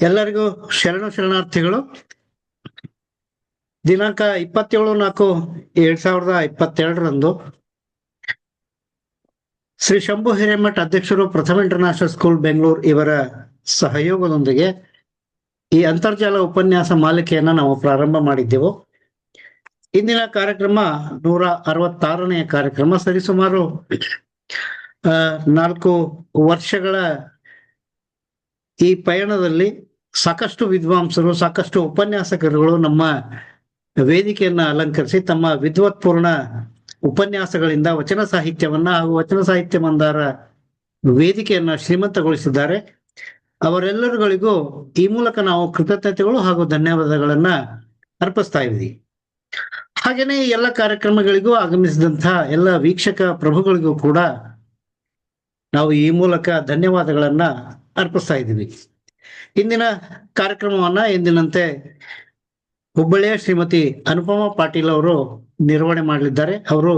ಎಲ್ಲರಿಗೂ ಶರಣಾರ್ಥಿಗಳು. ದಿನಾಂಕ 27/4/2022 ಶ್ರೀ ಶಂಭು ಹಿರೇಮಠ್ ಅಧ್ಯಕ್ಷರು ಪ್ರಥಮ ಇಂಟರ್ನ್ಯಾಷನಲ್ ಸ್ಕೂಲ್ ಬೆಂಗಳೂರು ಇವರ ಸಹಯೋಗದೊಂದಿಗೆ ಈ ಅಂತರ್ಜಾಲ ಉಪನ್ಯಾಸ ಮಾಲಿಕೆಯನ್ನ ನಾವು ಪ್ರಾರಂಭ ಮಾಡಿದ್ದೆವು. ಇಂದಿನ ಕಾರ್ಯಕ್ರಮ 166ನೇ ಕಾರ್ಯಕ್ರಮ. ಸರಿಸುಮಾರು 4 ವರ್ಷಗಳ ಈ ಪಯಣದಲ್ಲಿ ಸಾಕಷ್ಟು ವಿದ್ವಾಂಸರು, ಸಾಕಷ್ಟು ಉಪನ್ಯಾಸಕರುಗಳು ನಮ್ಮ ವೇದಿಕೆಯನ್ನ ಅಲಂಕರಿಸಿ ತಮ್ಮ ವಿದ್ವತ್ಪೂರ್ಣ ಉಪನ್ಯಾಸಗಳಿಂದ ವಚನ ಸಾಹಿತ್ಯವನ್ನ ಹಾಗೂ ವಚನ ಸಾಹಿತ್ಯ ಮಂದಾರ ವೇದಿಕೆಯನ್ನ ಶ್ರೀಮಂತಗೊಳಿಸಿದ್ದಾರೆ. ಅವರೆಲ್ಲರುಗಳಿಗೂ ಈ ಮೂಲಕ ನಾವು ಕೃತಜ್ಞತೆಗಳು ಹಾಗೂ ಧನ್ಯವಾದಗಳನ್ನ ಅರ್ಪಿಸ್ತಾ ಇದ್ದೀವಿ. ಹಾಗೇನೆ ಎಲ್ಲ ಕಾರ್ಯಕ್ರಮಗಳಿಗೂ ಆಗಮಿಸಿದಂತಹ ಎಲ್ಲ ವೀಕ್ಷಕ ಪ್ರಭುಗಳಿಗೂ ಕೂಡ ನಾವು ಈ ಮೂಲಕ ಧನ್ಯವಾದಗಳನ್ನ ಅರ್ಪಿಸ್ತಾ ಇದ್ದೀವಿ. ಇಂದಿನ ಕಾರ್ಯಕ್ರಮವನ್ನ ಎಂದಿನಂತೆ ಹುಬ್ಬಳ್ಳಿಯ ಶ್ರೀಮತಿ ಅನುಪಮಾ ಪಾಟೀಲ್ ಅವರು ನಿರ್ವಹಣೆ ಮಾಡಲಿದ್ದಾರೆ. ಅವರು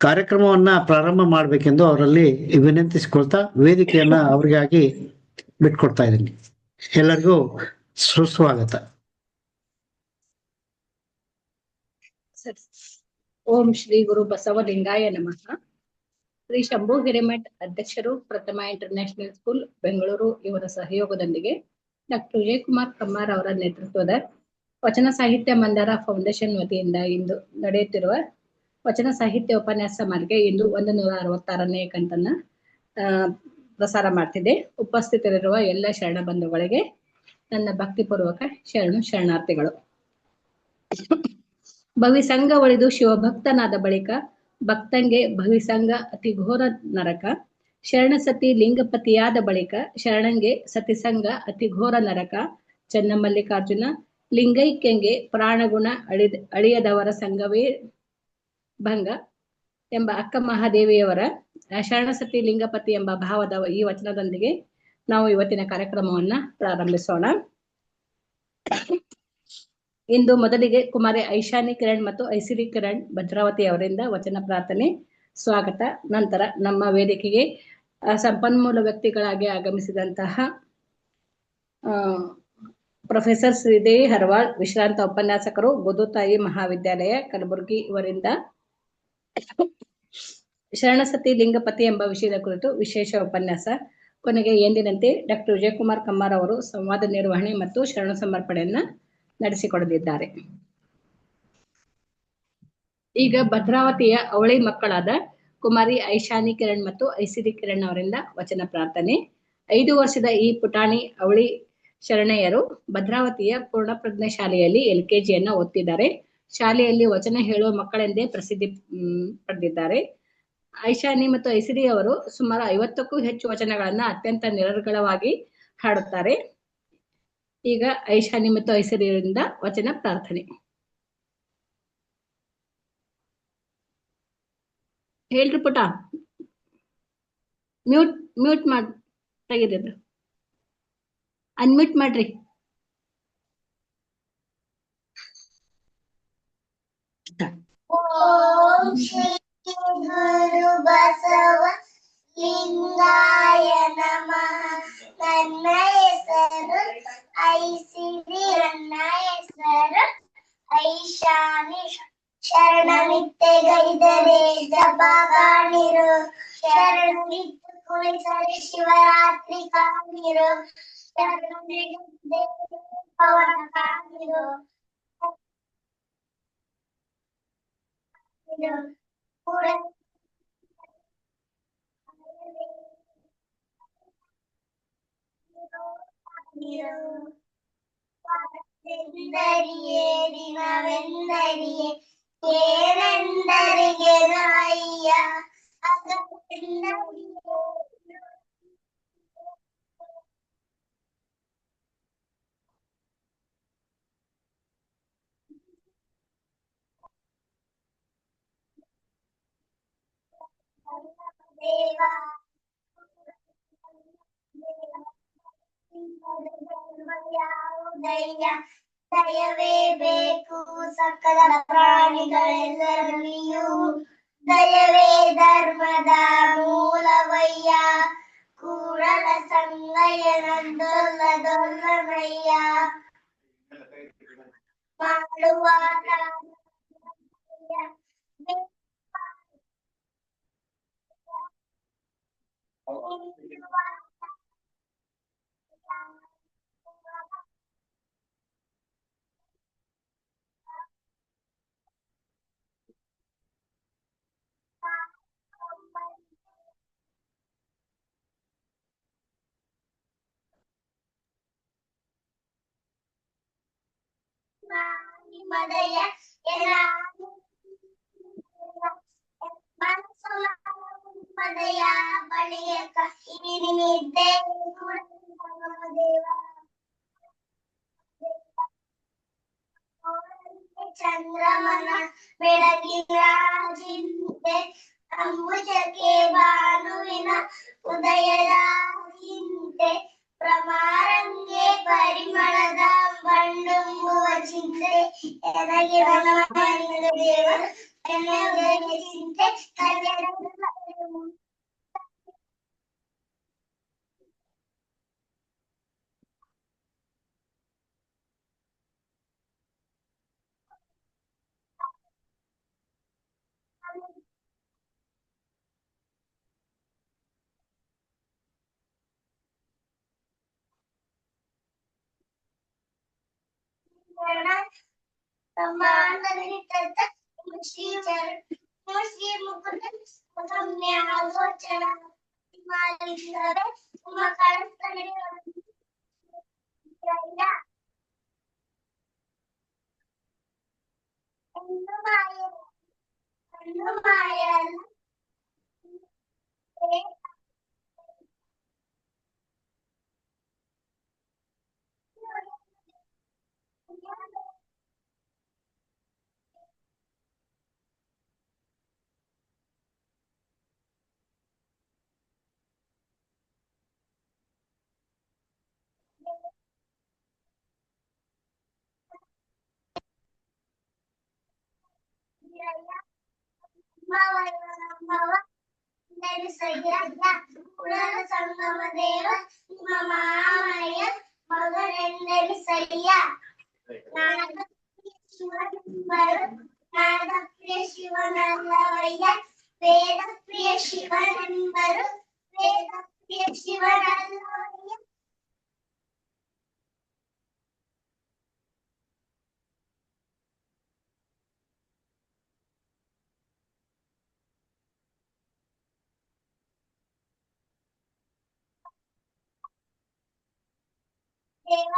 ಕಾರ್ಯಕ್ರಮವನ್ನ ಪ್ರಾರಂಭ ಮಾಡಬೇಕೆಂದು ಅವರಲ್ಲಿ ವಿನಂತಿಸಿಕೊಳ್ತಾ ವೇದಿಕೆಯನ್ನ ಅವರಿಗಾಗಿ ಬಿಟ್ಕೊಡ್ತಾ ಇದ್ದೀನಿ. ಎಲ್ಲರಿಗೂ ಸುಸ್ವಾಗತ. ಓಂ ಶ್ರೀ ಗುರು ಬಸವಲಿಂಗಾಯ ನಮಃ. ಶ್ರೀ ಶಂಭು ಹಿರೇಮಠ್ ಅಧ್ಯಕ್ಷರು ಪ್ರಥಮ ಇಂಟರ್ನ್ಯಾಷನಲ್ ಸ್ಕೂಲ್ ಬೆಂಗಳೂರು ಇವರ ಸಹಯೋಗದೊಂದಿಗೆ ಡಾಕ್ಟರ್ ವಿಜಯಕುಮಾರ್ ಕಮ್ಮಾರ್ ಅವರ ನೇತೃತ್ವದ ವಚನ ಸಾಹಿತ್ಯ ಮಂದಾರ ಫೌಂಡೇಶನ್ ವತಿಯಿಂದ ಇಂದು ನಡೆಯುತ್ತಿರುವ ವಚನ ಸಾಹಿತ್ಯ ಉಪನ್ಯಾಸ ಮಾಲಿಕೆ ಇಂದು 166ನೇ ಕಂತನ್ನ ಪ್ರಸಾರ ಮಾಡ್ತಿದೆ. ಉಪಸ್ಥಿತರಿರುವ ಎಲ್ಲ ಶರಣ ಬಂಧುಗಳಿಗೆ ನನ್ನ ಭಕ್ತಿಪೂರ್ವಕ ಶರಣಾರ್ಥಿಗಳು. ಭವಿಸಂಗ ಒಳಿದು ಶಿವಭಕ್ತನಾದ ಬಳಿಕ ಭಕ್ತಂಗೆ ಭವಿಸಂಗ ಅತಿ ಘೋರ ನರಕ. ಶರಣಸತಿ ಲಿಂಗಪತಿಯಾದ ಬಳಿಕ ಶರಣಂಗೆ ಸತಿಸಂಗ ಅತಿ ಘೋರ ನರಕ. ಚನ್ನಮಲ್ಲಿಕಾರ್ಜುನ ಲಿಂಗೈಕ್ಯಂಗೆ ಪ್ರಾಣಗುಣ ಅಳಿಯದವರ ಸಂಘವೇ ಭಂಗ ಎಂಬ ಅಕ್ಕ ಮಹಾದೇವಿಯವರ ಶರಣಸತಿ ಲಿಂಗಪತಿ ಎಂಬ ಭಾವದ ಈ ವಚನದೊಂದಿಗೆ ನಾವು ಇವತ್ತಿನ ಕಾರ್ಯಕ್ರಮವನ್ನ ಪ್ರಾರಂಭಿಸೋಣ. ಇಂದು ಮೊದಲಿಗೆ ಕುಮಾರಿ ಐಶಾನಿ ಕಿರಣ್ ಮತ್ತು ಐಸಿರಿ ಕಿರಣ್ ಭದ್ರಾವತಿ ಅವರಿಂದ ವಚನ ಪ್ರಾರ್ಥನೆ ಸ್ವಾಗತ. ನಂತರ ನಮ್ಮ ವೇದಿಕೆಗೆ ಸಂಪನ್ಮೂಲ ವ್ಯಕ್ತಿಗಳಾಗಿ ಆಗಮಿಸಿದಂತಹ ಪ್ರೊಫೆಸರ್ ಶ್ರೀದೇವಿ ಹರ್ವಾಳ್, ವಿಶ್ರಾಂತ ಉಪನ್ಯಾಸಕರು, ಗೋದುತಾಯಿ ಮಹಾವಿದ್ಯಾಲಯ ಕಲಬುರಗಿ ಇವರಿಂದ ಶರಣಸತಿ ಲಿಂಗಪತಿ ಎಂಬ ವಿಷಯದ ಕುರಿತು ವಿಶೇಷ ಉಪನ್ಯಾಸ. ಕೊನೆಗೆ ಎಂದಿನಂತೆ ಡಾಕ್ಟರ್ ವಿಜಯಕುಮಾರ್ ಕಮ್ಮಾರ್ ಅವರು ಸಂವಾದ ನಿರ್ವಹಣೆ ಮತ್ತು ಶರಣ ಸಮರ್ಪಣೆಯನ್ನ ನಡೆಸಿಕೊಡಲಿದ್ದಾರೆ. ಈಗ ಭದ್ರಾವತಿಯ ಅವಳಿ ಮಕ್ಕಳಾದ ಕುಮಾರಿ ಐಶಾನಿ ಕಿರಣ್ ಮತ್ತು ಐಸಿರಿ ಕಿರಣ್ ಅವರಿಂದ ವಚನ ಪ್ರಾರ್ಥನೆ. 5 ವರ್ಷದ ಈ ಪುಟಾಣಿ ಅವಳಿ ಶರಣೆಯರು ಭದ್ರಾವತಿಯ ಪೂರ್ಣಪ್ರಜ್ಞೆ ಶಾಲೆಯಲ್ಲಿ LKGಯನ್ನ ಓದ್ತಿದ್ದಾರೆ. ಶಾಲೆಯಲ್ಲಿ ವಚನ ಹೇಳುವ ಮಕ್ಕಳೆಂದೇ ಪ್ರಸಿದ್ಧಿ ಪಡೆದಿದ್ದಾರೆ. ಐಶಾನಿ ಮತ್ತು ಐಸಿರಿ ಅವರು ಸುಮಾರು 50ಕ್ಕೂ ಹೆಚ್ಚು ವಚನಗಳನ್ನ ಅತ್ಯಂತ ನಿರರ್ಗಳವಾಗಿ ಹಾಡುತ್ತಾರೆ. ಈಗ ಐಶಾನಿ ಮತ್ತು ಐಸಿರಿಯಿಂದ ವಚನ ಪ್ರಾರ್ಥನೆ. ಹೇಳ್ರಿ ಪುಟ, ಮ್ಯೂಟ್ ಮಾಡ್ ತೆಗಿರಿದ್ರು, ಅನ್ಮ್ಯೂಟ್ ಮಾಡ್ರಿ. ಓಂ ಶ್ರೀ ಗುರು ಬಸವ ಲಿಂಗಾಯ ನಮಃ. ನನ್ನ ಹೆಸರು ಐಸಿರಿ, ನನ್ನ ಹೆಸರು ಐಶಾನಿ. ಶರಣನಿತ್ತೆಗೈದರೆ ಜಪಗಾಣಿರು, ಶರಣನಿತ್ತು ಕುಳಿತರೆ ಶಿವರಾತ್ರಿ ಕಾಣಿರು, ಶರಣನಿಗೆ ಪವನ ಕಾಣಿರು. ಎಂದರಿಯೇ ದಿನವೆಂದರಿಯೇ ಏನೆಂದರಿಗೆ ಅಯ್ಯ ದೇವ ಯಾವುದಯ್ಯ. ದಯವೇ ಬೇಕು ಸಕಲ ಪ್ರಾಣಿಗಳೆಲ್ಲರಲ್ಲಿಯೂ, ದಯವೇ ಧರ್ಮದ ಮೂಲವಯ್ಯ. ಕೂಡಲ ಸಂಗ ರಂಗಯ್ಯನದ್ದೊಲ್ಲದೊಲ್ಲನಯ್ಯ ಮಾಡುವ ಮದಯ ಮದಯ ಬಳಿಯ ನಿದ್ದೆ ದೇವ ಚಂದ್ರಮನ ಬೆಳಗಿನ ಚಿಂತೆ ಅಂಬುಜಕ್ಕೆ ಭಾನುವಿನ ಉದಯದ ಚಿಂತೆ ಪ್ರಮಾರಂಗೆ ಪರಿಮಳದ ಬಂಡುಂಬುವ ಚಿಂತೆ ಎನಗೆ ದೇವ ಚಿಂತೆ ಸಂಗಮ ದೇವ ನಿಮ್ಮ ಮಾಮಯ್ಯ ಮಗನೆಂದೆನಿಸಯ್ಯ ನಾದ ಪ್ರಿಯ ಶಿವನಲ್ಲವಯ್ಯ ವೇದ ಪ್ರಿಯ ಶಿವನೆಂಬರು ವೇದ ಪ್ರಿಯ ಶಿವನಲ್ಲವಯ್ಯ ದೇವ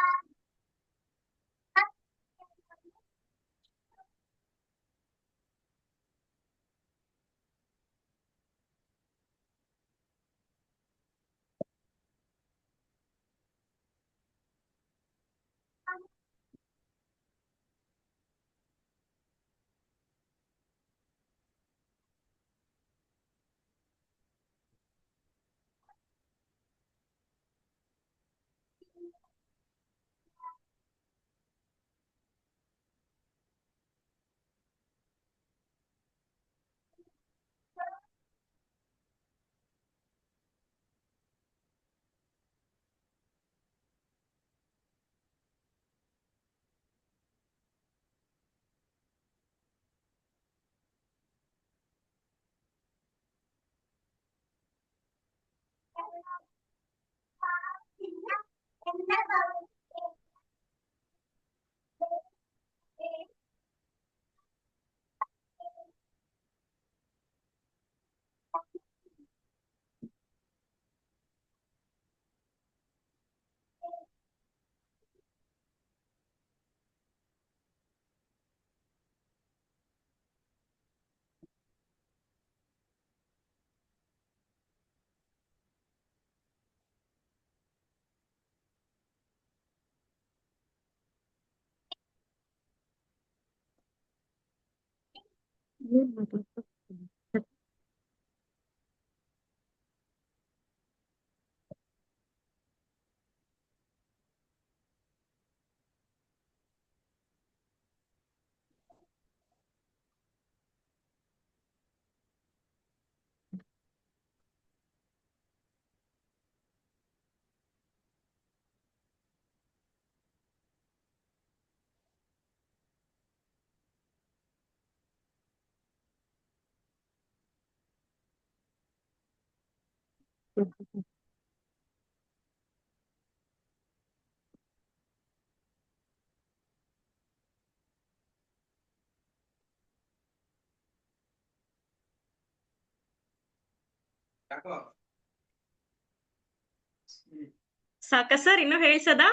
ಸಾಕ ಸರ್ ಇನ್ನು ಹೇಳ್ಸದ?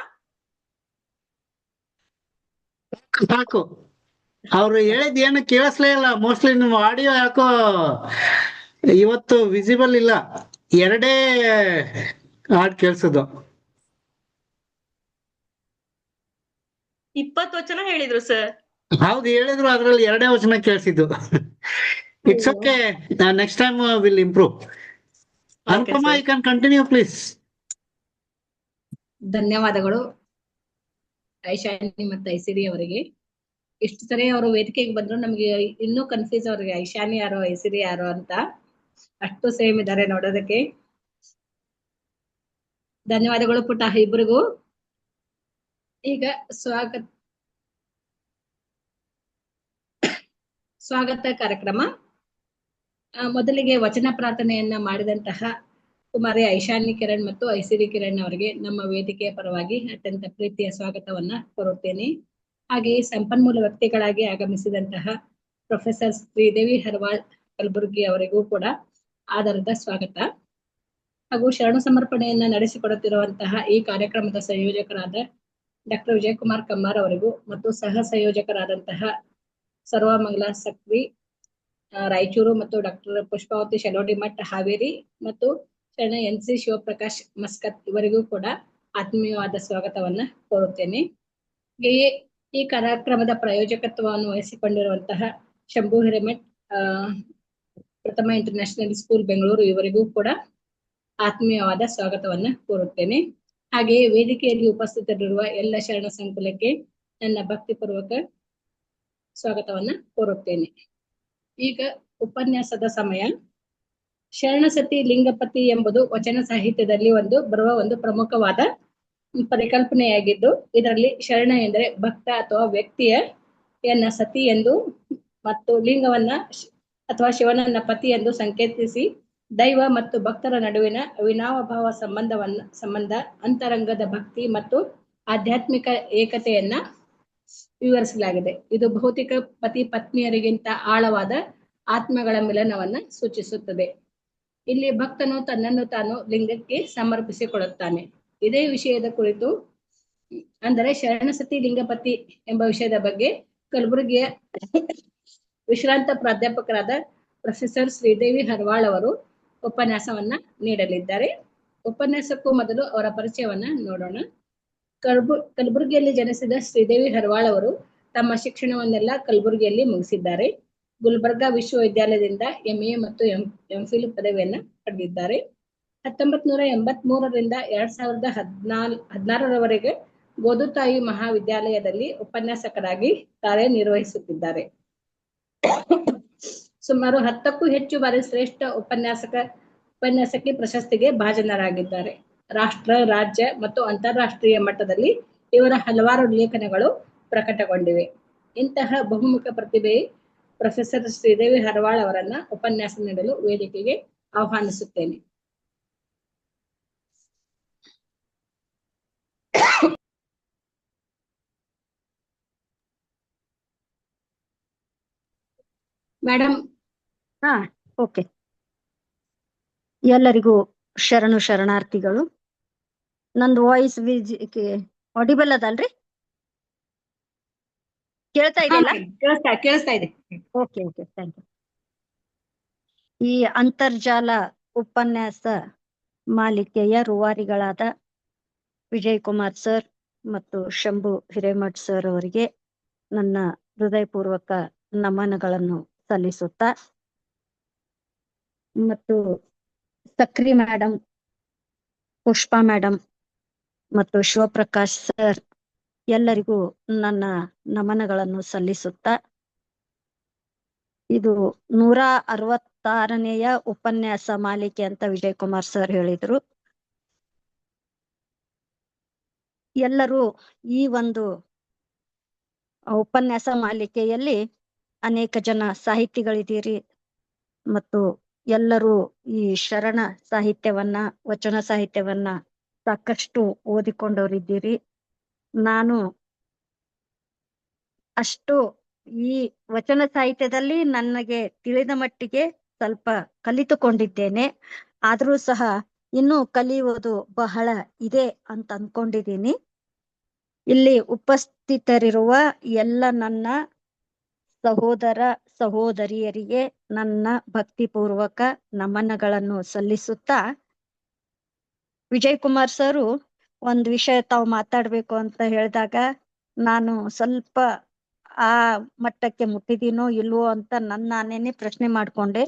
ಸಾಕು. ಅವ್ರು ಹೇಳಿದ್ ಏನು ಕೇಳಿಸ್ಲೇ ಇಲ್ಲ. ಮೋಸ್ಟ್ಲಿ ನಿಮ್ಮ ಆಡಿಯೋ ಯಾಕೋ ಇವತ್ತು ವಿಸಿಬಲ್ ಇಲ್ಲ. ಎರಡೇ ಹಾಡ್ ಕೇಳಿಸೋದು. 20 ವಚನ ಹೇಳಿದ್ರು ಸರ್. ಹೌದು ಹೇಳಿದ್ರು, ಅದ್ರಲ್ಲಿ ಎರಡೇ ವಚನ ಕೇಳಿಸಿದ್ದು. It's okay, next time will improve. Anupama, sir. You can continue please. ಧನ್ಯವಾದಗಳು ಐಶಾನಿ ಮತ್ತು ಐಸಿರಿ ಅವರಿಗೆ. ಇಷ್ಟು ಸರಿ ಅವರು ವೇದಿಕೆಗೆ ಬಂದ್ರು ನಮಗೆ ಇನ್ನೂ ಕನ್ಫ್ಯೂಸ್ ಅವ್ರಿಗೆ ಐಶಾನಿ ಯಾರೋ ಐಸಿರಿ ಯಾರೋ ಅಂತ. ಅಷ್ಟು ಸೇಮ್ ಇದ್ದಾರೆ ನೋಡೋದಕ್ಕೆ. ಧನ್ಯವಾದಗಳು ಪುಟ್ಟ ಇಬ್ಬರಿಗೂ. ಈಗ ಸ್ವಾಗತ ಕಾರ್ಯಕ್ರಮ. ಮೊದಲಿಗೆ ವಚನ ಪ್ರಾರ್ಥನೆಯನ್ನ ಮಾಡಿದಂತಹ ಕುಮಾರಿ ಐಶಾನಿ ಕಿರಣ್ ಮತ್ತು ಐಸಿರಿ ಕಿರಣ್ ಅವರಿಗೆ ನಮ್ಮ ವೇದಿಕೆಯ ಪರವಾಗಿ ಅತ್ಯಂತ ಪ್ರೀತಿಯ ಸ್ವಾಗತವನ್ನ ಕೋರುತ್ತೇನೆ. ಹಾಗೆಯೇ ಸಂಪನ್ಮೂಲ ವ್ಯಕ್ತಿಗಳಾಗಿ ಆಗಮಿಸಿದಂತಹ ಪ್ರೊಫೆಸರ್ ಶ್ರೀದೇವಿ ಹರ್ವಾಳ್ ಕಲಬುರ್ಗಿ ಅವರಿಗೂ ಕೂಡ ಆಧಾರದ ಸ್ವಾಗತ. ಹಾಗೂ ಶರಣ ಸಮರ್ಪಣೆಯನ್ನ ನಡೆಸಿಕೊಡುತ್ತಿರುವಂತಹ ಈ ಕಾರ್ಯಕ್ರಮದ ಸಂಯೋಜಕರಾದ ಡಾಕ್ಟರ್ ವಿಜಯಕುಮಾರ್ ಕಮ್ಮಾರ್ ಅವರಿಗೂ ಮತ್ತು ಸಹ ಸಂಯೋಜಕರಾದಂತಹ ಸರ್ವಮಂಗಲ ಸಕ್ರಿ ರಾಯಚೂರು ಮತ್ತು ಡಾಕ್ಟರ್ ಪುಷ್ಪಾವತಿ ಶೆಲೋಡಿಮಠ್ ಹಾವೇರಿ ಮತ್ತು ಶರಣ NC ಶಿವಪ್ರಕಾಶ್ ಮಸ್ಕತ್ ಇವರಿಗೂ ಕೂಡ ಆತ್ಮೀಯವಾದ ಸ್ವಾಗತವನ್ನ ಕೋರುತ್ತೇನೆ. ಹಾಗೆಯೇ ಈ ಕಾರ್ಯಕ್ರಮದ ಪ್ರಾಯೋಜಕತ್ವವನ್ನು ವಹಿಸಿಕೊಂಡಿರುವಂತಹ ಶಂಭು ಹಿರೇಮಠ್ ಪ್ರಥಮ ಇಂಟರ್ನ್ಯಾಷನಲ್ ಸ್ಕೂಲ್ ಬೆಂಗಳೂರು ಇವರಿಗೂ ಕೂಡ ಆತ್ಮೀಯವಾದ ಸ್ವಾಗತವನ್ನ ಕೋರುತ್ತೇನೆ. ಹಾಗೆಯೇ ವೇದಿಕೆಯಲ್ಲಿ ಉಪಸ್ಥಿತರಿರುವ ಎಲ್ಲ ಶರಣ ಸಂಕುಲಕ್ಕೆ ನನ್ನ ಭಕ್ತಿಪೂರ್ವಕ ಸ್ವಾಗತವನ್ನ ಕೋರುತ್ತೇನೆ. ಈಗ ಉಪನ್ಯಾಸದ ಸಮಯ. ಶರಣಸತಿ ಲಿಂಗಪತಿ ಎಂಬುದು ವಚನ ಸಾಹಿತ್ಯದಲ್ಲಿ ಬರುವ ಒಂದು ಪ್ರಮುಖವಾದ ಪರಿಕಲ್ಪನೆಯಾಗಿದ್ದು, ಇದರಲ್ಲಿ ಶರಣ ಎಂದರೆ ಭಕ್ತ ಅಥವಾ ವ್ಯಕ್ತಿಯನ್ನ ಸತಿ ಎಂದು ಮತ್ತು ಲಿಂಗವನ್ನ ಅಥವಾ ಶಿವನನ್ನ ಪತಿ ಎಂದು ಸಂಕೇತಿಸಿ ದೈವ ಮತ್ತು ಭಕ್ತರ ನಡುವಿನ ಅವಿನಾವಭಾವ ಸಂಬಂಧ ಅಂತರಂಗದ ಭಕ್ತಿ ಮತ್ತು ಆಧ್ಯಾತ್ಮಿಕ ಏಕತೆಯನ್ನ ವಿವರಿಸಲಾಗಿದೆ. ಇದು ಭೌತಿಕ ಪತಿ ಪತ್ನಿಯರಿಗಿಂತ ಆಳವಾದ ಆತ್ಮಗಳ ಮಿಲನವನ್ನ ಸೂಚಿಸುತ್ತದೆ. ಇಲ್ಲಿ ಭಕ್ತನು ತನ್ನನ್ನು ತಾನು ಲಿಂಗಕ್ಕೆ ಸಮರ್ಪಿಸಿಕೊಳ್ಳುತ್ತಾನೆ. ಇದೇ ವಿಷಯದ ಕುರಿತು ಅಂದರೆ ಶರಣಸತಿ ಲಿಂಗಪತಿ ಎಂಬ ವಿಷಯದ ಬಗ್ಗೆ ಕಲಬುರಗಿಯ ವಿಶ್ರಾಂತ ಪ್ರಾಧ್ಯಾಪಕರಾದ ಪ್ರೊಫೆಸರ್ ಶ್ರೀದೇವಿ ಹರ್ವಾಳ್ ಅವರು ಉಪನ್ಯಾಸವನ್ನ ನೀಡಲಿದ್ದಾರೆ. ಉಪನ್ಯಾಸಕ್ಕೂ ಮೊದಲು ಅವರ ಪರಿಚಯವನ್ನ ನೋಡೋಣ. ಕಲಬುರಗಿಯಲ್ಲಿ ಜನಿಸಿದ ಶ್ರೀದೇವಿ ಹರ್ವಾಳ್ ಅವರು ತಮ್ಮ ಶಿಕ್ಷಣವನ್ನೆಲ್ಲ ಕಲಬುರಗಿಯಲ್ಲಿ ಮುಗಿಸಿದ್ದಾರೆ. ಗುಲ್ಬರ್ಗಾ ವಿಶ್ವವಿದ್ಯಾಲಯದಿಂದ MA ಮತ್ತು MPhil ಪದವಿಯನ್ನ ಪಡೆದಿದ್ದಾರೆ. 1983ರಿಂದ 2016ರವರೆಗೆ ಗೋದುತಾಯಿ ಮಹಾವಿದ್ಯಾಲಯದಲ್ಲಿ ಉಪನ್ಯಾಸಕರಾಗಿ ಕಾರ್ಯನಿರ್ವಹಿಸುತ್ತಿದ್ದಾರೆ. ಸುಮಾರು 10ಕ್ಕೂ ಹೆಚ್ಚು ಬಾರಿ ಶ್ರೇಷ್ಠ ಉಪನ್ಯಾಸಕಿ ಪ್ರಶಸ್ತಿಗೆ ಭಾಜನರಾಗಿದ್ದಾರೆ. ರಾಷ್ಟ್ರ, ರಾಜ್ಯ ಮತ್ತು ಅಂತಾರಾಷ್ಟ್ರೀಯ ಮಟ್ಟದಲ್ಲಿ ಇವರ ಹಲವಾರು ಲೇಖನಗಳು ಪ್ರಕಟಗೊಂಡಿವೆ. ಇಂತಹ ಬಹುಮುಖ ಪ್ರತಿಭೆ ಪ್ರೊಫೆಸರ್ ಶ್ರೀದೇವಿ ಹರ್ವಾಳ್ ಅವರನ್ನ ಉಪನ್ಯಾಸ ನೀಡಲು ವೇದಿಕೆಗೆ ಆಹ್ವಾನಿಸುತ್ತೇನೆ. ಮೇಡಮ್. ಓಕೆ. ಎಲ್ಲರಿಗೂ ಶರಣಾರ್ಥಿಗಳು. ನಂದು ವಾಯ್ಸ್ ಆಡಿಬಲ್ ಅದಲ್ರಿ? ಕೇಳ್ತಾ ಇದೆಯಲ್ಲ? ಕೇಳಿಸ್ತಾ ಇದೆ. Okay, thank you. ಈ ಅಂತರ್ಜಾಲ ಉಪನ್ಯಾಸ ಮಾಲಿಕೆಯ ರೂವಾರಿಗಳಾದ ವಿಜಯಕುಮಾರ್ ಸರ್ ಮತ್ತು ಶಂಭು ಹಿರೇಮಠ್ ಸರ್ ಅವರಿಗೆ ನನ್ನ ಹೃದಯಪೂರ್ವಕ ನಮನಗಳನ್ನು ಸಲ್ಲಿಸುತ್ತಾ, ಮತ್ತು ಸಕ್ರಿ ಮೇಡಮ್, ಪುಷ್ಪಾ ಮೇಡಮ್ ಮತ್ತು ಶಿವಪ್ರಕಾಶ್ ಸರ್ ಎಲ್ಲರಿಗೂ ನನ್ನ ನಮನಗಳನ್ನು ಸಲ್ಲಿಸುತ್ತಾ, ಇದು 166ನೆಯ ಉಪನ್ಯಾಸ ಮಾಲಿಕೆ ಅಂತ ವಿಜಯಕುಮಾರ್ ಸರ್ ಹೇಳಿದ್ರು. ಎಲ್ಲರೂ ಈ ಒಂದು ಉಪನ್ಯಾಸ ಮಾಲಿಕೆಯಲ್ಲಿ ಅನೇಕ ಜನ ಸಾಹಿತಿಗಳಿದ್ದೀರಿ ಮತ್ತು ಎಲ್ಲರೂ ಈ ಶರಣ ಸಾಹಿತ್ಯವನ್ನ, ವಚನ ಸಾಹಿತ್ಯವನ್ನ ಸಾಕಷ್ಟು ಓದಿಕೊಂಡವರಿದ್ದೀರಿ. ನಾನು ಅಷ್ಟು ಈ ವಚನ ಸಾಹಿತ್ಯದಲ್ಲಿ ನನಗೆ ತಿಳಿದ ಮಟ್ಟಿಗೆ ಸ್ವಲ್ಪ ಕಲಿತುಕೊಂಡಿದ್ದೇನೆ. ಆದ್ರೂ ಸಹ ಇನ್ನೂ ಕಲಿಯುವುದು ಬಹಳ ಇದೆ ಅಂತ ಅನ್ಕೊಂಡಿದ್ದೀನಿ. ಇಲ್ಲಿ ಉಪಸ್ಥಿತರಿರುವ ಎಲ್ಲ ನನ್ನ ಸಹೋದರ ಸಹೋದರಿಯರಿಗೆ ನನ್ನ ಭಕ್ತಿಪೂರ್ವಕ ನಮನಗಳನ್ನು ಸಲ್ಲಿಸುತ್ತಾ, ವಿಜಯ್ ಕುಮಾರ್ ಸರು ಒಂದು ವಿಷಯ ತಾವು ಮಾತಾಡ್ಬೇಕು ಅಂತ ಹೇಳಿದಾಗ ನಾನು ಸ್ವಲ್ಪ ಆ ಮಟ್ಟಕ್ಕೆ ಮುಟ್ಟಿದೀನೋ ಇಲ್ವೋ ಅಂತ ನನ್ನ ನಾನೇನೆ ಪ್ರಶ್ನೆ ಮಾಡ್ಕೊಂಡೆ.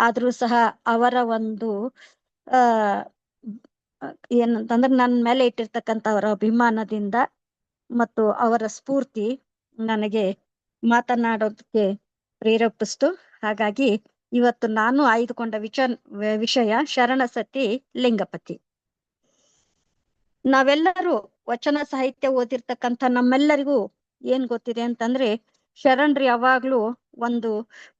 ಆದ್ರೂ ಸಹ ಅವರ ಒಂದು ಆ ಏನಂತಂದ್ರೆ ನನ್ನ ಮೇಲೆ ಇಟ್ಟಿರ್ತಕ್ಕಂಥ ಅವರ ಅಭಿಮಾನದಿಂದ ಮತ್ತು ಅವರ ಸ್ಫೂರ್ತಿ ನನಗೆ ಮಾತನಾಡೋದಕ್ಕೆ ಪ್ರೇರೇಪಿಸ್ತು. ಹಾಗಾಗಿ ಇವತ್ತು ನಾನು ಆಯ್ದುಕೊಂಡ ವಿಷಯ ಶರಣ ಸತಿ ಲಿಂಗಪತಿ. ನಾವೆಲ್ಲರೂ ವಚನ ಸಾಹಿತ್ಯ ಓದಿರ್ತಕ್ಕಂಥ ನಮ್ಮೆಲ್ಲರಿಗೂ ಏನ್ ಗೊತ್ತಿದೆ ಅಂತಂದ್ರೆ, ಶರಣರು ಯಾವಾಗ್ಲೂ ಒಂದು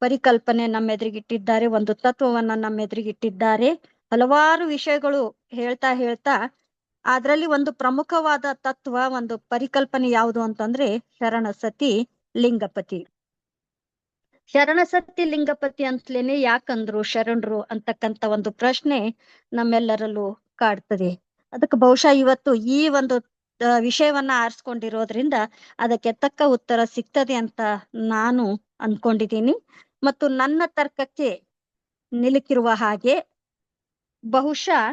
ಪರಿಕಲ್ಪನೆ ನಮ್ಮ ಎದುರಿಗಿಟ್ಟಿದ್ದಾರೆ, ಒಂದು ತತ್ವವನ್ನ ನಮ್ಮ ಎದುರಿಗಿಟ್ಟಿದ್ದಾರೆ. ಹಲವಾರು ವಿಷಯಗಳು ಹೇಳ್ತಾ ಅದ್ರಲ್ಲಿ ಒಂದು ಪ್ರಮುಖವಾದ ತತ್ವ, ಒಂದು ಪರಿಕಲ್ಪನೆ ಯಾವುದು ಅಂತಂದ್ರೆ ಶರಣ ಸತಿ ಲಿಂಗಪತಿ. ಶರಣ ಸತಿ ಲಿಂಗಪತಿ ಅಂತಲೇನೆ ಯಾಕಂದ್ರು ಶರಣರು ಅಂತಕ್ಕಂತ ಒಂದು ಪ್ರಶ್ನೆ ನಮ್ಮೆಲ್ಲರಲ್ಲೂ ಕಾಡ್ತದೆ. ಅದಕ್ಕೆ ಬಹುಶಃ ಇವತ್ತು ಈ ಒಂದು ವಿಷಯವನ್ನ ಆರಿಸ್ಕೊಂಡಿರೋದ್ರಿಂದ ಅದಕ್ಕೆ ತಕ್ಕ ಉತ್ತರ ಸಿಗ್ತದೆ ಅಂತ ನಾನು ಅನ್ಕೊಂಡಿದ್ದೀನಿ. ಮತ್ತು ನನ್ನ ತರ್ಕಕ್ಕೆ ನಿಲುಕಿರುವ ಹಾಗೆ ಬಹುಶಃ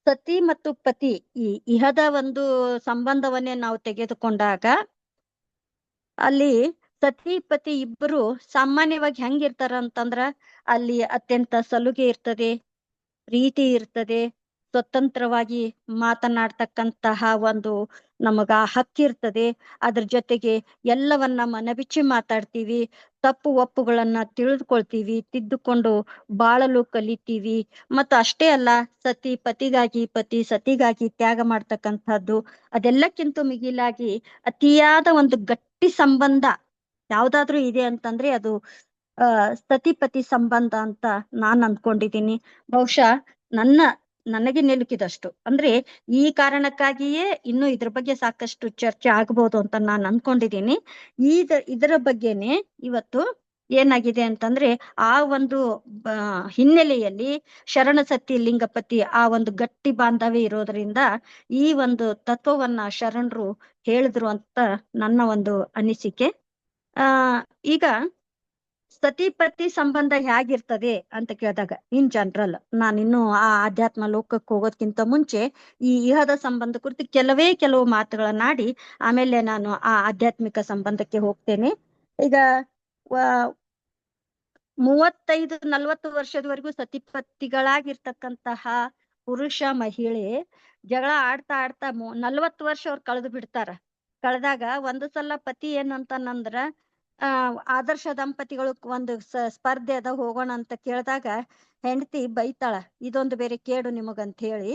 ಸತಿ ಮತ್ತು ಪತಿ ಈ ಇಹದ ಒಂದು ಸಂಬಂಧವನ್ನೇ ನಾವು ತೆಗೆದುಕೊಂಡಾಗ ಅಲ್ಲಿ ಸತಿ ಪತಿ ಇಬ್ಬರು ಸಾಮಾನ್ಯವಾಗಿ ಹೆಂಗಿರ್ತಾರ ಅಂತಂದ್ರ ಅಲ್ಲಿ ಅತ್ಯಂತ ಸಲುಗೆ ಇರ್ತದೆ, ಪ್ರೀತಿ ಇರ್ತದೆ, ಸ್ವತಂತ್ರವಾಗಿ ಮಾತನಾಡ್ತಕ್ಕಂತಹ ಒಂದು ನಮಗ ಹಕ್ಕಿರ್ತದೆ. ಅದ್ರ ಜೊತೆಗೆ ಎಲ್ಲವನ್ನ ಮನಬಿಚ್ಚಿ ಮಾತಾಡ್ತೀವಿ, ತಪ್ಪು ಒಪ್ಪುಗಳನ್ನ ತಿಳಿದುಕೊಳ್ತೀವಿ, ತಿದ್ದುಕೊಂಡು ಬಾಳಲು ಕಲಿತೀವಿ. ಮತ್ತು ಅಷ್ಟೇ ಅಲ್ಲ, ಸತಿ ಪತಿಗಾಗಿ, ಪತಿ ಸತಿಗಾಗಿ ತ್ಯಾಗ ಮಾಡ್ತಕ್ಕಂಥದ್ದು, ಅದೆಲ್ಲಕ್ಕಿಂತ ಮಿಗಿಲಾಗಿ ಅತಿಯಾದ ಒಂದು ಗಟ್ಟಿ ಸಂಬಂಧ ಯಾವ್ದಾದ್ರೂ ಇದೆ ಅಂತಂದ್ರೆ ಅದು ಸತಿಪತಿ ಸಂಬಂಧ ಅಂತ ನಾನ್ ಅಂದ್ಕೊಂಡಿದ್ದೀನಿ. ಬಹುಶಃ ನನಗೆ ನಿಲುಕಿದಷ್ಟು ಅಂದ್ರೆ ಈ ಕಾರಣಕ್ಕಾಗಿಯೇ ಇನ್ನು ಇದ್ರ ಬಗ್ಗೆ ಸಾಕಷ್ಟು ಚರ್ಚೆ ಆಗ್ಬೋದು ಅಂತ ನಾನು ಅನ್ಕೊಂಡಿದ್ದೀನಿ. ಇದರ ಬಗ್ಗೆನೆ ಇವತ್ತು ಏನಾಗಿದೆ ಅಂತಂದ್ರೆ ಆ ಒಂದು ಹಿನ್ನೆಲೆಯಲ್ಲಿ ಶರಣ ಸತಿ ಲಿಂಗಪತಿ ಆ ಒಂದು ಗಟ್ಟಿ ಬಾಂಧವ್ಯ ಇರೋದ್ರಿಂದ ಈ ಒಂದು ತತ್ವವನ್ನ ಶರಣರು ಹೇಳಿದ್ರು ಅಂತ ನನ್ನ ಒಂದು ಅನಿಸಿಕೆ. ಈಗ ಸತಿಪತಿ ಸಂಬಂಧ ಹೇಗಿರ್ತದೆ ಅಂತ ಕೇಳಿದಾಗ ಇನ್ ಜನರಲ್ ನಾನಿನ್ನು ಆ ಆಧ್ಯಾತ್ಮ ಲೋಕಕ್ಕೆ ಹೋಗೋದ್ಕಿಂತ ಮುಂಚೆ ಈ ಇಹದ ಸಂಬಂಧ ಕುರಿತು ಕೆಲವು ಮಾತುಗಳನ್ನಾಡಿ ಆಮೇಲೆ ನಾನು ಆ ಆಧ್ಯಾತ್ಮಿಕ ಸಂಬಂಧಕ್ಕೆ ಹೋಗ್ತೇನೆ. ಈಗ 35-40 ವರ್ಷದವರೆಗೂ ಸತಿಪತಿಗಳಾಗಿರ್ತಕ್ಕಂತಹ ಪುರುಷ ಮಹಿಳೆ ಜಗಳ ಆಡ್ತಾ 40 ವರ್ಷ ಅವ್ರು ಕಳೆದು ಬಿಡ್ತಾರ. ಕಳೆದಾಗ ಒಂದು ಸಲ ಪತಿ ಏನಂತಾನಂದ್ರ ಆದರ್ಶ ದಂಪತಿಗಳು ಒಂದು ಸ್ಪರ್ಧೆ ಅದ ಹೋಗೋಣ ಅಂತ ಕೇಳಿದಾಗ ಹೆಂಡತಿ ಬೈತಾಳ, ಇದೊಂದು ಬೇರೆ ಕೇಡು ನಿಮಗಂತ ಹೇಳಿ.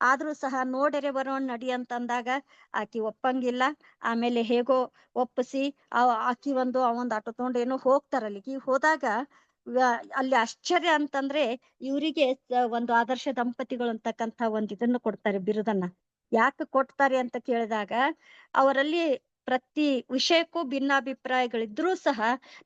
ಆದ್ರೂ ಸಹ ನೋಡರೆ ಬರೋಣ ನಡಿ ಅಂತಂದಾಗ ಆಕಿ ಒಪ್ಪಂಗಿಲ್ಲ. ಆಮೇಲೆ ಹೇಗೋ ಒಪ್ಪಿಸಿ ಆಕಿ ಅವಂದ್ ಆಟೋ ತಗೊಂಡು ಏನೋ ಹೋಗ್ತಾರಲ್ಲಿಗೆ ಹೋದಾಗ ಅಲ್ಲಿ ಆಶ್ಚರ್ಯ ಅಂತಂದ್ರೆ ಇವರಿಗೆ ಒಂದು ಆದರ್ಶ ದಂಪತಿಗಳು ಅಂತಕ್ಕಂಥ ಒಂದ್ ಇದನ್ನು ಕೊಡ್ತಾರೆ, ಬಿರುದನ್ನ. ಯಾಕೆ ಕೊಡ್ತಾರೆ ಅಂತ ಕೇಳಿದಾಗ ಅವರಲ್ಲಿ ಪ್ರತಿ ವಿಷಯಕ್ಕೂ ಭಿನ್ನಾಭಿಪ್ರಾಯಗಳಿದ್ರೂ ಸಹ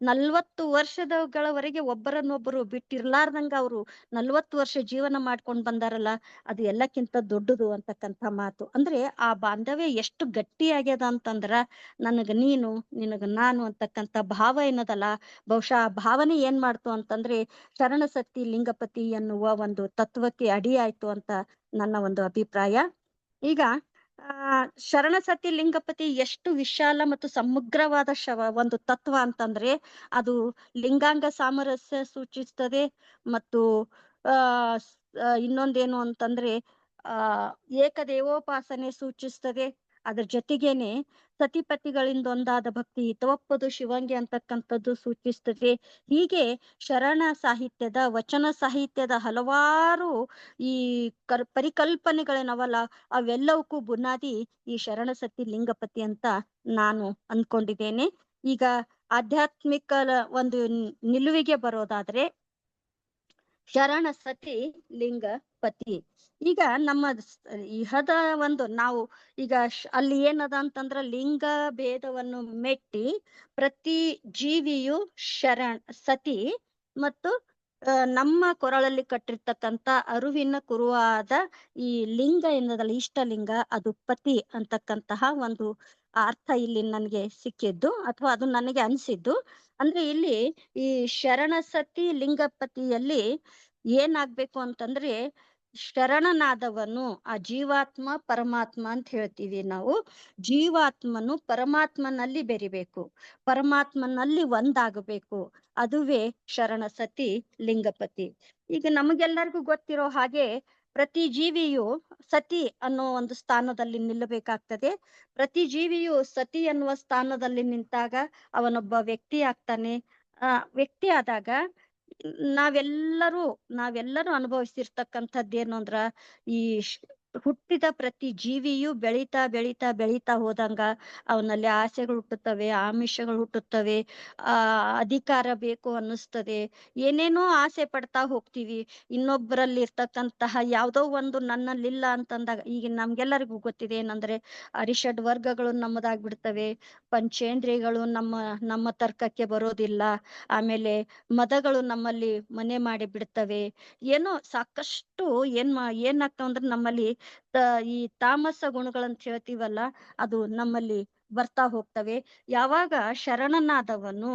40 ವರ್ಷಗಳವರೆಗೆ ಒಬ್ಬರನ್ನೊಬ್ಬರು ಬಿಟ್ಟಿರ್ಲಾರ್ದಂಗ ಅವರು 40 ವರ್ಷ ಜೀವನ ಮಾಡ್ಕೊಂಡ್ ಬಂದಾರಲ್ಲ, ಅದು ಎಲ್ಲಕ್ಕಿಂತ ದೊಡ್ಡದು ಅಂತಕ್ಕಂಥ ಮಾತು. ಅಂದ್ರೆ ಆ ಬಾಂಧವ್ಯ ಎಷ್ಟು ಗಟ್ಟಿ ಆಗ್ಯದ ಅಂತಂದ್ರ ನನಗ ನೀನು ನಿನಗ ನಾನು ಅಂತಕ್ಕಂಥ ಭಾವ ಏನದಲ್ಲ, ಬಹುಶಃ ಆ ಭಾವನೆ ಏನ್ ಮಾಡ್ತು ಅಂತಂದ್ರೆ ಶರಣ ಸತಿ ಲಿಂಗಪತಿ ಎನ್ನುವ ಒಂದು ತತ್ವಕ್ಕೆ ಅಡಿಯಾಯ್ತು ಅಂತ ನನ್ನ ಒಂದು ಅಭಿಪ್ರಾಯ. ಈಗ ಶರಣ ಸತಿ ಲಿಂಗಪತಿ ಎಷ್ಟು ವಿಶಾಲ ಮತ್ತು ಸಮಗ್ರವಾದ ಒಂದು ತತ್ವ ಅಂತಂದ್ರೆ ಅದು ಲಿಂಗಾಂಗ ಸಾಮರಸ್ಯ ಸೂಚಿಸ್ತದೆ. ಮತ್ತು ಇನ್ನೊಂದೇನು ಅಂತಂದ್ರೆ ಏಕದೇವೋಪಾಸನೆ ಸೂಚಿಸ್ತದೆ. ಅದ್ರ ಜೊತೆಗೇನೆ ಸತಿಪತಿಗಳಿಂದ ಒಂದಾದ ಭಕ್ತಿ ಹಿತವಪ್ಪದು ಶಿವಂಗಿ ಅಂತಕ್ಕಂಥದ್ದು ಸೂಚಿಸ್ತದೆ. ಹೀಗೆ ಶರಣ ಸಾಹಿತ್ಯದ ವಚನ ಸಾಹಿತ್ಯದ ಹಲವಾರು ಈ ಪರಿಕಲ್ಪನೆಗಳೇನವಲ್ಲ ಅವೆಲ್ಲವಕ್ಕೂ ಬುನಾದಿ ಈ ಶರಣ ಸತಿ ಲಿಂಗಪತಿ ಅಂತ ನಾನು ಅನ್ಕೊಂಡಿದ್ದೇನೆ. ಈಗ ಆಧ್ಯಾತ್ಮಿಕ ಒಂದು ನಿಲುವಿಗೆ ಬರೋದಾದ್ರೆ ಶರಣ ಸತಿ ಲಿಂಗ ಪತಿ. ಈಗ ನಮ್ಮ ಇಹದ ಒಂದು ನಾವು ಈಗ ಅಲ್ಲಿ ಏನದ ಅಂತಂದ್ರ ಲಿಂಗ ಭೇದವನ್ನು ಮೆಟ್ಟಿ ಪ್ರತಿ ಜೀವಿಯು ಸತಿ ಮತ್ತು ನಮ್ಮ ಕೊರಳಲ್ಲಿ ಕಟ್ಟಿರ್ತಕ್ಕಂತ ಅರಿವಿನ ಕುರುವಾದ ಈ ಲಿಂಗ ಏನದಲ್ಲ ಇಷ್ಟಲಿಂಗ ಅದು ಪತಿ ಅಂತಕ್ಕಂತಹ ಒಂದು ಅರ್ಥ ಇಲ್ಲಿ ನನಗೆ ಸಿಕ್ಕಿದ್ದು ಅಥವಾ ಅದು ನನಗೆ ಅನಿಸಿದ್ದು. ಅಂದ್ರೆ ಇಲ್ಲಿ ಈ ಶರಣಸತಿ ಲಿಂಗಪತಿಯಲ್ಲಿ ಏನಾಗ್ಬೇಕು ಅಂತಂದ್ರೆ ಶರಣನಾದವನು ಆ ಜೀವಾತ್ಮ ಪರಮಾತ್ಮ ಅಂತ ಹೇಳ್ತೀವಿ ನಾವು. ಜೀವಾತ್ಮನು ಪರಮಾತ್ಮನಲ್ಲಿ ಬೆರಿಬೇಕು, ಪರಮಾತ್ಮನಲ್ಲಿ ಒಂದಾಗಬೇಕು. ಅದುವೇ ಶರಣಸತಿ ಲಿಂಗಪತಿ. ಈಗ ನಮಗೆಲ್ಲರಿಗೂ ಗೊತ್ತಿರೋ ಹಾಗೆ ಪ್ರತಿ ಜೀವಿಯು ಸತಿ ಅನ್ನೋ ಒಂದು ಸ್ಥಾನದಲ್ಲಿ ನಿಲ್ಲಬೇಕಾಗ್ತದೆ. ಪ್ರತಿ ಜೀವಿಯು ಸತಿ ಅನ್ನುವ ಸ್ಥಾನದಲ್ಲಿ ನಿಂತಾಗ ಅವನೊಬ್ಬ ವ್ಯಕ್ತಿ ಆಗ್ತಾನೆ. ವ್ಯಕ್ತಿ ಆದಾಗ ನಾವೆಲ್ಲರೂ ಅನುಭವಿಸಿರ್ತಕ್ಕಂಥದ್ದೇನು ಅಂದ್ರ ಈ ಹುಟ್ಟಿದ ಪ್ರತಿ ಜೀವಿಯು ಬೆಳೀತಾ ಬೆಳೀತಾ ಬೆಳೀತಾ ಹೋದಂಗ ಅವನಲ್ಲಿ ಆಸೆಗಳು ಹುಟ್ಟುತ್ತವೆ, ಆಮಿಷಗಳು ಹುಟ್ಟುತ್ತವೆ, ಅಧಿಕಾರ ಬೇಕು ಅನ್ನಿಸ್ತದೆ, ಏನೇನೋ ಆಸೆ ಪಡ್ತಾ ಹೋಗ್ತೀವಿ. ಇನ್ನೊಬ್ಬರಲ್ಲಿ ಇರ್ತಕ್ಕಂತಹ ಯಾವುದೋ ಒಂದು ನನ್ನಲ್ಲಿಲ್ಲ ಅಂತಂದಾಗ ಈಗ ನಮ್ಗೆಲ್ಲರಿಗೂ ಗೊತ್ತಿದೆ ಏನಂದ್ರೆ ಅರಿಷಡ್ ವರ್ಗಗಳು ನಮ್ಮದಾಗ್ಬಿಡ್ತವೆ, ಪಂಚೇಂದ್ರಿಯಗಳು ನಮ್ಮ ತರ್ಕಕ್ಕೆ ಬರೋದಿಲ್ಲ, ಆಮೇಲೆ ಮದಗಳು ನಮ್ಮಲ್ಲಿ ಮನೆ ಮಾಡಿ ಬಿಡ್ತವೆ. ಏನೋ ಸಾಕಷ್ಟು ಏನಾಗ್ತಾವ ಅಂದ್ರೆ ನಮ್ಮಲ್ಲಿ ಈ ತಾಮಸ ಗುಣಗಳಂತ ಹೇಳ್ತೀವಲ್ಲ ಅದು ನಮ್ಮಲ್ಲಿ ಬರ್ತಾ ಹೋಗ್ತವೆ. ಯಾವಾಗ ಶರಣನಾದವನು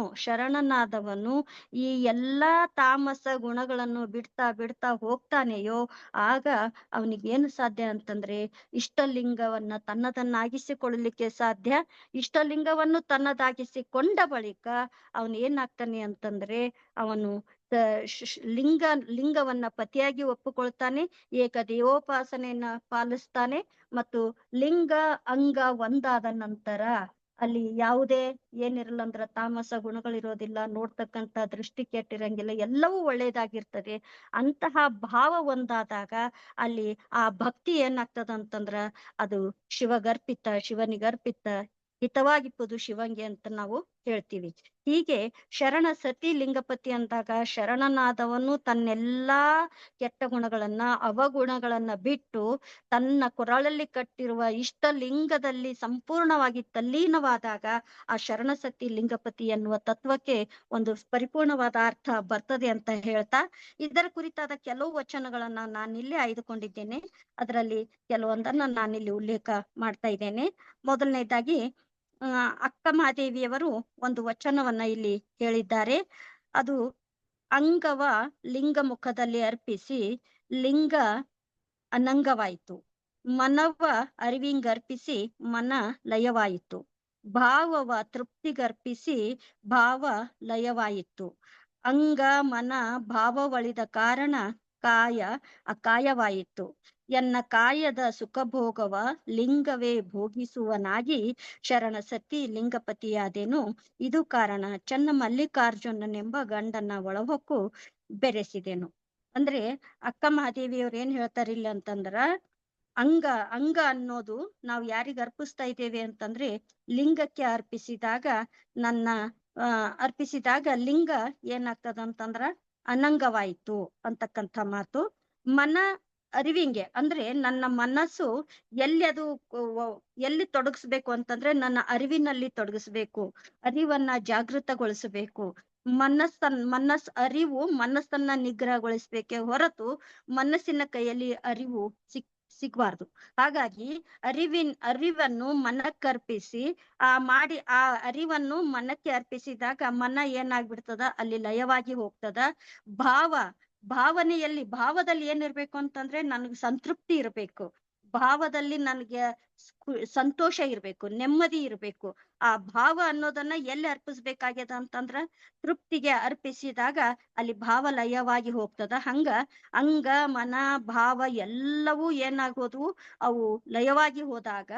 ಈ ಎಲ್ಲಾ ತಾಮಸ ಗುಣಗಳನ್ನು ಬಿಡ್ತಾ ಹೋಗ್ತಾನೆಯೋ ಆಗ ಅವನಿಗೇನು ಸಾಧ್ಯ ಅಂತಂದ್ರೆ ಇಷ್ಟಲಿಂಗವನ್ನ ತನ್ನದನ್ನಾಗಿಸಿಕೊಳ್ಳಲಿಕ್ಕೆ ಸಾಧ್ಯ. ಇಷ್ಟಲಿಂಗವನ್ನು ತನ್ನದಾಗಿಸಿಕೊಂಡ ಬಳಿಕ ಅವನು ಏನಾಗ್ತಾನೆ ಅಂತಂದ್ರೆ ಅವನು ಲಿಂಗವನ್ನ ಪತಿಯಾಗಿ ಒಪ್ಪಿಕೊಳ್ತಾನೆ, ಏಕದೇವೋಪಾಸನೆಯನ್ನ ಪಾಲಿಸ್ತಾನೆ ಮತ್ತು ಲಿಂಗ ಅಂಗ ಒಂದಾದ ನಂತರ ಅಲ್ಲಿ ಯಾವುದೇ ಏನಿರಲ್ಲ ತಾಮಸ ಗುಣಗಳಿರೋದಿಲ್ಲ, ನೋಡ್ತಕ್ಕಂತ ದೃಷ್ಟಿ ಕೆಟ್ಟಿರಂಗಿಲ್ಲ, ಎಲ್ಲವೂ ಒಳ್ಳೇದಾಗಿರ್ತದೆ. ಅಂತಹ ಭಾವ ಒಂದಾದಾಗ ಅಲ್ಲಿ ಆ ಭಕ್ತಿ ಏನಾಗ್ತದಂತಂದ್ರ ಅದು ಶಿವನಿಗರ್ಪಿತ ಹಿತವಾಗಿಪ್ಪುದು ಶಿವಂಗೆ ಅಂತ ನಾವು ಹೇಳ್ತೀವಿ. ಹೀಗೆ ಶರಣ ಸತಿ ಲಿಂಗಪತಿ ಅಂದಾಗ ಶರಣನಾದವನು ತನ್ನೆಲ್ಲಾ ಕೆಟ್ಟ ಗುಣಗಳನ್ನ ಅವಗುಣಗಳನ್ನ ಬಿಟ್ಟು ತನ್ನ ಕೊರಳಲ್ಲಿ ಕಟ್ಟಿರುವ ಇಷ್ಟಲಿಂಗದಲ್ಲಿ ಸಂಪೂರ್ಣವಾಗಿ ತಲ್ಲೀನವಾದಾಗ ಆ ಶರಣಸತಿ ಲಿಂಗಪತಿ ಎನ್ನುವ ತತ್ವಕ್ಕೆ ಒಂದು ಪರಿಪೂರ್ಣವಾದ ಅರ್ಥ ಬರ್ತದೆ ಅಂತ ಹೇಳ್ತಾ ಇದರ ಕುರಿತಾದ ಕೆಲವು ವಚನಗಳನ್ನ ನಾನಿಲ್ಲಿ ಆಯ್ದುಕೊಂಡಿದ್ದೇನೆ. ಅದರಲ್ಲಿ ಕೆಲವೊಂದನ್ನ ನಾನಿಲ್ಲಿ ಉಲ್ಲೇಖ ಮಾಡ್ತಾ ಇದ್ದೇನೆ. ಮೊದಲನೇದಾಗಿ ಅಕ್ಕ ಮಹಾದೇವಿಯವರು ಒಂದು ವಚನವನ್ನ ಇಲ್ಲಿ ಹೇಳಿದ್ದಾರೆ. ಅದು ಅಂಗವ ಲಿಂಗ ಮುಖದಲ್ಲಿ ಅರ್ಪಿಸಿ ಲಿಂಗ ಅನಂಗವಾಯಿತು, ಮನವ ಅರಿವಿಂಗರ್ಪಿಸಿ ಮನ ಲಯವಾಯಿತು, ಭಾವವ ತೃಪ್ತಿಗರ್ಪಿಸಿ ಭಾವ ಲಯವಾಯಿತು, ಅಂಗ ಮನ ಭಾವವಳಿದ ಕಾರಣ ಕಾಯ ಅಕಾಯವಾಯಿತು, ಎನ್ನ ಕಾಯದ ಸುಖಭೋಗವ ಲಿಂಗವೇ ಭೋಗಿಸುವನಾಗಿ ಶರಣಸತಿ ಲಿಂಗಪತಿಯಾದೆನು, ಇದು ಕಾರಣ ಚನ್ನ ಮಲ್ಲಿಕಾರ್ಜುನನೆಂಬ ಗಂಡನ ಒಳಹೊಕ್ಕು ಬೆರೆಸಿದೆನು. ಅಂದ್ರೆ ಅಕ್ಕ ಮಹಾದೇವಿಯವ್ರು ಏನ್ ಹೇಳ್ತಾರಿಲ್ಲ ಅಂತಂದ್ರ ಅಂಗ ಅನ್ನೋದು ನಾವು ಯಾರಿಗ ಅರ್ಪಿಸ್ತಾ ಇದ್ದೇವೆ ಅಂತಂದ್ರೆ ಲಿಂಗಕ್ಕೆ ಅರ್ಪಿಸಿದಾಗ ಲಿಂಗ ಏನಾಗ್ತದ ಅಂತಂದ್ರ ಅನಂಗವಾಯಿತು ಅಂತಕ್ಕಂಥ ಮಾತು. ಮನ ಅರಿವಿಂಗೆ ಅಂದ್ರೆ ನನ್ನ ಮನಸ್ಸು ಎಲ್ಲಿ ತೊಡಗಿಸ್ಬೇಕು ಅಂತಂದ್ರೆ ನನ್ನ ಅರಿವಿನಲ್ಲಿ ತೊಡಗಿಸ್ಬೇಕು, ಅರಿವನ್ನ ಜಾಗೃತಗೊಳಿಸಬೇಕು. ಮನಸ್ಸನ್ನ ನಿಗ್ರಹಗೊಳಿಸ್ಬೇಕೆ ಹೊರತು ಮನಸ್ಸಿನ ಕೈಯಲ್ಲಿ ಅರಿವು ಸಿಗ್ಬಾರ್ದು. ಹಾಗಾಗಿ ಅರಿವನ್ನು ಮನಕ್ಕರ್ಪಿಸಿ ಆ ಅರಿವನ್ನು ಮನಕ್ಕೆ ಅರ್ಪಿಸಿದಾಗ ಮನ ಏನಾಗ್ಬಿಡ್ತದ ಅಲ್ಲಿ ಲಯವಾಗಿ ಹೋಗ್ತದ. ಭಾವದಲ್ಲಿ ಏನಿರ್ಬೇಕು ಅಂತಂದ್ರೆ ನನಗೆ ಸಂತೃಪ್ತಿ ಇರ್ಬೇಕು, ಭಾವದಲ್ಲಿ ನನಗೆ ಸಂತೋಷ ಇರ್ಬೇಕು, ನೆಮ್ಮದಿ ಇರ್ಬೇಕು. ಆ ಭಾವ ಅನ್ನೋದನ್ನ ಎಲ್ಲಿ ಅರ್ಪಿಸ್ಬೇಕಾಗ್ಯದ ಅಂತಂದ್ರ ತೃಪ್ತಿಗೆ ಅರ್ಪಿಸಿದಾಗ ಅಲ್ಲಿ ಭಾವ ಲಯವಾಗಿ ಹೋಗ್ತದ. ಹಂಗ ಅಂಗ ಮನ ಭಾವ ಎಲ್ಲವೂ ಏನಾಗೋದು ಅವು ಲಯವಾಗಿ ಹೋದಾಗ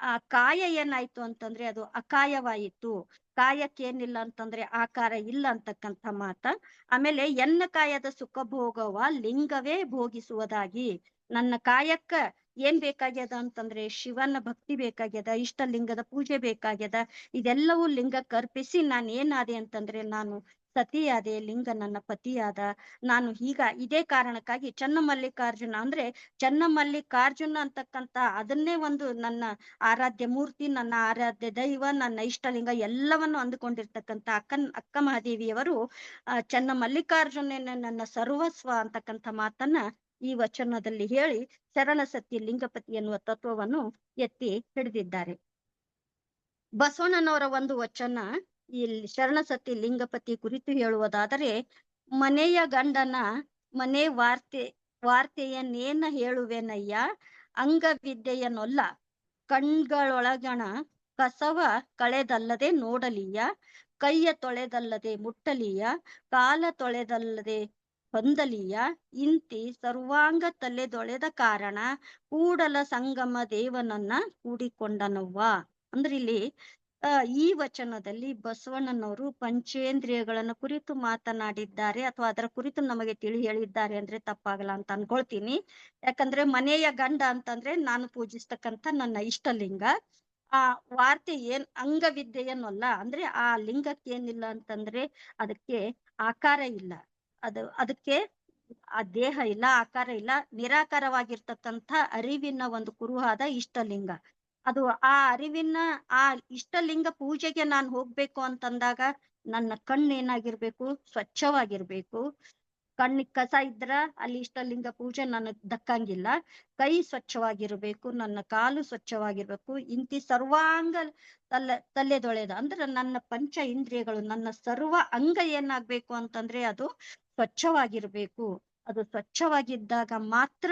ಆ ಕಾಯ ಏನಾಯ್ತು ಅಂತಂದ್ರೆ ಅದು ಅಕಾಯವಾಯಿತು. ಕಾಯಕ್ಕೇನಿಲ್ಲ ಅಂತಂದ್ರೆ ಆಕಾರ ಇಲ್ಲ ಅಂತಕ್ಕಂಥ ಮಾತ. ಆಮೇಲೆ ಎನ್ನ ಕಾಯದ ಸುಖ ಭೋಗವ ಲಿಂಗವೇ ಭೋಗಿಸುವುದಾಗಿ, ನನ್ನ ಕಾಯಕ್ಕ ಏನ್ ಬೇಕಾಗ್ಯದ ಅಂತಂದ್ರೆ ಶಿವನ ಭಕ್ತಿ ಬೇಕಾಗ್ಯದ, ಇಷ್ಟಲಿಂಗದ ಪೂಜೆ ಬೇಕಾಗ್ಯದ. ಇದೆಲ್ಲವೂ ಲಿಂಗಕ್ಕೆ ಅರ್ಪಿಸಿ ನಾನು ಏನಾದೆ ಅಂತಂದ್ರೆ ನಾನು ಸತಿಯಾದೆ, ಲಿಂಗ ನನ್ನ ಪತಿಯಾದ. ನಾನು ಈಗ ಇದೇ ಕಾರಣಕ್ಕಾಗಿ ಚನ್ನಮಲ್ಲಿಕಾರ್ಜುನ ಅಂದ್ರೆ ಚನ್ನಮಲ್ಲಿಕಾರ್ಜುನ ಅಂತಕ್ಕಂತ ಅದನ್ನೇ ಒಂದು ನನ್ನ ಆರಾಧ್ಯ ಮೂರ್ತಿ, ನನ್ನ ಆರಾಧ್ಯ ದೈವ, ನನ್ನ ಇಷ್ಟಲಿಂಗ ಎಲ್ಲವನ್ನು ಅಂದುಕೊಂಡಿರ್ತಕ್ಕಂಥ ಅಕ್ಕ ಮಹಾದೇವಿಯವರು ಚನ್ನಮಲ್ಲಿಕಾರ್ಜುನನೇ ನನ್ನ ಸರ್ವಸ್ವ ಅಂತಕ್ಕಂಥ ಮಾತನ್ನ ಈ ವಚನದಲ್ಲಿ ಹೇಳಿ ಶರಣ ಸತಿ ಲಿಂಗಪತಿ ಎನ್ನುವ ತತ್ವವನ್ನು ಎತ್ತಿ ಹಿಡಿದಿದ್ದಾರೆ. ಬಸವಣ್ಣನವರ ಒಂದು ವಚನ ಇಲ್ಲಿ ಶರಣಸತಿ ಲಿಂಗಪತಿ ಕುರಿತು ಹೇಳುವುದಾದರೆ, ಮನೆಯ ಗಂಡನ ಮನೆ ವಾರ್ತೆಯನ್ನೇನ ಹೇಳುವೆನಯ್ಯ, ಅಂಗವಿದ್ಯೆಯನ್ನೊಲ್ಲ ಕಣ್ಗಳೊಳಗಣ ಕಸವ ಕಳೆದಲ್ಲದೆ ನೋಡಲಿಯ, ಕೈಯ ತೊಳೆದಲ್ಲದೆ ಮುಟ್ಟಲಿಯ, ಕಾಲ ತೊಳೆದಲ್ಲದೆ ಹೊಂದಲಿಯ, ಇಂತಿ ಸರ್ವಾಂಗ ತಲೆದೊಳೆದ ಕಾರಣ ಕೂಡಲ ಸಂಗಮ ದೇವನನ್ನ ಕೂಡಿಕೊಂಡನವ್ವ. ಅಂದ್ರೆ ಇಲ್ಲಿ ಈ ವಚನದಲ್ಲಿ ಬಸವಣ್ಣನವರು ಪಂಚೇಂದ್ರಿಯಗಳನ್ನ ಕುರಿತು ಮಾತನಾಡಿದ್ದಾರೆ, ಅಥವಾ ಅದರ ಕುರಿತು ನಮಗೆ ತಿಳಿ ಹೇಳಿದ್ದಾರೆ ಅಂದ್ರೆ ತಪ್ಪಾಗಲ್ಲ ಅಂತ ಅನ್ಕೊಳ್ತೀನಿ. ಯಾಕಂದ್ರೆ ಮನೆಯ ಗಂಡ ಅಂತಂದ್ರೆ ನಾನು ಪೂಜಿಸ್ತಕ್ಕಂಥ ನನ್ನ ಇಷ್ಟಲಿಂಗ. ಆ ವಾರ್ತೆ ಅಂಗವಿದ್ಯೆಯನ್ನಲ್ಲ ಅಂದ್ರೆ ಆ ಲಿಂಗಕ್ಕೆ ಏನಿಲ್ಲ ಅಂತಂದ್ರೆ ಅದಕ್ಕೆ ಆಕಾರ ಇಲ್ಲ, ಅದಕ್ಕೆ ಆ ದೇಹ ಇಲ್ಲ, ಆಕಾರ ಇಲ್ಲ, ನಿರಾಕಾರವಾಗಿರ್ತಕ್ಕಂಥ ಅರಿವಿನ ಒಂದು ಕುರುಹಾದ ಇಷ್ಟಲಿಂಗ. ಅದು ಆ ಅರಿವಿನ ಆ ಇಷ್ಟಲಿಂಗ ಪೂಜೆಗೆ ನಾನು ಹೋಗ್ಬೇಕು ಅಂತಂದಾಗ ನನ್ನ ಕಣ್ಣು ಏನಾಗಿರ್ಬೇಕು, ಸ್ವಚ್ಛವಾಗಿರ್ಬೇಕು. ಕಣ್ಣಿಗೆ ಕಸ ಇದ್ರ ಅಲ್ಲಿ ಇಷ್ಟಲಿಂಗ ಪೂಜೆ ನನಗ್ ದಕ್ಕಂಗಿಲ್ಲ. ಕೈ ಸ್ವಚ್ಛವಾಗಿರ್ಬೇಕು, ನನ್ನ ಕಾಲು ಸ್ವಚ್ಛವಾಗಿರ್ಬೇಕು. ಇಂತಿ ಸರ್ವಾಂಗ ತಲೆದೊಳೆದ ಅಂದ್ರೆ ನನ್ನ ಪಂಚ ಇಂದ್ರಿಯಗಳು, ನನ್ನ ಸರ್ವ ಅಂಗ ಏನಾಗ್ಬೇಕು ಅಂತಂದ್ರೆ ಅದು ಸ್ವಚ್ಛವಾಗಿರ್ಬೇಕು. ಅದು ಸ್ವಚ್ಛವಾಗಿದ್ದಾಗ ಮಾತ್ರ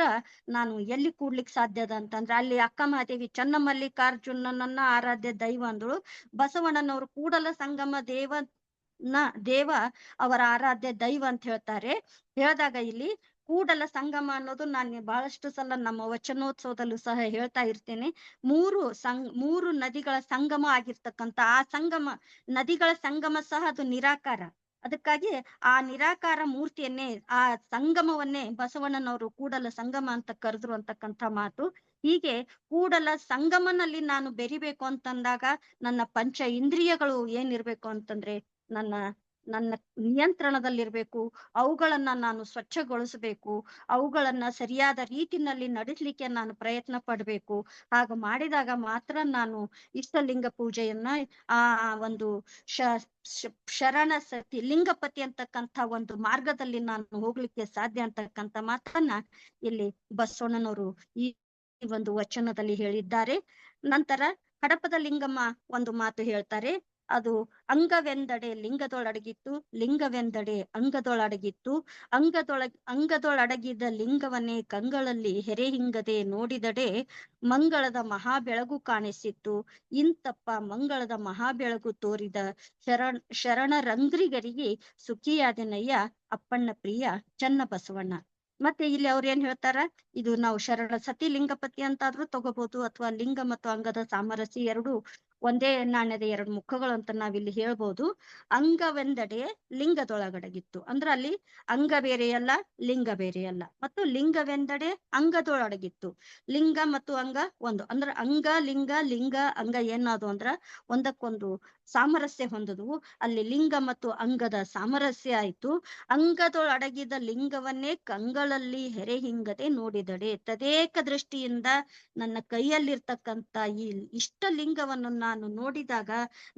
ನಾನು ಎಲ್ಲಿ ಕೂಡ್ಲಿಕ್ಕೆ ಸಾಧ್ಯದ ಅಂತಂದ್ರೆ ಅಲ್ಲಿ ಅಕ್ಕ ಮಹಾದೇವಿ ಚನ್ನಮಲ್ಲಿಕಾರ್ಜುನನನ್ನ ಆರಾಧ್ಯ ದೈವ ಅಂದಳು. ಬಸವಣ್ಣನವರು ಕೂಡಲ ಸಂಗಮ ದೇವ ಅವರ ಆರಾಧ್ಯ ದೈವ ಅಂತ ಹೇಳ್ತಾರೆ. ಹೇಳಿದಾಗ ಇಲ್ಲಿ ಕೂಡಲ ಸಂಗಮ ಅನ್ನೋದು ನಾನು ಬಹಳಷ್ಟು ಸಲ ನಮ್ಮ ವಚನೋತ್ಸವದಲ್ಲೂ ಸಹ ಹೇಳ್ತಾ ಇರ್ತೇನೆ. ಮೂರು ನದಿಗಳ ಸಂಗಮ ಆಗಿರ್ತಕ್ಕಂಥ ಆ ಸಂಗಮ ನದಿಗಳ ಸಂಗಮ ಸಹ ಅದು ನಿರಾಕಾರ. ಅದಕ್ಕಾಗಿ ಆ ನಿರಾಕಾರ ಮೂರ್ತಿಯನ್ನೇ, ಆ ಸಂಗಮವನ್ನೇ ಬಸವಣ್ಣನವರು ಕೂಡಲ ಸಂಗಮ ಅಂತ ಕರೆದ್ರು ಅಂತಕ್ಕಂಥ ಮಾತು. ಹೀಗೆ ಕೂಡಲ ಸಂಗಮನಲ್ಲಿ ನಾನು ಬೆರಿಬೇಕು ಅಂತಂದಾಗ ನನ್ನ ಪಂಚ ಇಂದ್ರಿಯಗಳು ಏನಿರ್ಬೇಕು ಅಂತಂದ್ರೆ ನನ್ನ ನಿಯಂತ್ರಣದಲ್ಲಿರ್ಬೇಕು. ಅವುಗಳನ್ನ ನಾನು ಸ್ವಚ್ಛಗೊಳಿಸಬೇಕು, ಅವುಗಳನ್ನ ಸರಿಯಾದ ರೀತಿನಲ್ಲಿ ನಡೆಸಲಿಕ್ಕೆ ನಾನು ಪ್ರಯತ್ನ ಪಡ್ಬೇಕು. ಹಾಗ ಮಾಡಿದಾಗ ಮಾತ್ರ ನಾನು ಇಷ್ಟಲಿಂಗ ಪೂಜೆಯನ್ನ ಆ ಒಂದು ಶರಣ ಸತಿ ಲಿಂಗಪತಿ ಅಂತಕ್ಕಂಥ ಒಂದು ಮಾರ್ಗದಲ್ಲಿ ನಾನು ಹೋಗ್ಲಿಕ್ಕೆ ಸಾಧ್ಯ ಅಂತಕ್ಕಂಥ ಮಾತನ್ನ ಇಲ್ಲಿ ಬಸವಣ್ಣನವರು ಈ ಒಂದು ವಚನದಲ್ಲಿ ಹೇಳಿದ್ದಾರೆ. ನಂತರ ಹಡಪದ ಲಿಂಗಮ್ಮ ಒಂದು ಮಾತು ಹೇಳ್ತಾರೆ. ಅದು ಅಂಗವೆಂದಡೆ ಲಿಂಗದೊಳಡಗಿತ್ತು, ಲಿಂಗವೆಂದಡೆ ಅಂಗದೊಳಡಗಿತ್ತು, ಅಂಗದೊಳಡಗಿದ ಲಿಂಗವನ್ನೇ ಕಂಗಳಲ್ಲಿ ಹೆರೆಹಿಂಗದೆ ನೋಡಿದಡೆ ಮಂಗಳದ ಮಹಾಬೆಳಗು ಕಾಣಿಸಿತ್ತು. ಇಂತಪ್ಪ ಮಂಗಳದ ಮಹಾಬೆಳಗು ತೋರಿದ ಶರಣರಂಗ್ರಿಗರಿಗೆ ಸುಖಿಯಾದನಯ್ಯ ಅಪ್ಪಣ್ಣ ಪ್ರಿಯ ಚನ್ನ ಬಸವಣ್ಣ. ಮತ್ತೆ ಇಲ್ಲಿ ಅವ್ರು ಏನ್ ಹೇಳ್ತಾರ, ಇದು ನಾವು ಶರಣ ಸತಿ ಲಿಂಗಪತಿ ಅಂತಾದ್ರೂ ತಗೋಬಹುದು, ಅಥವಾ ಲಿಂಗ ಮತ್ತು ಅಂಗದ ಸಾಮರಸ್ಯ ಎರಡು ಒಂದೇ ನಾಣ್ಯದ ಎರಡು ಮುಖಗಳು ಅಂತ ನಾವಿಲ್ಲಿ ಹೇಳ್ಬೋದು. ಅಂಗವೆಂದಡೆ ಲಿಂಗದೊಳಗಡಗಿತ್ತು ಅಂದ್ರೆ ಅಲ್ಲಿ ಅಂಗ ಬೇರೆಯಲ್ಲ, ಲಿಂಗ ಬೇರೆಯಲ್ಲ. ಮತ್ತು ಲಿಂಗವೆಂದಡೆ ಅಂಗದೊಳಗಡಗಿತ್ತು. ಲಿಂಗ ಮತ್ತು ಅಂಗ ಒಂದು ಅಂದ್ರೆ ಅಂಗ ಲಿಂಗ, ಲಿಂಗ ಅಂಗ ಏನಾದು ಅಂದ್ರ ಒಂದಕ್ಕೊಂದು ಸಾಮರಸ್ಯ ಹೊಂದದು. ಅಲ್ಲಿ ಲಿಂಗ ಮತ್ತು ಅಂಗದ ಸಾಮರಸ್ಯ ಆಯ್ತು. ಅಂಗದೊಳಡಗಿದ ಲಿಂಗವನ್ನೇ ಕಂಗಳಲ್ಲಿ ಹೆರೆಹಿಂಗದೆ ನೋಡಿದಡೆ. ತದೇಕ ದೃಷ್ಟಿಯಿಂದ ನನ್ನ ಕೈಯಲ್ಲಿರ್ತಕ್ಕಂಥ ಈ ಇಷ್ಟ ಲಿಂಗವನ್ನು ನಾನು ನೋಡಿದಾಗ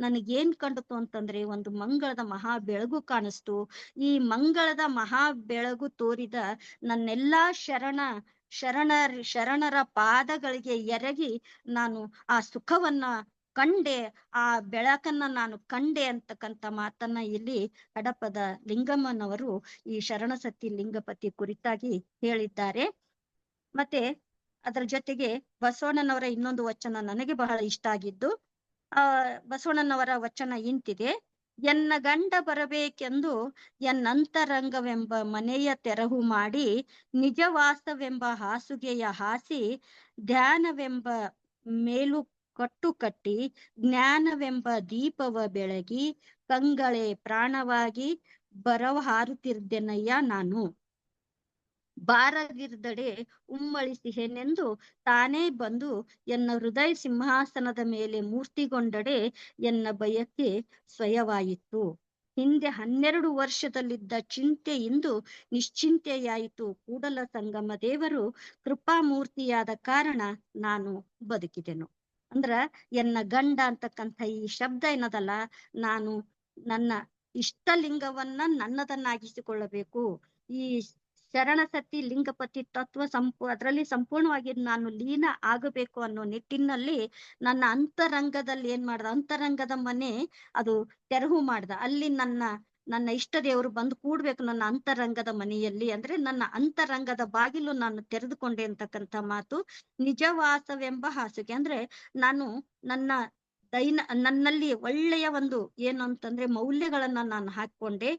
ನನಗೇನ್ ಕಂಡಿತು ಅಂತಂದ್ರೆ ಒಂದು ಮಂಗಳದ ಮಹಾ ಬೆಳಗು ಕಾಣಿಸ್ತು. ಈ ಮಂಗಳದ ಮಹಾ ಬೆಳಗು ತೋರಿದ ನನ್ನೆಲ್ಲಾ ಶರಣರ ಪಾದಗಳಿಗೆ ಎರಗಿ ನಾನು ಆ ಸುಖವನ್ನ ಕಂಡೆ, ಆ ಬೆಳಕನ್ನ ನಾನು ಕಂಡೆ ಅಂತಕ್ಕಂಥ ಮಾತನ್ನ ಇಲ್ಲಿ ಹಡಪದ ಲಿಂಗಮ್ಮನವರು ಈ ಶರಣಸತಿ ಲಿಂಗಪತಿ ಕುರಿತಾಗಿ ಹೇಳಿದ್ದಾರೆ. ಮತ್ತೆ ಅದರ ಜೊತೆಗೆ ಬಸವಣ್ಣನವರ ಇನ್ನೊಂದು ವಚನ ನನಗೆ ಬಹಳ ಇಷ್ಟ ಆಗಿದ್ದು, ಬಸವಣ್ಣನವರ ವಚನ ಇಂತಿದೆ. ಎನ್ನ ಗಂಡ ಬರಬೇಕೆಂದು ಎನ್ನಂತರಂಗವೆಂಬ ಮನೆಯ ತೆರವು ಮಾಡಿ, ನಿಜವಾಸವೆಂಬ ಹಾಸುಗೆಯ ಹಾಸಿ, ಧ್ಯಾನವೆಂಬ ಮೇಲು ಕಟ್ಟು ಕಟ್ಟಿ, ಜ್ಞಾನವೆಂಬ ದೀಪವ ಬೆಳಗಿ, ಕಂಗಳೇ ಪ್ರಾಣವಾಗಿ ಬರವ ಹಾರುತ್ತಿರ್ದೆನಯ್ಯ ನಾನು. ಬಾರಗಿರ್ದಡೆ ಉಮ್ಮಳಿಸಿಹೆನೆಂದು ತಾನೇ ಬಂದು ಎನ್ನ ಹೃದಯ ಸಿಂಹಾಸನದ ಮೇಲೆ ಮೂರ್ತಿಗೊಂಡಡೆ ಎನ್ನ ಬಯಕೆ ಸ್ವಯವಾಯಿತು. ಹಿಂದೆ 12 ವರ್ಷದಲ್ಲಿದ್ದ ಚಿಂತೆ ಇಂದು ನಿಶ್ಚಿಂತೆಯಾಯಿತು. ಕೂಡಲ ಸಂಗಮ ದೇವರು ಕೃಪಾಮೂರ್ತಿಯಾದ ಕಾರಣ ನಾನು ಬದುಕಿದೆನು. ಅಂದ್ರ ಎನ್ನ ಗಂಡ ಅಂತಕ್ಕಂಥ ಈ ಶಬ್ದ ಏನದಲ್ಲ, ನಾನು ನನ್ನ ಇಷ್ಟಲಿಂಗವನ್ನ ನನ್ನದನ್ನಾಗಿಸಿಕೊಳ್ಳಬೇಕು. ಈ ಶರಣಸತಿ ಲಿಂಗಪತಿ ತತ್ವ ಅದರಲ್ಲಿ ಸಂಪೂರ್ಣವಾಗಿ ನಾನು ಲೀನ ಆಗಬೇಕು ಅನ್ನೋ ನಿಟ್ಟಿನಲ್ಲಿ ನನ್ನ ಅಂತರಂಗದಲ್ಲಿ ಏನ್ ಮಾಡ್ದ, ಅಂತರಂಗದ ಮನೆ ಅದು ತೆರವು ಮಾಡ್ದ. ಅಲ್ಲಿ ನನ್ನ ಇಷ್ಟ ದೇವರು ಬಂದು ಕೂಡ್ಬೇಕು ನನ್ನ ಅಂತರಂಗದ ಮನೆಯಲ್ಲಿ. ಅಂದ್ರೆ ನನ್ನ ಅಂತರಂಗದ ಬಾಗಿಲು ನಾನು ತೆರೆದುಕೊಂಡೆ ಅಂತಕ್ಕಂಥ ಮಾತು. ನಿಜವಾಸವೆಂಬ ಹಾಸಿಗೆ ಅಂದ್ರೆ ನಾನು ನನ್ನಲ್ಲಿ ಒಳ್ಳೆಯ ಒಂದು ಏನು ಅಂತಂದ್ರೆ ಮೌಲ್ಯಗಳನ್ನ ನಾನು ಹಾಕೊಂಡೆ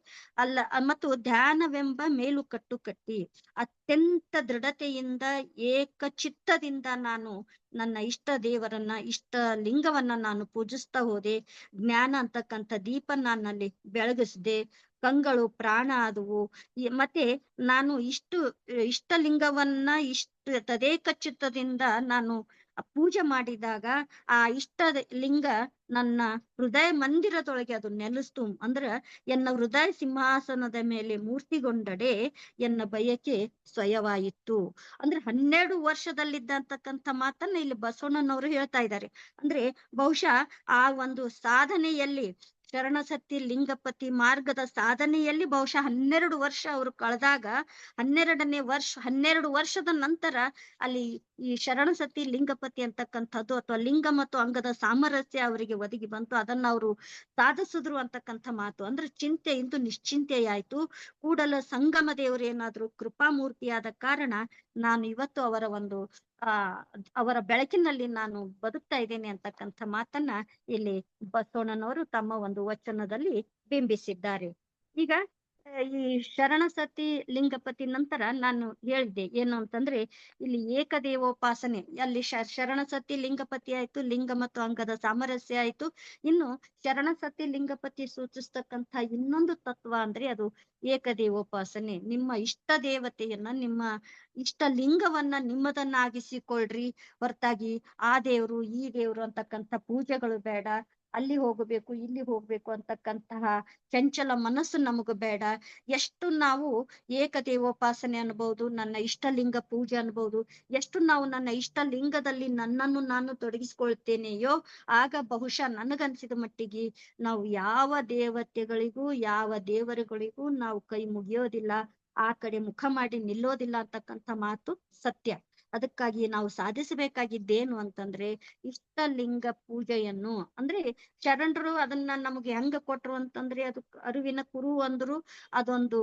ಮತ್ತು ಧ್ಯಾನವೆಂಬ ಮೇಲು ಕಟ್ಟು ಕಟ್ಟಿ ಅತ್ಯಂತ ದೃಢತೆಯಿಂದ ಏಕಚಿತ್ತದಿಂದ ನಾನು ನನ್ನ ಇಷ್ಟ ದೇವರನ್ನ ಇಷ್ಟ ಲಿಂಗವನ್ನ ನಾನು ಪೂಜಿಸ್ತಾ ಹೋದೆ. ಜ್ಞಾನ ಅಂತಕ್ಕಂಥ ದೀಪ ನನ್ನಲ್ಲಿ ಬೆಳಗಿಸ್ದೆ. ಕಂಗಳು ಪ್ರಾಣ ಆದವು. ಮತ್ತೆ ನಾನು ಇಷ್ಟಲಿಂಗವನ್ನ ತದೇಕ ಚಿತ್ತದಿಂದ ನಾನು ಪೂಜೆ ಮಾಡಿದಾಗ ಆ ಇಷ್ಟ ಲಿಂಗ ನನ್ನ ಹೃದಯ ಮಂದಿರದೊಳಗೆ ಅದು ನೆಲೆಸ್ತು. ಅಂದ್ರ ಎನ್ನ ಹೃದಯ ಸಿಂಹಾಸನದ ಮೇಲೆ ಮೂರ್ತಿಗೊಂಡಡೆ ಎನ್ನ ಬಯಕೆ ಸ್ವಯವಾಯಿತು. ಅಂದ್ರೆ 12 ವರ್ಷದಲ್ಲಿದ್ದಂತಕ್ಕಂಥ ಮಾತನ್ನ ಇಲ್ಲಿ ಬಸವಣ್ಣನವರು ಹೇಳ್ತಾ ಇದ್ದಾರೆ. ಅಂದ್ರೆ ಬಹುಶಃ ಆ ಒಂದು ಸಾಧನೆಯಲ್ಲಿ ಶರಣಸತಿ ಲಿಂಗಪತಿ ಮಾರ್ಗದ ಸಾಧನೆಯಲ್ಲಿ ಬಹುಶಃ 12 ವರ್ಷ ಅವರು ಕಳೆದಾಗ 12 ವರ್ಷದ ನಂತರ ಅಲ್ಲಿ ಈ ಶರಣಸತಿ ಲಿಂಗಪತಿ ಅಂತಕ್ಕಂಥದ್ದು ಅಥವಾ ಲಿಂಗ ಮತ್ತು ಅಂಗದ ಸಾಮರಸ್ಯ ಅವರಿಗೆ ಒದಗಿ ಬಂತು. ಅದನ್ನ ಅವರು ಸಾಧಿಸಿದ್ರು ಅಂತಕ್ಕಂಥ ಮಾತು. ಅಂದ್ರೆ ಚಿಂತೆ ಇಂದು ನಿಶ್ಚಿಂತೆಯಾಯ್ತು. ಕೂಡಲ ಸಂಗಮ ದೇವರು ಏನಾದ್ರು ಕೃಪಾಮೂರ್ತಿಯಾದ ಕಾರಣ ನಾನು ಇವತ್ತು ಅವರ ಬೆಳಕಿನಲ್ಲಿ ನಾನು ಬದುಕ್ತಾ ಇದ್ದೇನೆ ಅಂತಕ್ಕಂಥ ಮಾತನ್ನ ಇಲ್ಲಿ ಬಸವಣ್ಣನವರು ತಮ್ಮ ಒಂದು ವಚನದಲ್ಲಿ ಬಿಂಬಿಸಿದ್ದಾರೆ. ಈಗ ಈ ಶರಣಸತಿ ಲಿಂಗಪತಿ ನಂತರ ನಾನು ಹೇಳಿದ್ದೆ ಏನು ಅಂತಂದ್ರೆ ಇಲ್ಲಿ ಏಕದೇವೋಪಾಸನೆ. ಅಲ್ಲಿ ಶರಣಸತಿ ಲಿಂಗಪತಿ ಆಯ್ತು, ಲಿಂಗ ಮತ್ತು ಅಂಗದ ಸಾಮರಸ್ಯ ಆಯ್ತು. ಇನ್ನು ಶರಣಸತಿ ಲಿಂಗಪತಿ ಸೂಚಿಸ್ತಕ್ಕಂಥ ಇನ್ನೊಂದು ತತ್ವ ಅಂದ್ರೆ ಅದು ಏಕದೇವೋಪಾಸನೆ. ನಿಮ್ಮ ಇಷ್ಟ ದೇವತೆಯನ್ನ, ನಿಮ್ಮ ಇಷ್ಟ ಲಿಂಗವನ್ನ ನಿಮ್ಮದನ್ನಾಗಿಸಿಕೊಳ್ರಿ, ಹೊರತಾಗಿ ಆ ದೇವ್ರು ಈ ದೇವ್ರು ಅಂತಕ್ಕಂಥ ಪೂಜೆಗಳು ಬೇಡ. ಅಲ್ಲಿ ಹೋಗಬೇಕು ಇಲ್ಲಿ ಹೋಗ್ಬೇಕು ಅಂತಕ್ಕಂತಹ ಚಂಚಲ ಮನಸ್ಸು ನಮಗೂ ಬೇಡ. ಎಷ್ಟು ನಾವು ಏಕದೇವೋಪಾಸನೆ ಅನ್ಬಹುದು, ನನ್ನ ಇಷ್ಟಲಿಂಗ ಪೂಜೆ ಅನ್ಬಹುದು, ಎಷ್ಟು ನಾವು ನನ್ನ ಇಷ್ಟಲಿಂಗದಲ್ಲಿ ನನ್ನನ್ನು ನಾನು ತೊಡಗಿಸ್ಕೊಳ್ತೇನೆಯೋ ಆಗ ಬಹುಶಃ ನನಗನ್ಸಿದ ಮಟ್ಟಿಗೆ ನಾವು ಯಾವ ದೇವತೆಗಳಿಗೂ ಯಾವ ದೇವರುಗಳಿಗೂ ನಾವು ಕೈ ಮುಗಿಯೋದಿಲ್ಲ, ಆ ಕಡೆ ಮುಖ ಮಾಡಿ ನಿಲ್ಲೋದಿಲ್ಲ ಅಂತಕ್ಕಂಥ ಮಾತು ಸತ್ಯ. ಅದಕ್ಕಾಗಿ ನಾವು ಸಾಧಿಸಬೇಕಾಗಿದ್ದೇನು ಅಂತಂದ್ರೆ ಇಷ್ಟಲಿಂಗ ಪೂಜೆಯನ್ನು. ಅಂದ್ರೆ ಶರಣರು ಅದನ್ನ ನಮಗೆ ಹೆಂಗ ಕೊಟ್ರು ಅಂತಂದ್ರೆ ಅದು ಅರಿವಿನ ಕುರು ಅಂದ್ರು. ಅದೊಂದು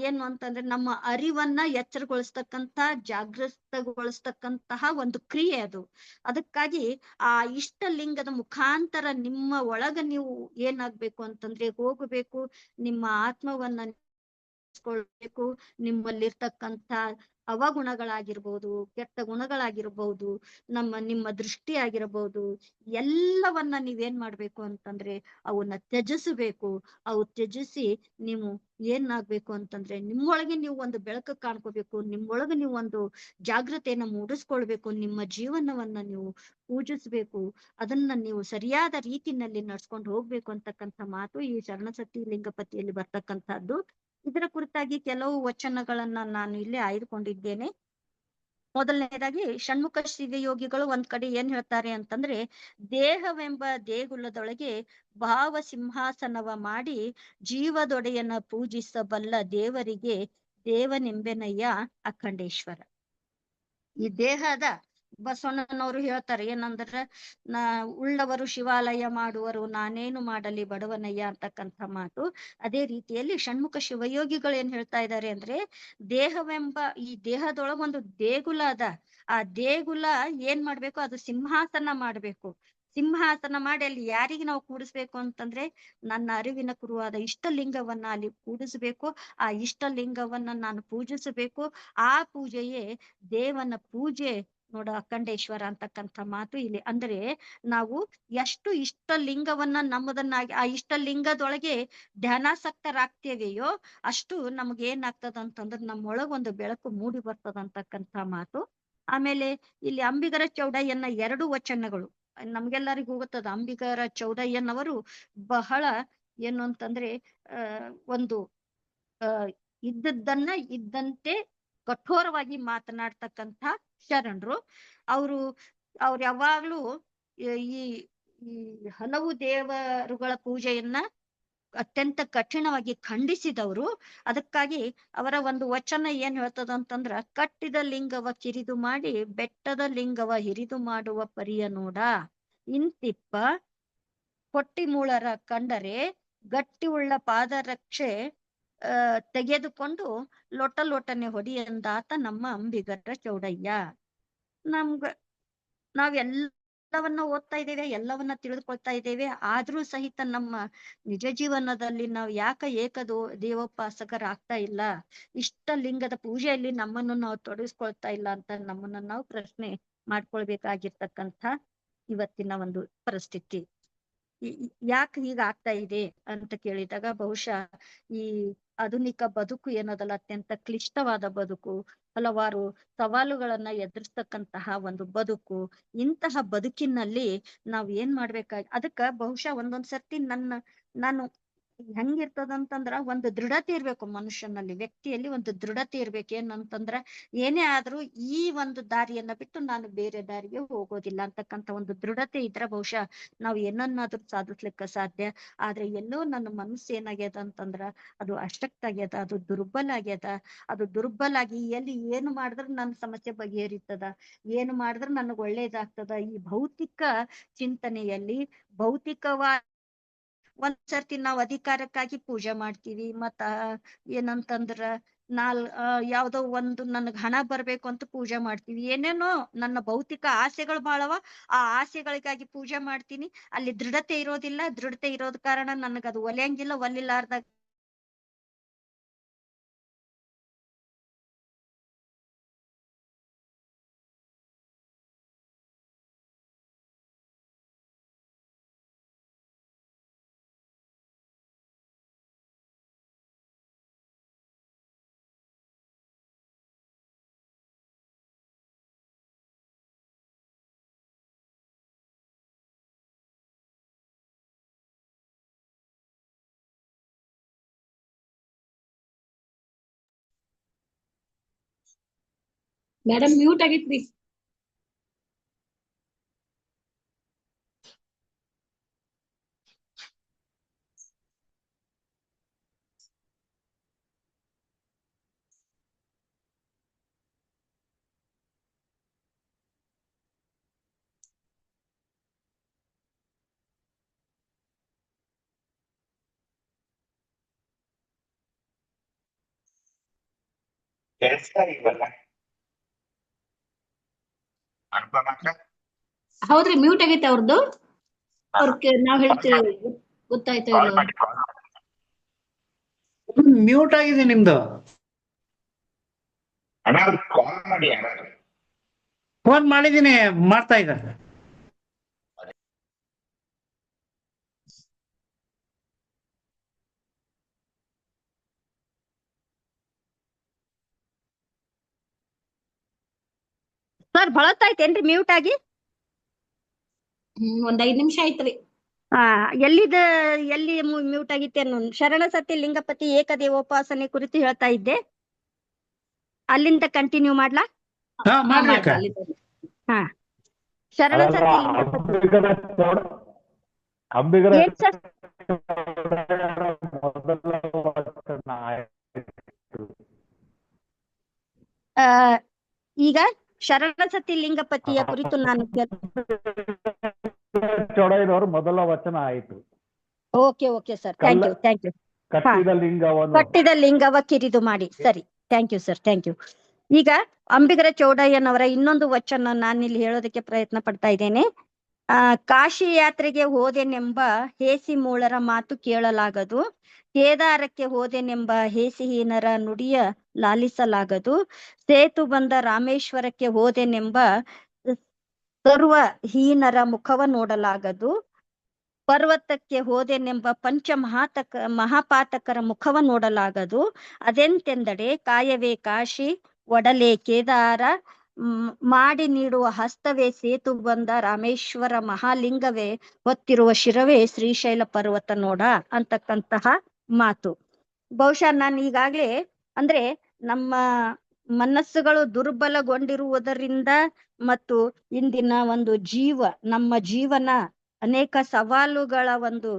ಏನು ಅಂತಂದ್ರೆ ನಮ್ಮ ಅರಿವನ್ನ ಎಚ್ಚರಗೊಳಿಸ್ತಕ್ಕಂಥ ಜಾಗೃತಗೊಳಿಸ್ತಕ್ಕಂತಹ ಒಂದು ಕ್ರಿಯೆ ಅದು. ಅದಕ್ಕಾಗಿ ಆ ಇಷ್ಟಲಿಂಗದ ಮುಖಾಂತರ ನಿಮ್ಮ ಒಳಗ ನೀವು ಏನಾಗ್ಬೇಕು ಅಂತಂದ್ರೆ ಹೋಗಬೇಕು, ನಿಮ್ಮ ಆತ್ಮವನ್ನ ಬೇಕು, ನಿಮ್ಮಲ್ಲಿರ್ತಕ್ಕಂಥ ಅವಗುಣಗಳಾಗಿರ್ಬೋದು, ಕೆಟ್ಟ ಗುಣಗಳಾಗಿರ್ಬಹುದು, ನಿಮ್ಮ ದೃಷ್ಟಿ ಆಗಿರಬಹುದು, ಎಲ್ಲವನ್ನ ನೀವೇನ್ ಮಾಡ್ಬೇಕು ಅಂತಂದ್ರೆ ಅವನ್ನ ತ್ಯಜಿಸಬೇಕು. ಅವು ತ್ಯಜಿಸಿ ನೀವು ಏನಾಗ್ಬೇಕು ಅಂತಂದ್ರೆ ನಿಮ್ಮೊಳಗೆ ನೀವು ಒಂದು ಬೆಳಕು ಕಾಣ್ಕೋಬೇಕು, ನಿಮ್ಮೊಳಗೆ ನೀವು ಒಂದು ಜಾಗೃತೆಯನ್ನ ಮೂಡಿಸ್ಕೊಳ್ಬೇಕು, ನಿಮ್ಮ ಜೀವನವನ್ನ ನೀವು ಪೂಜಿಸ್ಬೇಕು, ಅದನ್ನ ನೀವು ಸರಿಯಾದ ರೀತಿನಲ್ಲಿ ನಡ್ಸ್ಕೊಂಡು ಹೋಗ್ಬೇಕು ಅಂತಕ್ಕಂಥ ಮಾತು ಈ ಶರಣಸತಿ ಲಿಂಗಪತಿಯಲ್ಲಿ ಬರ್ತಕ್ಕಂಥದ್ದು. ಇದರ ಕುರಿತಾಗಿ ಕೆಲವು ವಚನಗಳನ್ನ ನಾನು ಇಲ್ಲಿ ಆಯ್ದುಕೊಂಡಿದ್ದೇನೆ. ಮೊದಲನೇದಾಗಿ ಷಣ್ಮುಖ ಶಿವಯೋಗಿಗಳು ಒಂದ್ ಕಡೆ ಏನ್ ಹೇಳ್ತಾರೆ ಅಂತಂದ್ರೆ, ದೇಹವೆಂಬ ದೇಗುಲದೊಳಗೆ ಭಾವ ಸಿಂಹಾಸನವ ಮಾಡಿ ಜೀವದೊಡೆಯನ ಪೂಜಿಸಬಲ್ಲ ದೇವರಿಗೆ ದೇವನೆಂಬೆನಯ್ಯ ಅಖಂಡೇಶ್ವರ. ಈ ದೇಹದ ಬಸವಣ್ಣನವರು ಹೇಳ್ತಾರೆ ಏನಂದ್ರೆ, ಉಳ್ಳವರು ಶಿವಾಲಯ ಮಾಡುವರು, ನಾನೇನು ಮಾಡಲಿ ಬಡವನಯ್ಯ ಅಂತಕ್ಕಂಥ ಮಾತು. ಅದೇ ರೀತಿಯಲ್ಲಿ ಷಣ್ಮುಖ ಶಿವಯೋಗಿಗಳು ಏನ್ ಹೇಳ್ತಾ ಇದ್ದಾರೆ ಅಂದ್ರೆ, ದೇಹವೆಂಬ ಈ ದೇಹದೊಳಗೊಂದು ದೇಗುಲ ಅದ. ಆ ದೇಗುಲ ಏನ್ ಮಾಡ್ಬೇಕು, ಅದು ಸಿಂಹಾಸನ ಮಾಡ್ಬೇಕು. ಸಿಂಹಾಸನ ಮಾಡಿ ಅಲ್ಲಿ ಯಾರಿಗೆ ನಾವು ಕೂಡಿಸ್ಬೇಕು ಅಂತಂದ್ರೆ ನನ್ನ ಅರಿವಿನ ಕುರುವಾದ ಇಷ್ಟಲಿಂಗವನ್ನ ಅಲ್ಲಿ ಕೂಡಿಸ್ಬೇಕು. ಆ ಇಷ್ಟಲಿಂಗವನ್ನ ನಾನು ಪೂಜಿಸಬೇಕು. ಆ ಪೂಜೆಯೇ ದೇವನ ಪೂಜೆ ನೋಡ ಅಖಂಡೇಶ್ವರ ಅಂತಕ್ಕಂಥ ಮಾತು ಇಲ್ಲಿ. ಅಂದ್ರೆ ನಾವು ಎಷ್ಟು ಇಷ್ಟಲಿಂಗವನ್ನ ನಮ್ಮದನ್ನಾಗಿ ಆ ಇಷ್ಟಲಿಂಗದೊಳಗೆ ಧ್ಯಾನಾಸಕ್ತರಾಗ್ತೇವೆಯೋ ಅಷ್ಟು ನಮ್ಗೆ ಏನಾಗ್ತದಂತಂದ್ರೆ ನಮ್ಮೊಳಗೊಂದು ಬೆಳಕು ಮೂಡಿ ಬರ್ತದಂತಕ್ಕಂಥ ಮಾತು. ಆಮೇಲೆ ಇಲ್ಲಿ ಅಂಬಿಗರ ಚೌಡಯ್ಯನ 2 ವಚನಗಳು ನಮ್ಗೆಲ್ಲರಿಗೂ ಗೊತ್ತದ. ಅಂಬಿಗರ ಚೌಡಯ್ಯನವರು ಬಹಳ ಏನು ಅಂತಂದ್ರೆ ಒಂದು ಇದ್ದದ್ದನ್ನ ಇದ್ದಂತೆ ಕಠೋರವಾಗಿ ಮಾತನಾಡ್ತಕ್ಕಂಥ ಶರಣರು. ಅವರು ಯಾವಾಗ್ಲೂ ಈ ಈ ಹಲವು ದೇವರುಗಳ ಪೂಜೆಯನ್ನ ಅತ್ಯಂತ ಕಠಿಣವಾಗಿ ಖಂಡಿಸಿದವರು. ಅದಕ್ಕಾಗಿ ಅವರ ಒಂದು ವಚನ ಏನ್ ಹೇಳ್ತದ ಅಂತಂದ್ರ, ಕಟ್ಟಿದ ಲಿಂಗವ ಕಿರಿದು ಮಾಡಿ ಬೆಟ್ಟದ ಲಿಂಗವ ಹಿರಿದು ಮಾಡುವ ಪರಿಯ ನೋಡ, ಇಂತಿಪ್ಪ ಕೊಟ್ಟಿ ಮೂಳರ ಕಂಡರೆ ಗಟ್ಟಿ ಉಳ್ಳ ಪಾದರಕ್ಷೆ ತೆಗೆದುಕೊಂಡು ಲೊಟನೆ ಹೊಡಿ ಎಂದಾತ ನಮ್ಮ ಅಂಬಿಗರ ಚೌಡಯ್ಯ. ನಾವೆಲ್ಲವನ್ನ ಓದ್ತಾ ಇದ್ದೇವೆ, ಎಲ್ಲವನ್ನ ತಿಳಿದುಕೊಳ್ತಾ ಇದ್ದೇವೆ. ಆದ್ರೂ ಸಹಿತ ನಮ್ಮ ನಿಜ ಜೀವನದಲ್ಲಿ ನಾವು ಯಾಕೆ ದೇವೋಪಾಸಕರಾಗ್ತಾ ಇಲ್ಲ, ಇಷ್ಟ ಲಿಂಗದ ಪೂಜೆಯಲ್ಲಿ ನಮ್ಮನ್ನು ನಾವು ತೊಡಗಿಸ್ಕೊಳ್ತಾ ಇಲ್ಲ ಅಂತ ನಮ್ಮನ್ನ ನಾವು ಪ್ರಶ್ನೆ ಮಾಡ್ಕೊಳ್ಬೇಕಾಗಿರ್ತಕ್ಕಂಥ ಇವತ್ತಿನ ಒಂದು ಪರಿಸ್ಥಿತಿ. ಯಾಕೆ ಹೀಗಾಗ್ತಾ ಇದೆ ಅಂತ ಕೇಳಿದಾಗ, ಬಹುಶಃ ಈ ಆಧುನಿಕ ಬದುಕು ಏನದಲ್ಲ, ಅತ್ಯಂತ ಕ್ಲಿಷ್ಟವಾದ ಬದುಕು, ಹಲವಾರು ಸವಾಲುಗಳನ್ನ ಎದುರಿಸ್ತಕ್ಕಂತಹ ಒಂದು ಬದುಕು. ಇಂತಹ ಬದುಕಿನಲ್ಲಿ ನಾವ್ ಏನ್ ಅದಕ್ಕ ಬಹುಶಃ ಒಂದೊಂದ್ ಸರ್ತಿ ನಾನು ಹೆಂಗಿರ್ತದಂತಂದ್ರ ಒಂದು ದೃಢತೆ ಇರ್ಬೇಕು ಮನುಷ್ಯನಲ್ಲಿ, ವ್ಯಕ್ತಿಯಲ್ಲಿ ಒಂದು ದೃಢತೆ ಇರ್ಬೇಕು. ಏನಂತಂದ್ರ ಏನೇ ಆದ್ರೂ ಈ ಒಂದು ದಾರಿಯನ್ನ ಬಿಟ್ಟು ನಾನು ಬೇರೆ ದಾರಿಗೆ ಹೋಗೋದಿಲ್ಲ ಅಂತಕ್ಕಂಥ ಒಂದು ದೃಢತೆ ಇದ್ರೆ ಬಹುಶಃ ನಾವು ಏನನ್ನಾದ್ರೂ ಸಾಧಿಸ್ಲಿಕ್ಕೆ ಸಾಧ್ಯ. ಆದ್ರೆ ಎಲ್ಲೋ ನನ್ನ ಮನಸ್ಸು ಏನಾಗ್ಯದ ಅಂತಂದ್ರ ಅದು ಅಶಕ್ತಾಗ್ಯದ, ಅದು ದುರ್ಬಲ ಆಗಿ ಎಲ್ಲಿ ಏನು ಮಾಡಿದ್ರೆ ನನ್ನ ಸಮಸ್ಯೆ ಬಗೆಹರಿತದ, ಏನು ಮಾಡಿದ್ರೆ ನನಗ್ ಒಳ್ಳೇದಾಗ್ತದ, ಈ ಭೌತಿಕ ಚಿಂತನೆಯಲ್ಲಿ ಭೌತಿಕವಾಗಿ ಒಂದ್ಸರ್ತಿ ನಾವು ಅಧಿಕಾರಕ್ಕಾಗಿ ಪೂಜೆ ಮಾಡ್ತೀವಿ. ಮತ್ತ ಏನಂತಂದ್ರ ಯಾವ್ದೋ ಒಂದು ನನಗ್ ಹಣ ಬರ್ಬೇಕು ಅಂತ ಪೂಜೆ ಮಾಡ್ತೀವಿ. ಏನೇನೋ ನನ್ನ ಭೌತಿಕ ಆಸೆಗಳು ಬಾಳವ, ಆ ಆಸೆಗಳಿಗಾಗಿ ಪೂಜೆ ಮಾಡ್ತೀನಿ. ಅಲ್ಲಿ ದೃಢತೆ ಇರೋದಿಲ್ಲ. ದೃಢತೆ ಇರೋದ್ ಕಾರಣ ನನಗದು ಒಲಿಯಂಗಿಲ್ಲ. ಒಲಿಲಾರ್ದಾಗ ಮೇಡಮ್ ಮ್ಯೂಟ್ ಆಗಿತ್ರಿ. ಹೌದ್ರಿ, ಮ್ಯೂಟ್ ಆಗೈತೆ ಅವ್ರದ್ದು. ನಾವ್ ಹೇಳ್ತೀವಿ, ಗೊತ್ತಾಯ್ತು ಇಲ್ಲ? ಮ್ಯೂಟ್ ಆಗಿದೆ ನಿಮ್ದು. ಫೋನ್ ಮಾಡಿದೀನಿ, ಮಾಡ್ತಾ ಇದ್ದಾರೆ. ಸರ್ ಬಳತ್ತಾಯ್ತೇನ್ರಿ ಮ್ಯೂಟ್ ಆಗಿ? ಒಂದ್ 5 ನಿಮಿಷ ಆಯ್ತ್ರಿ. ಎಲ್ಲಿ ಮ್ಯೂಟ್ ಆಗಿತ್ತೇನು? ಶರಣ ಸತ್ಯ ಲಿಂಗಪತಿ ಏಕದೇವೋಪಾಸನೆ ಕುರಿತು ಹೇಳ್ತಾ ಇದ್ದೆ, ಅಲ್ಲಿಂದ ಕಂಟಿನ್ಯೂ ಮಾಡ್ಲಾ? ಹಾ, ಶರಣ ಸತ್ಯ ಈಗ ಶರಣಸತಿ ಲಿಂಗಪತಿಯ ಕುರಿತು ನಾನು ಚೌಡಯ್ಯನವರು ಮೊದಲ ವಚನ ಆಯಿತು. Okay sir, thank you. ಕಟ್ಟಿದ ಲಿಂಗವ ಕಿರಿದು ಮಾಡಿ. ಸರಿ, thank you sir, thank you. ಈಗ ಅಂಬಿಗರ ಚೌಡಯ್ಯನವರ ಇನ್ನೊಂದು ವಚನ ನಾನಿಲ್ಲಿ ಹೇಳೋದಕ್ಕೆ ಪ್ರಯತ್ನ ಪಡ್ತಾ ಇದ್ದೇನೆ. ಕಾಶಿ ಯಾತ್ರೆಗೆ ಹೋದೆನೆಂಬ ಹೇಸಿ ಮೂಳರ ಮಾತು ಕೇಳಲಾಗದು, ಕೇದಾರಕ್ಕೆ ಹೋದೆನೆಂಬ ಹೇಸಿಹೀನರ ನುಡಿಯ ಲಾಲಿಸಲಾಗದು, ಸೇತು ಬಂದ ರಾಮೇಶ್ವರಕ್ಕೆ ಹೋದೆನೆಂಬ ಸರ್ವಹೀನರ ಮುಖವ ನೋಡಲಾಗದು, ಪರ್ವತಕ್ಕೆ ಹೋದೆನೆಂಬ ಮಹಾಪಾತಕರ ಮುಖವ ನೋಡಲಾಗದು. ಅದೆಂತೆಂದಡೆ ಕಾಯವೇ ಕಾಶಿ, ಒಡಲೆ ಕೇದಾರ, ಮಾಡಿ ನೀಡುವ ಹಸ್ತವೇ ಸೇತು ಬಂದ ರಾಮೇಶ್ವರ ಮಹಾಲಿಂಗವೇ ಹೊತ್ತಿರುವ ಶಿರವೇ ಶ್ರೀಶೈಲ ಪರ್ವತ ನೋಡ ಅಂತಕ್ಕಂತಹ ಮಾತು. ಬಹುಶಃ ನಾನು ಈಗಾಗ್ಲೇ ಅಂದ್ರೆ ನಮ್ಮ ಮನಸ್ಸುಗಳು ದುರ್ಬಲಗೊಂಡಿರುವುದರಿಂದ ಮತ್ತು ಇಂದಿನ ಒಂದು ನಮ್ಮ ಜೀವನ ಅನೇಕ ಸವಾಲುಗಳ ಒಂದು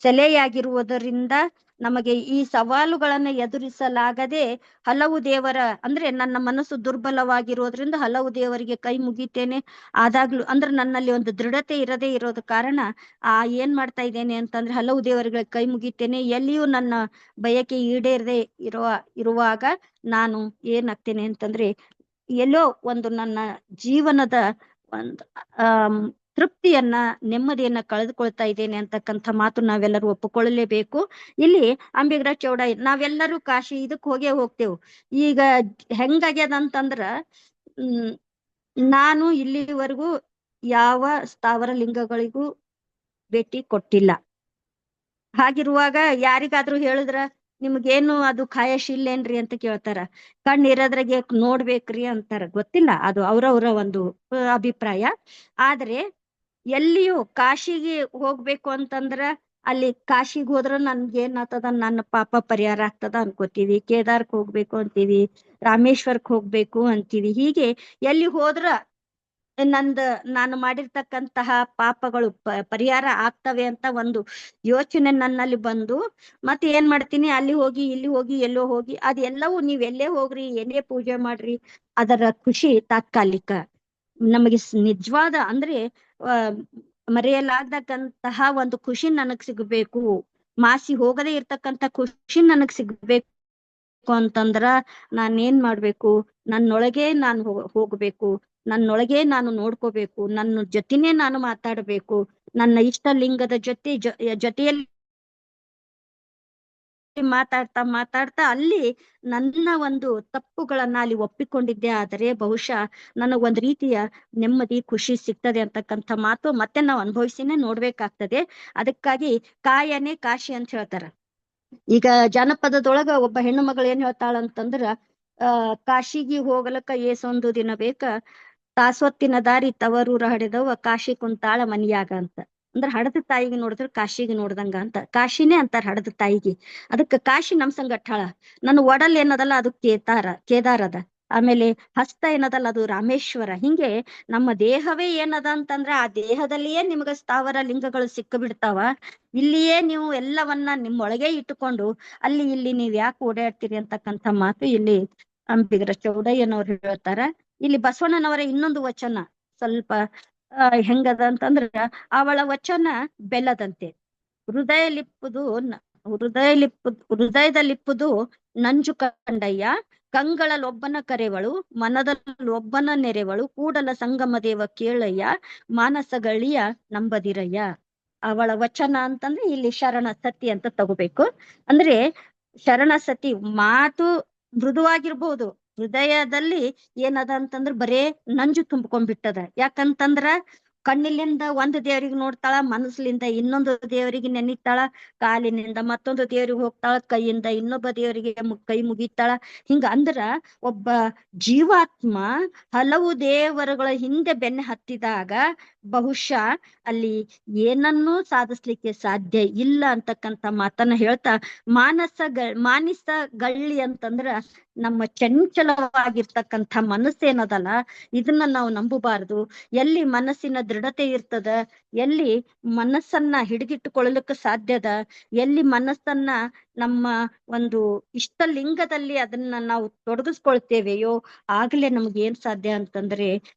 ಸೆಲೆಯಾಗಿರುವುದರಿಂದ ನಮಗೆ ಈ ಸವಾಲುಗಳನ್ನ ಎದುರಿಸಲಾಗದೆ ಹಲವು ದೇವರ ಅಂದ್ರೆ ನನ್ನ ಮನಸ್ಸು ದುರ್ಬಲವಾಗಿರೋದ್ರಿಂದ ಹಲವು ದೇವರಿಗೆ ಕೈ ಮುಗಿತೇನೆ. ಆದಾಗ್ಲೂ ಅಂದ್ರೆ ನನ್ನಲ್ಲಿ ಒಂದು ದೃಢತೆ ಇರದೇ ಇರೋದ ಕಾರಣ ಏನ್ ಮಾಡ್ತಾ ಇದ್ದೇನೆ ಅಂತಂದ್ರೆ ಹಲವು ದೇವರುಗಳಿಗೆ ಕೈ ಮುಗಿತೇನೆ. ಎಲ್ಲಿಯೂ ನನ್ನ ಬಯಕೆ ಈಡೇರದೆ ಇರುವಾಗ ನಾನು ಏನಾಗ್ತೇನೆ ಅಂತಂದ್ರೆ ಎಲ್ಲೋ ಒಂದು ನನ್ನ ಜೀವನದ ಒಂದು ತೃಪ್ತಿಯನ್ನ ನೆಮ್ಮದಿಯನ್ನ ಕಳೆದುಕೊಳ್ತಾ ಇದ್ದೇನೆ ಅಂತಕ್ಕಂಥ ಮಾತು ನಾವೆಲ್ಲರೂ ಒಪ್ಪಿಕೊಳ್ಳಲೇಬೇಕು. ಇಲ್ಲಿ ಅಂಬಿಗರ ಚೌಡ ನಾವೆಲ್ಲರೂ ಕಾಶಿ ಇದಕ್ ಹೋಗ್ತೇವೆ. ಈಗ ಹೆಂಗಾಗ್ಯದಂತಂದ್ರ ನಾನು ಇಲ್ಲಿವರೆಗೂ ಯಾವ ಸ್ಥಾವರ ಲಿಂಗಗಳಿಗೂ ಭೇಟಿ ಕೊಟ್ಟಿಲ್ಲ. ಹಾಗಿರುವಾಗ ಯಾರಿಗಾದ್ರೂ ಹೇಳಿದ್ರ ನಿಮ್ಗೇನು ಅದು ಖಾಯಶ್ ಇಲ್ಲೇನ್ರಿ ಅಂತ ಕೇಳ್ತಾರ. ಕಣ್ಣಿರೋದ್ರಾಗೆ ನೋಡ್ಬೇಕ್ರಿ ಅಂತಾರ. ಗೊತ್ತಿಲ್ಲ, ಅದು ಅವ್ರವ್ರ ಒಂದು ಅಭಿಪ್ರಾಯ. ಆದ್ರೆ ಎಲ್ಲಿಯೂ ಕಾಶಿಗೆ ಹೋಗ್ಬೇಕು ಅಂತಂದ್ರ ಅಲ್ಲಿ ಕಾಶಿಗೆ ಹೋದ್ರ ನನ್ಗೇನ್ ಆಗ್ತದ, ನನ್ನ ಪಾಪ ಪರಿಹಾರ ಆಗ್ತದ ಅನ್ಕೋತೀವಿ. ಕೇದಾರ್ಕ್ ಹೋಗ್ಬೇಕು ಅಂತೀವಿ, ರಾಮೇಶ್ವರಕ್ ಹೋಗ್ಬೇಕು ಅಂತೀವಿ. ಹೀಗೆ ಎಲ್ಲಿ ಹೋದ್ರ ನಾನು ಮಾಡಿರ್ತಕ್ಕಂತಹ ಪಾಪಗಳು ಪರಿಹಾರ ಆಗ್ತವೆ ಅಂತ ಒಂದು ಯೋಚನೆ ನನ್ನಲ್ಲಿ ಬಂದು ಮತ್ತೆ ಏನ್ ಮಾಡ್ತೀನಿ, ಅಲ್ಲಿ ಹೋಗಿ ಇಲ್ಲಿ ಹೋಗಿ ಎಲ್ಲೋ ಹೋಗಿ ಅದೆಲ್ಲವೂ ನೀವ್ ಎಲ್ಲೇ ಹೋಗ್ರಿ ಏನೇ ಪೂಜೆ ಮಾಡ್ರಿ ಅದರ ಖುಷಿ ತಾತ್ಕಾಲಿಕ. ನಮಗೆ ನಿಜವಾದ ಅಂದ್ರೆ ಮರೆಯಲಾಗದಂತಹ ಒಂದು ಖುಷಿ ನನಗ್ ಸಿಗ್ಬೇಕು, ಮಾಸಿ ಹೋಗದೆ ಇರ್ತಕ್ಕಂಥ ಖುಷಿ ನನಗ್ ಸಿಗ್ಬೇಕು ಅಂತಂದ್ರ ನಾನೇನ್ ಮಾಡ್ಬೇಕು, ನನ್ನೊಳಗೆ ನಾನು ಹೋಗ್ಬೇಕು, ನನ್ನೊಳಗೆ ನಾನು ನೋಡ್ಕೋಬೇಕು, ನನ್ನ ಜೊತೆನೆ ನಾನು ಮಾತಾಡ್ಬೇಕು. ನನ್ನ ಇಷ್ಟ ಲಿಂಗದ ಜೊತೆಯಲ್ಲಿ ಮಾತಾಡ್ತಾ ಅಲ್ಲಿ ನನ್ನ ಒಂದು ತಪ್ಪುಗಳನ್ನ ಅಲ್ಲಿ ಒಪ್ಪಿಕೊಂಡಿದ್ದೆ ಆದರೆ ಬಹುಶಃ ನನಗೊಂದ್ ರೀತಿಯ ನೆಮ್ಮದಿ ಖುಷಿ ಸಿಗ್ತದೆ ಅಂತಕ್ಕಂಥ ಮಾತು ಮತ್ತೆ ನಾವು ಅನುಭವಿಸಿನೇ ನೋಡ್ಬೇಕಾಗ್ತದೆ. ಅದಕ್ಕಾಗಿ ಕಾಯನೆ ಕಾಶಿ ಅಂತ ಹೇಳ್ತಾರ. ಈಗ ಜಾನಪದದೊಳಗ ಒಬ್ಬ ಹೆಣ್ಣು ಮಗಳು ಏನ್ ಹೇಳ್ತಾಳಂತಂದ್ರ ಕಾಶಿಗೆ ಹೋಗಲಕ್ಕ ಏಸೊಂದು ದಿನ ಬೇಕ, ತಾಸೊತ್ತಿನ ದಾರಿ ತವರೂರ ಹಡೆದವ ಕಾಶಿ ಕುಂತಾಳ ಮನಿಯಾಗ ಅಂತ. ಅಂದ್ರ ಹಡದ ತಾಯಿಗೆ ನೋಡಿದ್ರ ಕಾಶಿಗೆ ನೋಡ್ದಂಗ ಅಂತ. ಕಾಶಿನೇ ಅಂತಾರ ಹಡದ ತಾಯಿಗೆ. ಅದಕ್ಕ ಕಾಶಿ ನಮ್ ಸಂಗಟ್ಟಾಳ. ನನ್ನ ಒಡಲ್ ಏನದಲ್ಲ ಅದು ಕೇದಾರದ. ಆಮೇಲೆ ಹಸ್ತ ಏನದಲ್ಲ ಅದು ರಾಮೇಶ್ವರ. ಹಿಂಗೆ ನಮ್ಮ ದೇಹವೇ ಏನದ ಅಂತಂದ್ರ ಆ ದೇಹದಲ್ಲಿಯೇ ನಿಮ್ಗ ಸ್ಥಾವರ ಲಿಂಗಗಳು ಸಿಕ್ಕ ಬಿಡ್ತಾವ. ಇಲ್ಲಿಯೇ ನೀವು ಎಲ್ಲವನ್ನ ನಿಮ್ಮೊಳಗೆ ಇಟ್ಟುಕೊಂಡು ಅಲ್ಲಿ ಇಲ್ಲಿ ನೀವ್ ಯಾಕೆ ಓಡಾಡ್ತೀರಿ ಅಂತಕ್ಕಂಥ ಮಾತು ಇಲ್ಲಿ ಅಂಬಿಗರ ಚೌಡಯ್ಯನವ್ರು ಹೇಳ್ತಾರ. ಇಲ್ಲಿ ಬಸವಣ್ಣನವರ ಇನ್ನೊಂದು ವಚನ ಸ್ವಲ್ಪ ಹೆಂಗದ ಅಂತಂದ್ರ ಅವಳ ವಚನ ಬೆಲ್ಲದಂತೆ. ಹೃದಯದಲ್ಲಿಪ್ಪುದು ನಂಜು ಕಂಡಯ್ಯ, ಕಂಗಳಲ್ಲೊಬ್ಬನ ಕರೆವಳು, ಮನದಲ್ಲೊಬ್ಬನ ನೆರೆವಳು, ಕೂಡಲ ಸಂಗಮ ದೇವ ಕೇಳಯ್ಯ, ಮಾನಸಗಳಿಯ ನಂಬದಿರಯ್ಯ. ಅವಳ ವಚನ ಅಂತಂದ್ರೆ ಇಲ್ಲಿ ಶರಣ ಸತಿ ಅಂತ ತಗೋಬೇಕು. ಅಂದ್ರೆ ಶರಣ ಸತಿ ಮಾತು ಮೃದುವಾಗಿರ್ಬಹುದು, ಹೃದಯದಲ್ಲಿ ಏನದ ಅಂತಂದ್ರ ಬರೇ ನಂಜು ತುಂಬ್ಕೊಂಡ್ಬಿಟ್ಟದ. ಯಾಕಂತಂದ್ರ ಕಣ್ಣಿಲಿಂದ ಒಂದು ದೇವರಿಗೆ ನೋಡ್ತಾಳ, ಮನಸ್ಲಿಂದ ಇನ್ನೊಂದು ದೇವರಿಗೆ ನೆನಿತಾಳ, ಕಾಲಿನಿಂದ ಮತ್ತೊಂದು ದೇವರಿಗೆ ಹೋಗ್ತಾಳ, ಕೈಯಿಂದ ಇನ್ನೊಬ್ಬ ದೇವರಿಗೆ ಕೈ ಮುಗಿತಾಳ. ಹಿಂಗ ಅಂದ್ರ ಒಬ್ಬ ಜೀವಾತ್ಮ ಹಲವು ದೇವರುಗಳ ಹಿಂದೆ ಬೆನ್ನ ಹತ್ತಿದಾಗ ಬಹುಶಃ ಅಲ್ಲಿ ಏನನ್ನೂ ಸಾಧಿಸ್ಲಿಕ್ಕೆ ಸಾಧ್ಯ ಇಲ್ಲ ಅಂತಕ್ಕಂಥ ಮಾತನ್ನ ಹೇಳ್ತಾ, ಮಾನಿಸಗಳ್ಳಿ ಅಂತಂದ್ರ ನಮ್ಮ ಚಂಚಲವಾಗಿರ್ತಕ್ಕಂಥ ಮನಸ್ಸೇನದಲ್ಲ ಇದನ್ನ ನಾವು ನಂಬಬಾರದು. ಎಲ್ಲಿ ಮನಸ್ಸಿನ ದೃಢತೆ ಇರ್ತದ, ಎಲ್ಲಿ ಮನಸ್ಸನ್ನ ಹಿಡಿದಿಟ್ಟುಕೊಳ್ಳಲಿಕ್ಕೆ ಸಾಧ್ಯದ, ಎಲ್ಲಿ ಮನಸ್ಸನ್ನ ನಮ್ಮ ಒಂದು ಇಷ್ಟ ಲಿಂಗದಲ್ಲಿ ಅದನ್ನ ನಾವು ತೊಡಗಿಸ್ಕೊಳ್ತೇವೆಯೋ ಆಗ್ಲೇ ನಮ್ಗೆ ಏನ್ ಸಾಧ್ಯ ಅಂತಂದ್ರೆ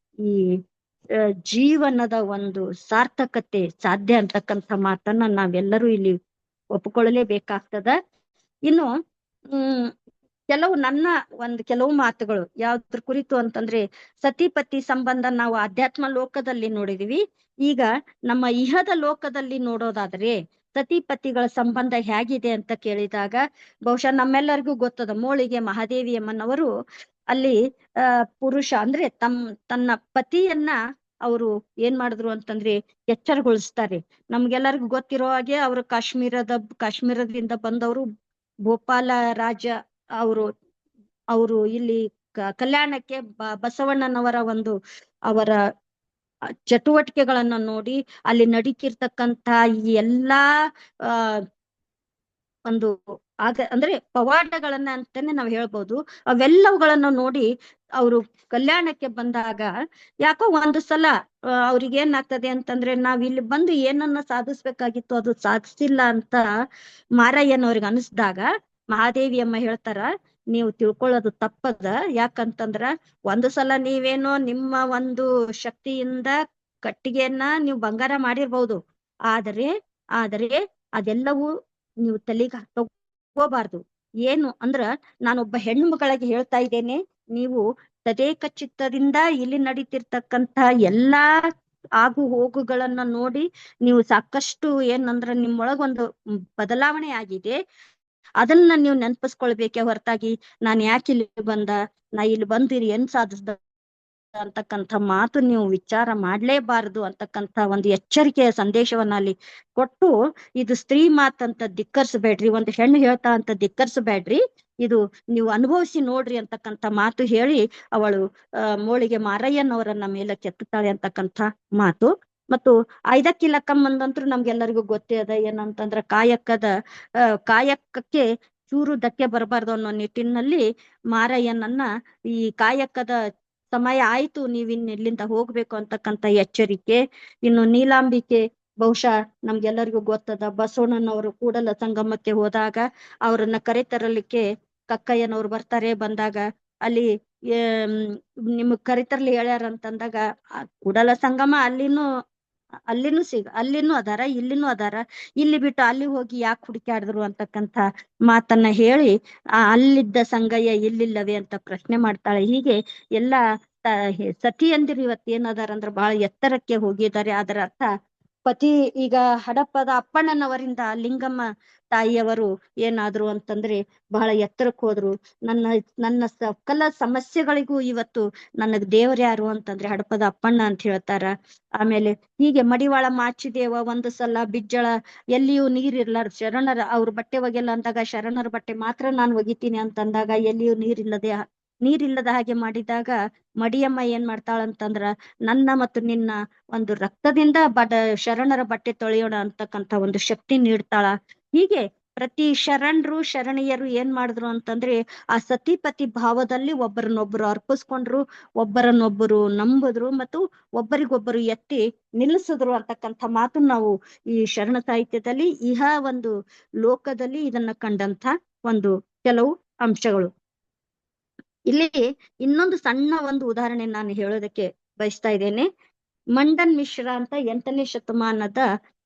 ಈ ಜೀವನದ ಒಂದು ಸಾರ್ಥಕತೆ ಸಾಧ್ಯ ಅಂತಕ್ಕಂಥ ಮಾತನ್ನ ನಾವೆಲ್ಲರೂ ಇಲ್ಲಿ ಒಪ್ಪಿಕೊಳ್ಳಲೇಬೇಕಾಗ್ತದ. ಇನ್ನು ಕೆಲವು ಮಾತುಗಳು ಯಾವ್ದ್ರ ಕುರಿತು ಅಂತಂದ್ರೆ ಸತಿಪತಿ ಸಂಬಂಧ ನಾವು ಅಧ್ಯಾತ್ಮ ಲೋಕದಲ್ಲಿ ನೋಡಿದೀವಿ. ಈಗ ನಮ್ಮ ಇಹದ ಲೋಕದಲ್ಲಿ ನೋಡೋದಾದ್ರೆ ಸತಿಪತಿಗಳ ಸಂಬಂಧ ಹೇಗಿದೆ ಅಂತ ಕೇಳಿದಾಗ ಬಹುಶಃ ನಮ್ಮೆಲ್ಲರಿಗೂ ಗೊತ್ತದ. ಮೋಳಿಗೆ ಮಹಾದೇವಿ ಅಮ್ಮನವರು ಅಲ್ಲಿ ಪುರುಷ ಅಂದ್ರೆ ತನ್ನ ಪತಿಯನ್ನ ಅವರು ಏನ್ ಮಾಡಿದ್ರು ಅಂತಂದ್ರೆ ಎಚ್ಚರಗೊಳಿಸ್ತಾರೆ. ನಮ್ಗೆಲ್ಲರಿಗೂ ಗೊತ್ತಿರೋ ಹಾಗೆ ಅವರು ಕಾಶ್ಮೀರದಿಂದ ಬಂದವರು ಭೋಪಾಲ ರಾಜ ಅವರು ಇಲ್ಲಿ ಕಲ್ಯಾಣಕ್ಕೆ ಬಸವಣ್ಣನವರ ಒಂದು ಅವರ ಚಟುವಟಿಕೆಗಳನ್ನ ನೋಡಿ ಅಲ್ಲಿ ನಡೀತಿರ್ತಕ್ಕಂಥ ಈ ಎಲ್ಲಾ ಆ ಒಂದು ಅಂದ್ರೆ ಪವಾಡಗಳನ್ನ ಅಂತಾನೆ ನಾವ್ ಹೇಳ್ಬೋದು. ಅವೆಲ್ಲವುಗಳನ್ನ ನೋಡಿ ಅವರು ಕಲ್ಯಾಣಕ್ಕೆ ಬಂದಾಗ ಯಾಕೋ ಒಂದು ಸಲ ಅವ್ರಿಗೆ ಏನಾಗ್ತದೆ ಅಂತಂದ್ರೆ ನಾವ್ ಇಲ್ಲಿ ಬಂದು ಏನನ್ನ ಸಾಧಿಸ್ಬೇಕಾಗಿತ್ತು ಅದು ಸಾಧಿಸಿಲ್ಲ ಅಂತ ಮಾರಯ್ಯನವ್ರಿಗೆ ಅನಿಸ್ದಾಗ ಮಹಾದೇವಿ ಅಮ್ಮ ಹೇಳ್ತಾರ, ನೀವು ತಿಳ್ಕೊಳ್ಳೋದು ತಪ್ಪದ. ಯಾಕಂತಂದ್ರ ಒಂದು ಸಲ ನೀವೇನೋ ನಿಮ್ಮ ಒಂದು ಶಕ್ತಿಯಿಂದ ಕಟ್ಟಿಗೆಯನ್ನ ನೀವು ಬಂಗಾರ ಮಾಡಿರ್ಬಹುದು, ಆದರೆ ಅದೆಲ್ಲವೂ ನೀವು ತಲೆಗೆ ತಗೋಬಾರ್ದು. ಏನು ಅಂದ್ರ ನಾನೊಬ್ಬ ಹೆಣ್ಣು ಮಗಳಿಗೆ ಹೇಳ್ತಾ ಇದ್ದೇನೆ, ನೀವು ತದೇಕ ಚಿತ್ತದಿಂದ ಇಲ್ಲಿ ನಡೀತಿರ್ತಕ್ಕಂಥ ಎಲ್ಲಾ ಆಗು ಹೋಗುಗಳನ್ನ ನೋಡಿ ನೀವು ಸಾಕಷ್ಟು ಏನಂದ್ರ ನಿಮ್ಮೊಳಗೊಂದು ಬದಲಾವಣೆ ಆಗಿದೆ. ಅದನ್ನ ನೀವು ನೆನಪಿಸ್ಕೊಳ್ಬೇಕೆ ಹೊರತಾಗಿ ನಾನ್ ಯಾಕೆ ಇಲ್ಲಿ ನಾ ಇಲ್ಲಿ ಬಂದಿರಿ ಏನ್ ಸಾಧಿಸ್ದ ಅಂತಕ್ಕಂಥ ಮಾತು ನೀವು ವಿಚಾರ ಮಾಡ್ಲೇಬಾರದು ಅಂತಕ್ಕಂಥ ಒಂದು ಎಚ್ಚರಿಕೆಯ ಸಂದೇಶವನ್ನ ಅಲ್ಲಿ ಕೊಟ್ಟು, ಇದು ಸ್ತ್ರೀ ಮಾತಂತ ಧಿಕ್ಕರಿಸಬೇಡ್ರಿ, ಒಂದು ಹೆಣ್ಣು ಹೇಳ್ತಾ ಅಂತ ಧಿಕ್ಕರಿಸಬೇಡ್ರಿ, ಇದು ನೀವು ಅನುಭವಿಸಿ ನೋಡ್ರಿ ಅಂತಕ್ಕಂಥ ಮಾತು ಹೇಳಿ ಅವಳು ಮೋಳಿಗೆ ಮಾರಯ್ಯನವರನ್ನ ಮೇಲೆ ಕೆತ್ತುತ್ತಾಳೆ ಅಂತಕ್ಕಂಥ ಮಾತು. ಮತ್ತು ಐದಕ್ಕಿಲಕ್ಕಮ್ಮಂದಂತೂ ನಮ್ಗೆಲ್ಲರಿಗೂ ಗೊತ್ತೇ ಅದ. ಏನಂತಂದ್ರ ಕಾಯಕಕ್ಕೆ ಚೂರು ಧಕ್ಕೆ ಬರಬಾರ್ದು ಅನ್ನೋ ನಿಟ್ಟಿನಲ್ಲಿ ಮಾರಯ್ಯನನ್ನ ಈ ಕಾಯಕದ ಸಮಯ ಆಯ್ತು, ಇಲ್ಲಿಂದ ಹೋಗ್ಬೇಕು ಅಂತಕ್ಕಂಥ ಎಚ್ಚರಿಕೆ. ಇನ್ನು ನೀಲಾಂಬಿಕೆ ಬಹುಶಃ ನಮ್ಗೆಲ್ಲರಿಗೂ ಗೊತ್ತದ, ಬಸವಣ್ಣನವರು ಕೂಡಲ ಸಂಗಮಕ್ಕೆ ಹೋದಾಗ ಅವ್ರನ್ನ ಕರೆತರಲಿಕ್ಕೆ ಕಕ್ಕಯ್ಯನವ್ರು ಬಂದಾಗ ಅಲ್ಲಿ ನಿಮಗ್ ಕರಿತರ್ಲಿ ಹೇಳ್ಯಾರ ಅಂತಂದಾಗ ಕೂಡಲ ಸಂಗಮ ಅಲ್ಲಿನೂ ಅದಾರ, ಇಲ್ಲಿನೂ ಅದಾರ, ಇಲ್ಲಿ ಬಿಟ್ಟು ಅಲ್ಲಿ ಹೋಗಿ ಯಾಕೆ ಹುಡುಕಾಡಿದ್ರು ಅಂತಕ್ಕಂಥ ಮಾತನ್ನ ಹೇಳಿ ಅಲ್ಲಿದ್ದ ಸಂಗಯ್ಯ ಇಲ್ಲಿಲ್ಲವೇ ಅಂತ ಪ್ರಶ್ನೆ ಮಾಡ್ತಾಳೆ. ಹೀಗೆ ಎಲ್ಲಾ ಸತಿಯಂದಿರು ಇವತ್ತೇನದಾರ ಅಂದ್ರೆ ಬಹಳ ಎತ್ತರಕ್ಕೆ ಹೋಗಿದ್ದಾರೆ. ಅದರ ಅರ್ಥ ಪತಿ ಈಗ ಹಡಪದ ಅಪ್ಪಣ್ಣನವರಿಂದ ಲಿಂಗಮ್ಮ ತಾಯಿಯವರು ಏನಾದ್ರು ಅಂತಂದ್ರೆ ಬಹಳ ಎತ್ತರಕ್ಕೆ ಹೋದ್ರು. ನನ್ನ ಸಕಲ ಸಮಸ್ಯೆಗಳಿಗೂ ಇವತ್ತು ನನಗ್ ದೇವ್ರ್ಯಾರು ಅಂತಂದ್ರೆ ಹಡಪದ ಅಪ್ಪಣ್ಣ ಅಂತ ಹೇಳ್ತಾರ. ಆಮೇಲೆ ಹೀಗೆ ಮಡಿವಾಳ ಮಾಚಿದೇವ ಒಂದು ಸಲ ಬಿಜ್ಜಳ ಎಲ್ಲಿಯೂ ನೀರಿರ್ಲಾರ ಶರಣರ ಅವ್ರ ಬಟ್ಟೆ ಒಗೆಲ್ಲ ಅಂದಾಗ ಶರಣರ ಬಟ್ಟೆ ಮಾತ್ರ ನಾನು ಒಗಿತೀನಿ ಅಂತಂದಾಗ ಎಲ್ಲಿಯೂ ನೀರಿಲ್ಲದ ಹಾಗೆ ಮಾಡಿದಾಗ ಮಡಿಯಮ್ಮ ಏನ್ ಮಾಡ್ತಾಳಂತಂದ್ರ ನನ್ನ ಮತ್ತು ನಿನ್ನ ಒಂದು ರಕ್ತದಿಂದ ಶರಣರ ಬಟ್ಟೆ ತೊಳೆಯೋಣ ಅಂತಕ್ಕಂಥ ಒಂದು ಶಕ್ತಿ ನೀಡ್ತಾಳ. ಹೀಗೆ ಪ್ರತಿ ಶರಣೀಯರು ಏನ್ ಮಾಡಿದ್ರು ಅಂತಂದ್ರೆ ಆ ಸತಿಪತಿ ಭಾವದಲ್ಲಿ ಒಬ್ಬರನ್ನೊಬ್ಬರು ಅರ್ಪಿಸ್ಕೊಂಡ್ರು, ಒಬ್ಬರನ್ನೊಬ್ಬರು ನಂಬಿದ್ರು ಮತ್ತು ಒಬ್ಬರಿಗೊಬ್ಬರು ಎತ್ತಿ ನಿಲ್ಲಿಸಿದ್ರು ಅಂತಕ್ಕಂಥ ಮಾತು ನಾವು ಈ ಶರಣ ಸಾಹಿತ್ಯದಲ್ಲಿ ಒಂದು ಲೋಕದಲ್ಲಿ ಇದನ್ನ ಕಂಡಂಥ ಒಂದು ಕೆಲವು ಅಂಶಗಳು. ಇಲ್ಲಿ ಇನ್ನೊಂದು ಸಣ್ಣ ಒಂದು ಉದಾಹರಣೆ ನಾನು ಹೇಳೋದಕ್ಕೆ ಬಯಸ್ತಾ ಇದ್ದೇನೆ. ಮಂಡನ್ ಮಿಶ್ರಾ ಅಂತ 8ನೇ ಶತಮಾನದ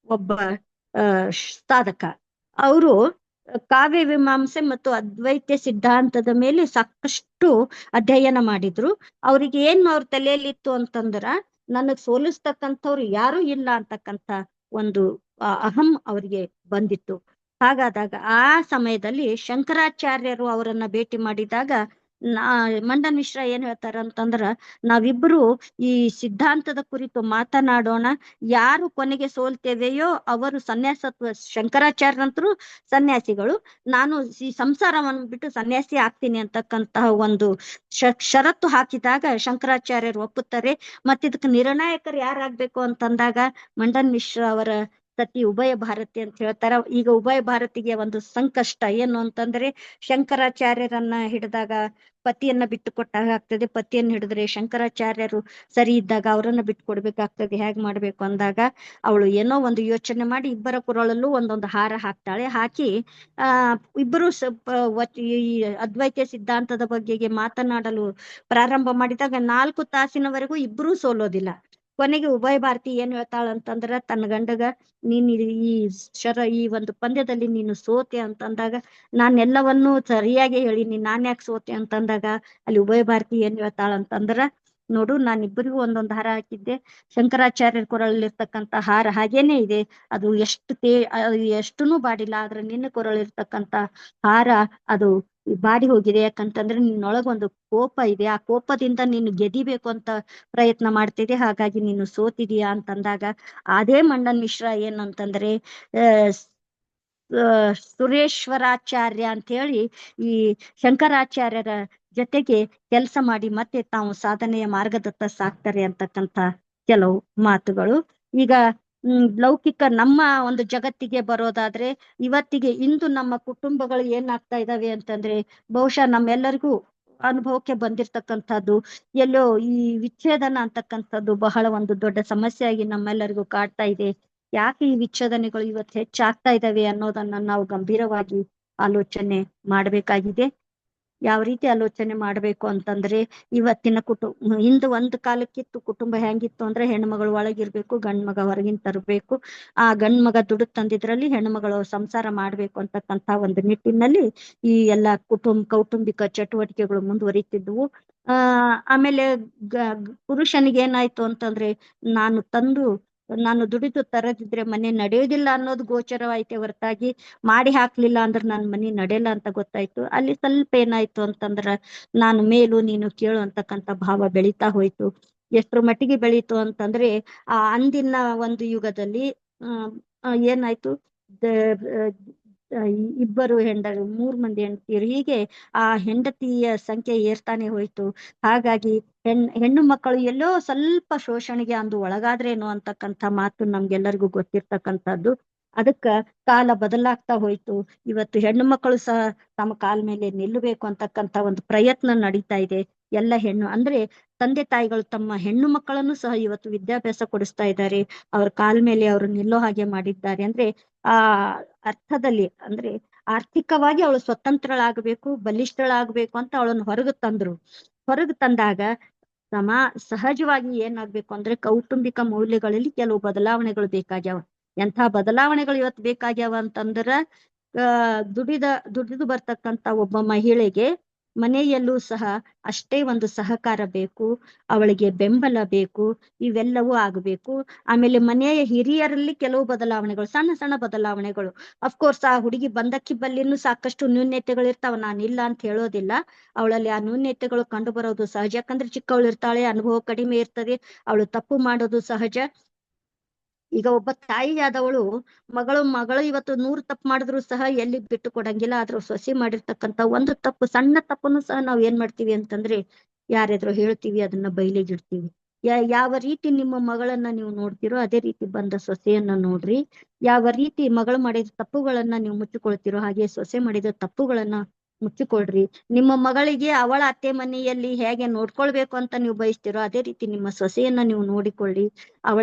ಒಬ್ಬ ಸಾಧಕ. ಅವರು ಕಾವ್ಯ ಮೀಮಾಂಸೆ ಮತ್ತು ಅದ್ವೈತ ಸಿದ್ಧಾಂತದ ಮೇಲೆ ಸಾಕಷ್ಟು ಅಧ್ಯಯನ ಮಾಡಿದ್ರು. ಅವ್ರಿಗೆ ಅವ್ರ ತಲೆಯಲ್ಲಿತ್ತು ಅಂತಂದ್ರ ನನಗ್ ಸೋಲಿಸ್ತಕ್ಕಂಥವ್ರು ಯಾರು ಇಲ್ಲ ಅಂತಕ್ಕಂಥ ಒಂದು ಅಹಂ ಅವರಿಗೆ ಬಂದಿತ್ತು. ಹಾಗಾದಾಗ ಆ ಸಮಯದಲ್ಲಿ ಶಂಕರಾಚಾರ್ಯರು ಅವರನ್ನ ಭೇಟಿ ಮಾಡಿದಾಗ ಮಂಡನ್ ಮಿಶ್ರಾ ಏನ್ ಹೇಳ್ತಾರ ಅಂತಂದ್ರ, ನಾವಿಬ್ರು ಈ ಸಿದ್ಧಾಂತದ ಕುರಿತು ಮಾತನಾಡೋಣ, ಯಾರು ಕೊನೆಗೆ ಸೋಲ್ತೇವೆಯೋ ಅವರು ಸನ್ಯಾಸತ್ವ, ಶಂಕರಾಚಾರ್ಯರಂತರು ಸನ್ಯಾಸಿಗಳು, ನಾನು ಈ ಸಂಸಾರವನ್ನು ಬಿಟ್ಟು ಸನ್ಯಾಸಿ ಆಗ್ತೀನಿ ಅಂತಕ್ಕಂತಹ ಒಂದು ಷರತ್ತು ಹಾಕಿದಾಗ ಶಂಕರಾಚಾರ್ಯರು ಒಪ್ಪುತ್ತಾರೆ. ಮತ್ತಿದಕ್ಕೆ ನಿರ್ಣಾಯಕರು ಯಾರಾಗ್ಬೇಕು ಅಂತಂದಾಗ ಮಂಡನ್ ಮಿಶ್ರಾ ಅವರ ಸತಿ ಉಭಯ ಭಾರತಿ ಅಂತ ಹೇಳ್ತಾರ. ಈಗ ಉಭಯ ಭಾರತಿಗೆ ಒಂದು ಸಂಕಷ್ಟ ಏನು ಅಂತಂದ್ರೆ, ಶಂಕರಾಚಾರ್ಯರನ್ನ ಹಿಡಿದಾಗ ಪತಿಯನ್ನ ಬಿಟ್ಟು ಕೊಟ್ಟಾಗ ಆಗ್ತದೆ, ಪತಿಯನ್ನ ಹಿಡಿದ್ರೆ ಶಂಕರಾಚಾರ್ಯರು ಸರಿ ಇದ್ದಾಗ ಅವರನ್ನ ಬಿಟ್ಟು ಕೊಡ್ಬೇಕಾಗ್ತದೆ, ಹೇಗ್ ಮಾಡ್ಬೇಕು ಅಂದಾಗ ಅವಳು ಏನೋ ಒಂದು ಯೋಚನೆ ಮಾಡಿ ಇಬ್ಬರ ಕೊರಳಲ್ಲೂ ಒಂದೊಂದು ಹಾರ ಹಾಕ್ತಾಳೆ. ಹಾಕಿ ಇಬ್ಬರು ಈ ಅದ್ವೈತ ಸಿದ್ಧಾಂತದ ಬಗ್ಗೆಗೆ ಮಾತನಾಡಲು ಪ್ರಾರಂಭ ಮಾಡಿದಾಗ 4 ತಾಸಿನವರೆಗೂ ಇಬ್ಬರೂ ಸೋಲೋದಿಲ್ಲ. ಕೊನೆಗೆ ಉಭಯ ಭಾರತಿ ಏನ್ ಹೇಳ್ತಾಳಂತಂದ್ರ ತನ್ನ ಗಂಡಗ, ನೀನ್ ಈ ಒಂದು ಪಂದ್ಯದಲ್ಲಿ ನೀನು ಸೋತೆ ಅಂತಂದಾಗ ನಾನೆಲ್ಲವನ್ನೂ ಸರಿಯಾಗಿ ಹೇಳಿನಿ, ನಾನ್ ಯಾಕೆ ಸೋತೆ ಅಂತಂದಾಗ ಅಲ್ಲಿ ಉಭಯ ಭಾರತಿ ಏನ್ ಹೇಳ್ತಾಳಂತಂದ್ರ, ನೋಡು ನಾನಿಬ್ಬರಿಗೂ ಒಂದೊಂದು ಹಾರ ಹಾಕಿದ್ದೆ, ಶಂಕರಾಚಾರ್ಯರ ಕೊರಳಲ್ಲಿರ್ತಕ್ಕಂಥ ಹಾರ ಹಾಗೇನೆ ಇದೆ, ಅದು ಎಷ್ಟುನೂ ಬಾಡಿಲ್ಲ, ಆದ್ರೆ ನಿನ್ನ ಕೊರಳಿರ್ತಕ್ಕಂಥ ಹಾರ ಅದು ಬಾಡಿ ಹೋಗಿದೆ. ಯಾಕಂತಂದ್ರೆ ನಿನ್ನೊಳಗೊಂದು ಕೋಪ ಇದೆ, ಆ ಕೋಪದಿಂದ ನೀನು ಗೆದಿಬೇಕು ಅಂತ ಪ್ರಯತ್ನ ಮಾಡ್ತಿದ್ದೆ, ಹಾಗಾಗಿ ನೀನು ಸೋತಿದೀಯಾ ಅಂತಂದಾಗ ಅದೇ ಮಂಡನ್ ಮಿಶ್ರಾ ಏನಂತಂದ್ರೆ ಸುರೇಶ್ವರಾಚಾರ್ಯ ಅಂತ ಹೇಳಿ ಈ ಶಂಕರಾಚಾರ್ಯರ ಜೊತೆಗೆ ಕೆಲಸ ಮಾಡಿ ಮತ್ತೆ ತಾವು ಸಾಧನೆಯ ಮಾರ್ಗದತ್ತ ಸಾಕ್ತಾರೆ ಅಂತಕ್ಕಂಥ ಕೆಲವು ಮಾತುಗಳು. ಈಗ ಲೌಕಿಕ ನಮ್ಮ ಒಂದು ಜಗತ್ತಿಗೆ ಬರೋದಾದ್ರೆ ಇವತ್ತಿಗೆ ಇಂದು ನಮ್ಮ ಕುಟುಂಬಗಳು ಏನಾಗ್ತಾ ಇದಾವೆ ಅಂತಂದ್ರೆ ಬಹುಶಃ ನಮ್ಮೆಲ್ಲರಿಗೂ ಅನುಭವಕ್ಕೆ ಬಂದಿರ್ತಕ್ಕಂಥದ್ದು ಎಲ್ಲೋ ಈ ವಿಚ್ಛೇದನ ಅಂತಕ್ಕಂಥದ್ದು ಬಹಳ ಒಂದು ದೊಡ್ಡ ಸಮಸ್ಯೆಯಾಗಿ ನಮ್ಮೆಲ್ಲರಿಗೂ ಕಾಡ್ತಾ ಇದೆ. ಯಾಕೆ ಈ ವಿಚ್ಛೇದನೆಗಳು ಇವತ್ತು ಹೆಚ್ಚಾಗ್ತಾ ಇದಾವೆ ಅನ್ನೋದನ್ನ ನಾವು ಗಂಭೀರವಾಗಿ ಆಲೋಚನೆ ಮಾಡಬೇಕಾಗಿದೆ. ಯಾವ ರೀತಿ ಆಲೋಚನೆ ಮಾಡ್ಬೇಕು ಅಂತಂದ್ರೆ ಇವತ್ತಿನ ಇಂದು ಒಂದು ಕಾಲಕ್ಕಿತ್ತು ಕುಟುಂಬ ಹೆಂಗಿತ್ತು ಅಂದ್ರೆ ಹೆಣ್ಮಗಳು ಒಳಗಿರ್ಬೇಕು, ಗಂಡ್ ಮಗ ಹೊರಗಿನ ತರಬೇಕು. ಆ ಗಂಡ್ ಮಗ ದುಡ್ಡು ತಂದಿದ್ರಲ್ಲಿ ಹೆಣ್ಮಗಳು ಸಂಸಾರ ಮಾಡ್ಬೇಕು ಅಂತಕ್ಕಂಥ ಒಂದು ನಿಟ್ಟಿನಲ್ಲಿ ಈ ಎಲ್ಲಾ ಕೌಟುಂಬಿಕ ಚಟುವಟಿಕೆಗಳು ಮುಂದುವರಿತಿದ್ವು. ಆಮೇಲೆ ಪುರುಷನಿಗೆ ಏನಾಯ್ತು ಅಂತಂದ್ರೆ ನಾನು ದುಡಿದು ತರದಿದ್ರೆ ಮನೆ ನಡೆಯೋದಿಲ್ಲ ಅನ್ನೋದು ಗೋಚರವಾಯ್ತೆ ಹೊರತಾಗಿ ಮಾಡಿ ಹಾಕ್ಲಿಲ್ಲ ಅಂದ್ರೆ ನನ್ನ ಮನೆ ನಡೆಯಲ್ಲ ಅಂತ ಗೊತ್ತಾಯ್ತು. ಅಲ್ಲಿ ಸ್ವಲ್ಪ ಏನಾಯ್ತು ಅಂತಂದ್ರ ನಾನು ಮೇಲು ನೀನು ಕೇಳು ಅಂತಕ್ಕಂಥ ಭಾವ ಬೆಳೀತಾ ಹೋಯ್ತು. ಎಷ್ಟ್ರ ಮಟ್ಟಿಗೆ ಬೆಳೀತು ಅಂತಂದ್ರೆ ಅಂದಿನ ಒಂದು ಯುಗದಲ್ಲಿ ಏನಾಯ್ತು, ಇಬ್ಬರು ಮೂರ್ ಮಂದಿ ಹೆಂಡತಿಯರು, ಹೀಗೆ ಆ ಹೆಂಡತಿಯ ಸಂಖ್ಯೆ ಏರ್ತಾನೆ ಹೋಯ್ತು. ಹಾಗಾಗಿ ಹೆಣ್ಣು ಮಕ್ಕಳು ಎಲ್ಲೋ ಸ್ವಲ್ಪ ಶೋಷಣೆಗೆ ಅಂದು ಒಳಗಾದ್ರೇನೋ ಅಂತಕ್ಕಂಥ ಮಾತು ನಮ್ಗೆಲ್ಲರಿಗೂ ಗೊತ್ತಿರ್ತಕ್ಕಂಥದ್ದು. ಅದಕ್ಕ ಕಾಲ ಬದಲಾಗ್ತಾ ಹೋಯ್ತು. ಇವತ್ತು ಹೆಣ್ಣು ಮಕ್ಕಳು ಸಹ ತಮ್ಮ ಕಾಲ ಮೇಲೆ ನಿಲ್ಲಬೇಕು ಅಂತಕ್ಕಂಥ ಒಂದು ಪ್ರಯತ್ನ ನಡೀತಾ ಇದೆ. ಎಲ್ಲ ಅಂದ್ರೆ ತಂದೆ ತಾಯಿಗಳು ತಮ್ಮ ಹೆಣ್ಣು ಮಕ್ಕಳನ್ನು ಸಹ ಇವತ್ತು ವಿದ್ಯಾಭ್ಯಾಸ ಕೊಡಿಸ್ತಾ ಇದ್ದಾರೆ, ಅವ್ರ ಕಾಲ ಮೇಲೆ ಅವರು ನಿಲ್ಲೋ ಹಾಗೆ ಮಾಡಿದ್ದಾರೆ. ಅಂದ್ರೆ ಆ ಅರ್ಥದಲ್ಲಿ ಅಂದ್ರೆ ಆರ್ಥಿಕವಾಗಿ ಅವಳು ಸ್ವತಂತ್ರಳಾಗಬೇಕು, ಬಲಿಷ್ಠಳಾಗಬೇಕು ಅಂತ ಅವಳನ್ನು ಹೊರಗೆ ತಂದಾಗ ಸಹಜವಾಗಿ ಏನಾಗ್ಬೇಕು ಅಂದ್ರೆ ಕೌಟುಂಬಿಕ ಮೌಲ್ಯಗಳಲ್ಲಿ ಕೆಲವು ಬದಲಾವಣೆಗಳು ಬೇಕಾಗ್ಯಾವ. ಎಂಥ ಬದಲಾವಣೆಗಳು ಇವತ್ತು ಬೇಕಾಗ್ಯಾವ ಅಂತಂದ್ರ ದುಡಿದು ಬರ್ತಕ್ಕಂಥ ಒಬ್ಬ ಮಹಿಳೆಗೆ ಮನೆಯಲ್ಲೂ ಸಹ ಅಷ್ಟೇ ಒಂದು ಸಹಕಾರ ಬೇಕು, ಅವಳಿಗೆ ಬೆಂಬಲ ಬೇಕು, ಇವೆಲ್ಲವೂ ಆಗಬೇಕು. ಆಮೇಲೆ ಮನೆಯ ಹಿರಿಯರಲ್ಲಿ ಕೆಲವು ಬದಲಾವಣೆಗಳು, ಸಣ್ಣ ಸಣ್ಣ ಬದಲಾವಣೆಗಳು. ಅಫ್ಕೋರ್ಸ್ ಆ ಹುಡುಗಿ ಬಂದಕ್ಕಿ ಬಲ್ಲಿನೂ ಸಾಕಷ್ಟು ನ್ಯೂನ್ಯತೆಗಳು ಇರ್ತಾವ, ನಾನಿಲ್ಲ ಅಂತ ಹೇಳೋದಿಲ್ಲ. ಅವಳಲ್ಲಿ ಆ ನ್ಯೂನ್ಯತೆಗಳು ಕಂಡು ಬರೋದು ಸಹಜ. ಯಾಕಂದ್ರೆ ಚಿಕ್ಕವಳು ಇರ್ತಾಳೆ, ಅನುಭವ ಕಡಿಮೆ ಇರ್ತದೆ, ಅವಳು ತಪ್ಪು ಮಾಡೋದು ಸಹಜ. ಈಗ ಒಬ್ಬ ತಾಯಿಯಾದವಳು ಮಗಳು ಇವತ್ತು 100 ತಪ್ಪು ಮಾಡಿದ್ರು ಸಹ ಎಲ್ಲಿ ಬಿಟ್ಟು ಕೊಡಂಗಿಲ್ಲ. ಆದ್ರೂ ಸೊಸೆ ಮಾಡಿರ್ತಕ್ಕಂಥ ಒಂದು ತಪ್ಪು, ಸಣ್ಣ ತಪ್ಪನ್ನು ಸಹ ನಾವ್ ಏನ್ ಮಾಡ್ತೀವಿ ಅಂತಂದ್ರೆ ಯಾರೆದ್ರು ಹೇಳ್ತೀವಿ, ಅದನ್ನ ಬಯಲಿಗಿಡ್ತೀವಿ. ಯಾವ ರೀತಿ ನಿಮ್ಮ ಮಗಳನ್ನ ನೀವು ನೋಡ್ತೀರೋ ಅದೇ ರೀತಿ ಬಂದ ಸೊಸೆಯನ್ನ ನೋಡ್ರಿ. ಯಾವ ರೀತಿ ಮಗಳು ಮಾಡಿದ ತಪ್ಪುಗಳನ್ನ ನೀವು ಮುಚ್ಚಿಕೊಳ್ತೀರೋ ಹಾಗೆ ಸೊಸೆ ಮಾಡಿದ ತಪ್ಪುಗಳನ್ನ ಮುಚ್ಚಿಕೊಳ್ರಿ. ನಿಮ್ಮ ಮಗಳಿಗೆ ಅವಳ ಅತ್ತೆ ಮನೆಯಲ್ಲಿ ಹೇಗೆ ನೋಡ್ಕೊಳ್ಬೇಕು ಅಂತ ನೀವು ಬಯಸ್ತೀರೋ ಅದೇ ರೀತಿ ನಿಮ್ಮ ಸೊಸೆಯನ್ನ ನೀವು ನೋಡಿಕೊಳ್ಳಿ.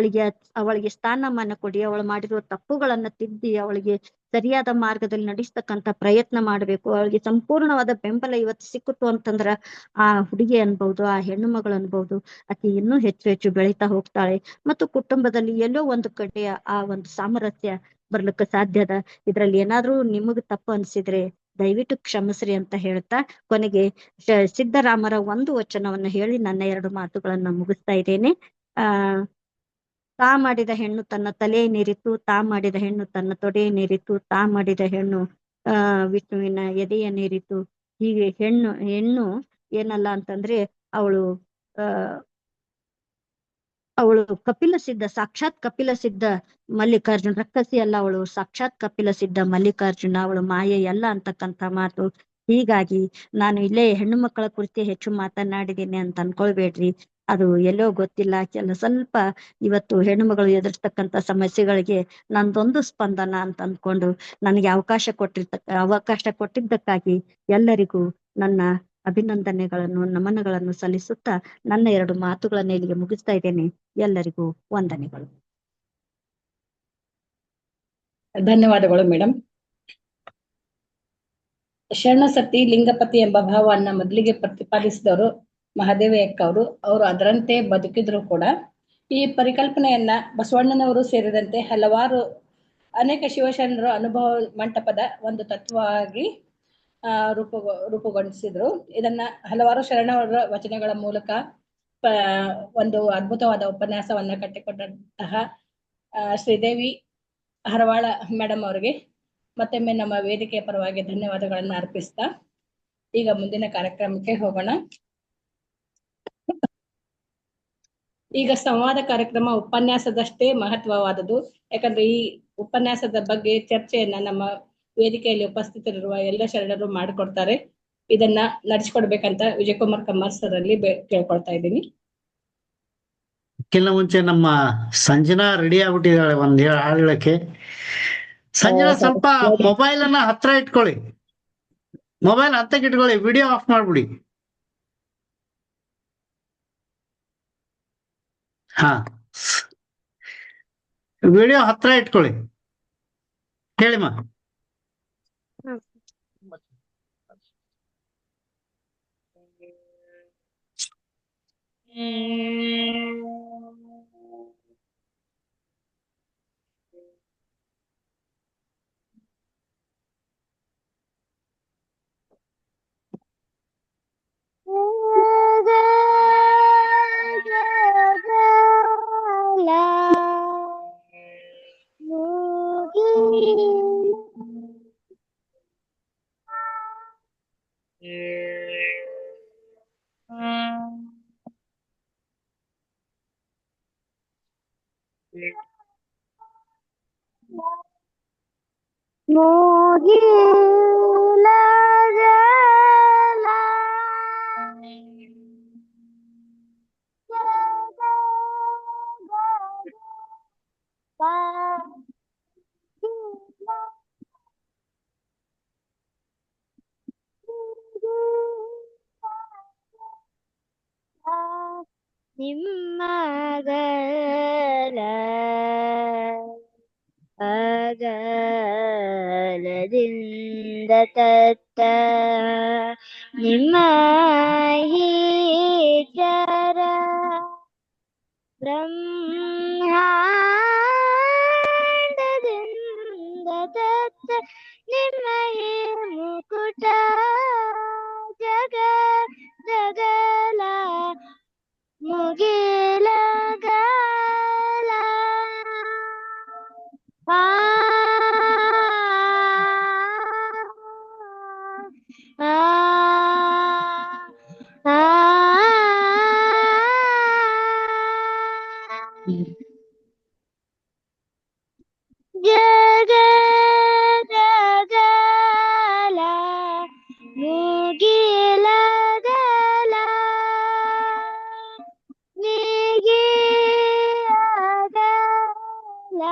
ಅವಳಿಗೆ ಸ್ಥಾನಮಾನ ಕೊಡಿ. ಅವಳು ಮಾಡಿರುವ ತಪ್ಪುಗಳನ್ನ ತಿದ್ದಿ ಅವಳಿಗೆ ಸರಿಯಾದ ಮಾರ್ಗದಲ್ಲಿ ನಡೆಸ್ತಕ್ಕಂಥ ಪ್ರಯತ್ನ ಮಾಡ್ಬೇಕು. ಅವಳಿಗೆ ಸಂಪೂರ್ಣವಾದ ಬೆಂಬಲ ಇವತ್ತು ಸಿಕ್ಕಿತು ಅಂತಂದ್ರ ಆ ಹುಡುಗಿ ಅನ್ಬಹುದು, ಆ ಹೆಣ್ಣು ಮಗಳು ಅನ್ಬಹುದು, ಆಕೆ ಇನ್ನೂ ಹೆಚ್ಚು ಹೆಚ್ಚು ಬೆಳೀತಾ ಹೋಗ್ತಾಳೆ. ಮತ್ತು ಕುಟುಂಬದಲ್ಲಿ ಎಲ್ಲೋ ಒಂದು ಕಡೆ ಆ ಒಂದು ಸಾಮರಸ್ಯ ಬರ್ಲಿಕ್ಕೆ ಸಾಧ್ಯದ. ಇದ್ರಲ್ಲಿ ಏನಾದ್ರೂ ನಿಮಗ್ ತಪ್ಪು ಅನ್ಸಿದ್ರೆ ದಯವಿಟ್ಟು ಕ್ಷಮಿಸ್ರಿ ಅಂತ ಹೇಳ್ತಾ ಕೊನೆಗೆ ಸಿದ್ದರಾಮರ ಒಂದು ವಚನವನ್ನ ಹೇಳಿ ನನ್ನ 2 ಮಾತುಗಳನ್ನ ಮುಗಿಸ್ತಾ ಇದ್ದೇನೆ. ತಾ ಮಾಡಿದ ಹೆಣ್ಣು ತನ್ನ ತಲೆ ನೀರಿತು, ತಾ ಮಾಡಿದ ಹೆಣ್ಣು ತನ್ನ ತೊಡೆ ನೀರಿತು, ತಾ ಮಾಡಿದ ಹೆಣ್ಣು ವಿಷ್ಣುವಿನ ಎದೆಯ ನೀರಿತು. ಹೀಗೆ ಹೆಣ್ಣು ಏನಲ್ಲ ಅಂತಂದ್ರೆ ಅವಳು ಸಾಕ್ಷಾತ್ ಕಪಿಲ ಸಿದ್ಧ ಮಲ್ಲಿಕಾರ್ಜುನ, ರಕ್ಕಸಿ ಅಲ್ಲ ಅವಳು, ಸಾಕ್ಷಾತ್ ಕಪಿಲ ಸಿದ್ಧ ಮಲ್ಲಿಕಾರ್ಜುನ, ಅವಳು ಮಾಯೆ ಅಲ್ಲ ಅಂತಕ್ಕಂಥ ಮಾತು. ಹೀಗಾಗಿ ನಾನು ಇಲ್ಲೇ ಹೆಣ್ಣು ಮಕ್ಕಳ ಕುರಿತು ಹೆಚ್ಚು ಮಾತನಾಡಿದ್ದೀನಿ ಅಂತ ಅನ್ಕೊಳ್ಬೇಡ್ರಿ. ಅದು ಎಲ್ಲೋ ಗೊತ್ತಿಲ್ಲ, ಸ್ವಲ್ಪ ಇವತ್ತು ಹೆಣ್ಣು ಮಗಳು ಎದುರಿಸ್ತಕ್ಕಂಥ ಸಮಸ್ಯೆಗಳಿಗೆ ನಂದೊಂದು ಸ್ಪಂದನ ಅಂತ ಅಂದ್ಕೊಂಡು ನನಗೆ ಅವಕಾಶ ಕೊಟ್ಟಿದ್ದಕ್ಕಾಗಿ ಎಲ್ಲರಿಗೂ ನನ್ನ ಅಭಿನಂದನೆಗಳನ್ನು, ನಮನಗಳನ್ನು ಸಲ್ಲಿಸುತ್ತಾ ನನ್ನ 2 ಮಾತುಗಳನ್ನ ಇಲ್ಲಿಗೆ ಮುಗಿಸ್ತಾ ಇದ್ದೇನೆ. ಎಲ್ಲರಿಗೂ ವಂದನೆಗಳು. ಧನ್ಯವಾದಗಳು ಮೇಡಮ್. ಶರಣಸತಿ ಲಿಂಗಪತಿ ಎಂಬ ಭಾವವನ್ನ ಮೊದಲಿಗೆ ಪ್ರತಿಪಾದಿಸಿದವರು ಮಹಾದೇವಿ ಅಕ್ಕ ಅವರು ಅದರಂತೆ ಬದುಕಿದ್ರು ಕೂಡ ಈ ಪರಿಕಲ್ಪನೆಯನ್ನ ಬಸವಣ್ಣನವರು ಸೇರಿದಂತೆ ಅನೇಕ ಶಿವಶರಣರು ಅನುಭವ ಮಂಟಪದ ಒಂದು ತತ್ವವಾಗಿ ರೂಪುಗೊಳಿಸಿದ್ರು. ಇದನ್ನ ಹಲವಾರು ಶರಣರ ವಚನಗಳ ಮೂಲಕ ಒಂದು ಅದ್ಭುತವಾದ ಉಪನ್ಯಾಸವನ್ನ ಕಟ್ಟಿಕೊಟ್ಟಂತಹ ಶ್ರೀದೇವಿ ಹರವಾಳ ಮೇಡಮ್ ಅವರಿಗೆ ಮತ್ತೊಮ್ಮೆ ನಮ್ಮ ವೇದಿಕೆಯ ಪರವಾಗಿ ಧನ್ಯವಾದಗಳನ್ನ ಅರ್ಪಿಸ್ತಾ ಈಗ ಮುಂದಿನ ಕಾರ್ಯಕ್ರಮಕ್ಕೆ ಹೋಗೋಣ. ಈಗ ಸಂವಾದ ಕಾರ್ಯಕ್ರಮ ಉಪನ್ಯಾಸದಷ್ಟೇ ಮಹತ್ವವಾದದ್ದು. ಯಾಕಂದ್ರೆ ಈ ಉಪನ್ಯಾಸದ ಬಗ್ಗೆ ಚರ್ಚೆಯನ್ನ ನಮ್ಮ ವೇದಿಕೆಯಲ್ಲಿ ಉಪಸ್ಥಿತರಿರುವ ಎಲ್ಲ ಶರಣರು ಮಾಡಿಕೊಡ್ತಾರೆ. ಇದನ್ನ ನಡೆಸ್ಕೊಡ್ಬೇಕಂತ ವಿಜಯಕುಮಾರ್ ಕಮ್ಮಾರ್ ಸರ್ ಅಲ್ಲಿ ಕೇಳ್ಕೊಳ್ತಾ ಇದ್ದೀನಿ. ಅದಕ್ಕಿಂತ ಮುಂಚೆ ನಮ್ಮ ಸಂಜನಾ ರೆಡಿ ಆಗ್ಬಿಟ್ಟಿದ್ದಾಳೆ ಒಂದ್ ಹಾಡು ಹೇಳಕ್ಕೆ. ಸಂಜನಾ ಸ್ವಲ್ಪ ಮೊಬೈಲ್ ಅನ್ನ ಹತ್ರ ಇಟ್ಕೊಳ್ಳಿ, ಮೊಬೈಲ್ ಹತ್ತಕ್ಕೆ ಇಟ್ಕೊಳ್ಳಿ, ವಿಡಿಯೋ ಆಫ್ ಮಾಡ್ಬಿಡಿ. ಹಾ, ವಿಡಿಯೋ ಹತ್ರ ಇಟ್ಕೊಳ್ಳಿ, ಹೇಳಿಮ್ಮ. ನಿಮ್ಮಗಲ ಅಗಲದಿಂದ ತತ್ತ ನಿಮ್ಮ ಹೀಚರ ಬ್ರಹ್ಮಾಂಡದಿಂದ ತತ್ತ ನಿಮ್ಮ ಮುಕುಟ ಜಗ ಜಗಲ ಮುಗಿಲಗಲ ಆ ಆ ಆ ಜಗ ಜಗಲ ಮುಗಿಲಗಲ ನೀಗಿಯಗಲ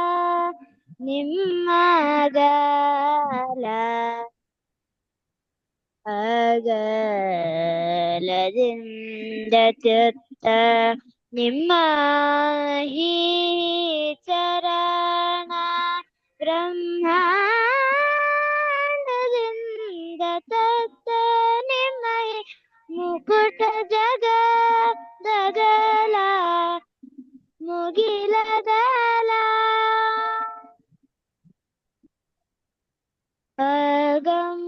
ನಿಮ್ಮಗಲ ಅಗಲದಿಂದ ತ್ಯತ್ತ ನಿಮ್ಮ ಹೀ ಚರಣ ಬ್ರಹ್ಮಾಂಡದಿಂದ ತತ್ತ ನಿಮ್ಮ ಮುಕುಟ ಜಗ ದಗಲ ಮುಗಿಲಗಲ ಅಗಂ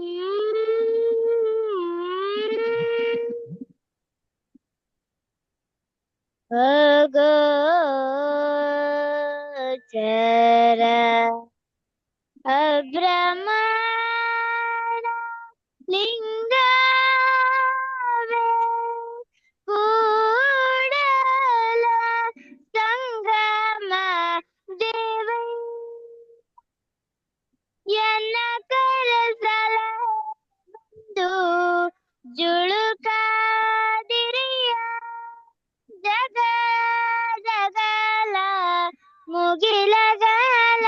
ಅಗೋಚರ ಅಭ್ರಮಣ ಲಿಂಗವೇ ಕೂಡಲ ಸಂಗಮ ದೇವೈ ಎನ್ನ ಕರಸಲಂದು ಜುಳುಕಾದಿರಿಯ ಜಗ ಜಗಲ ಮುಗಿಲಗಲ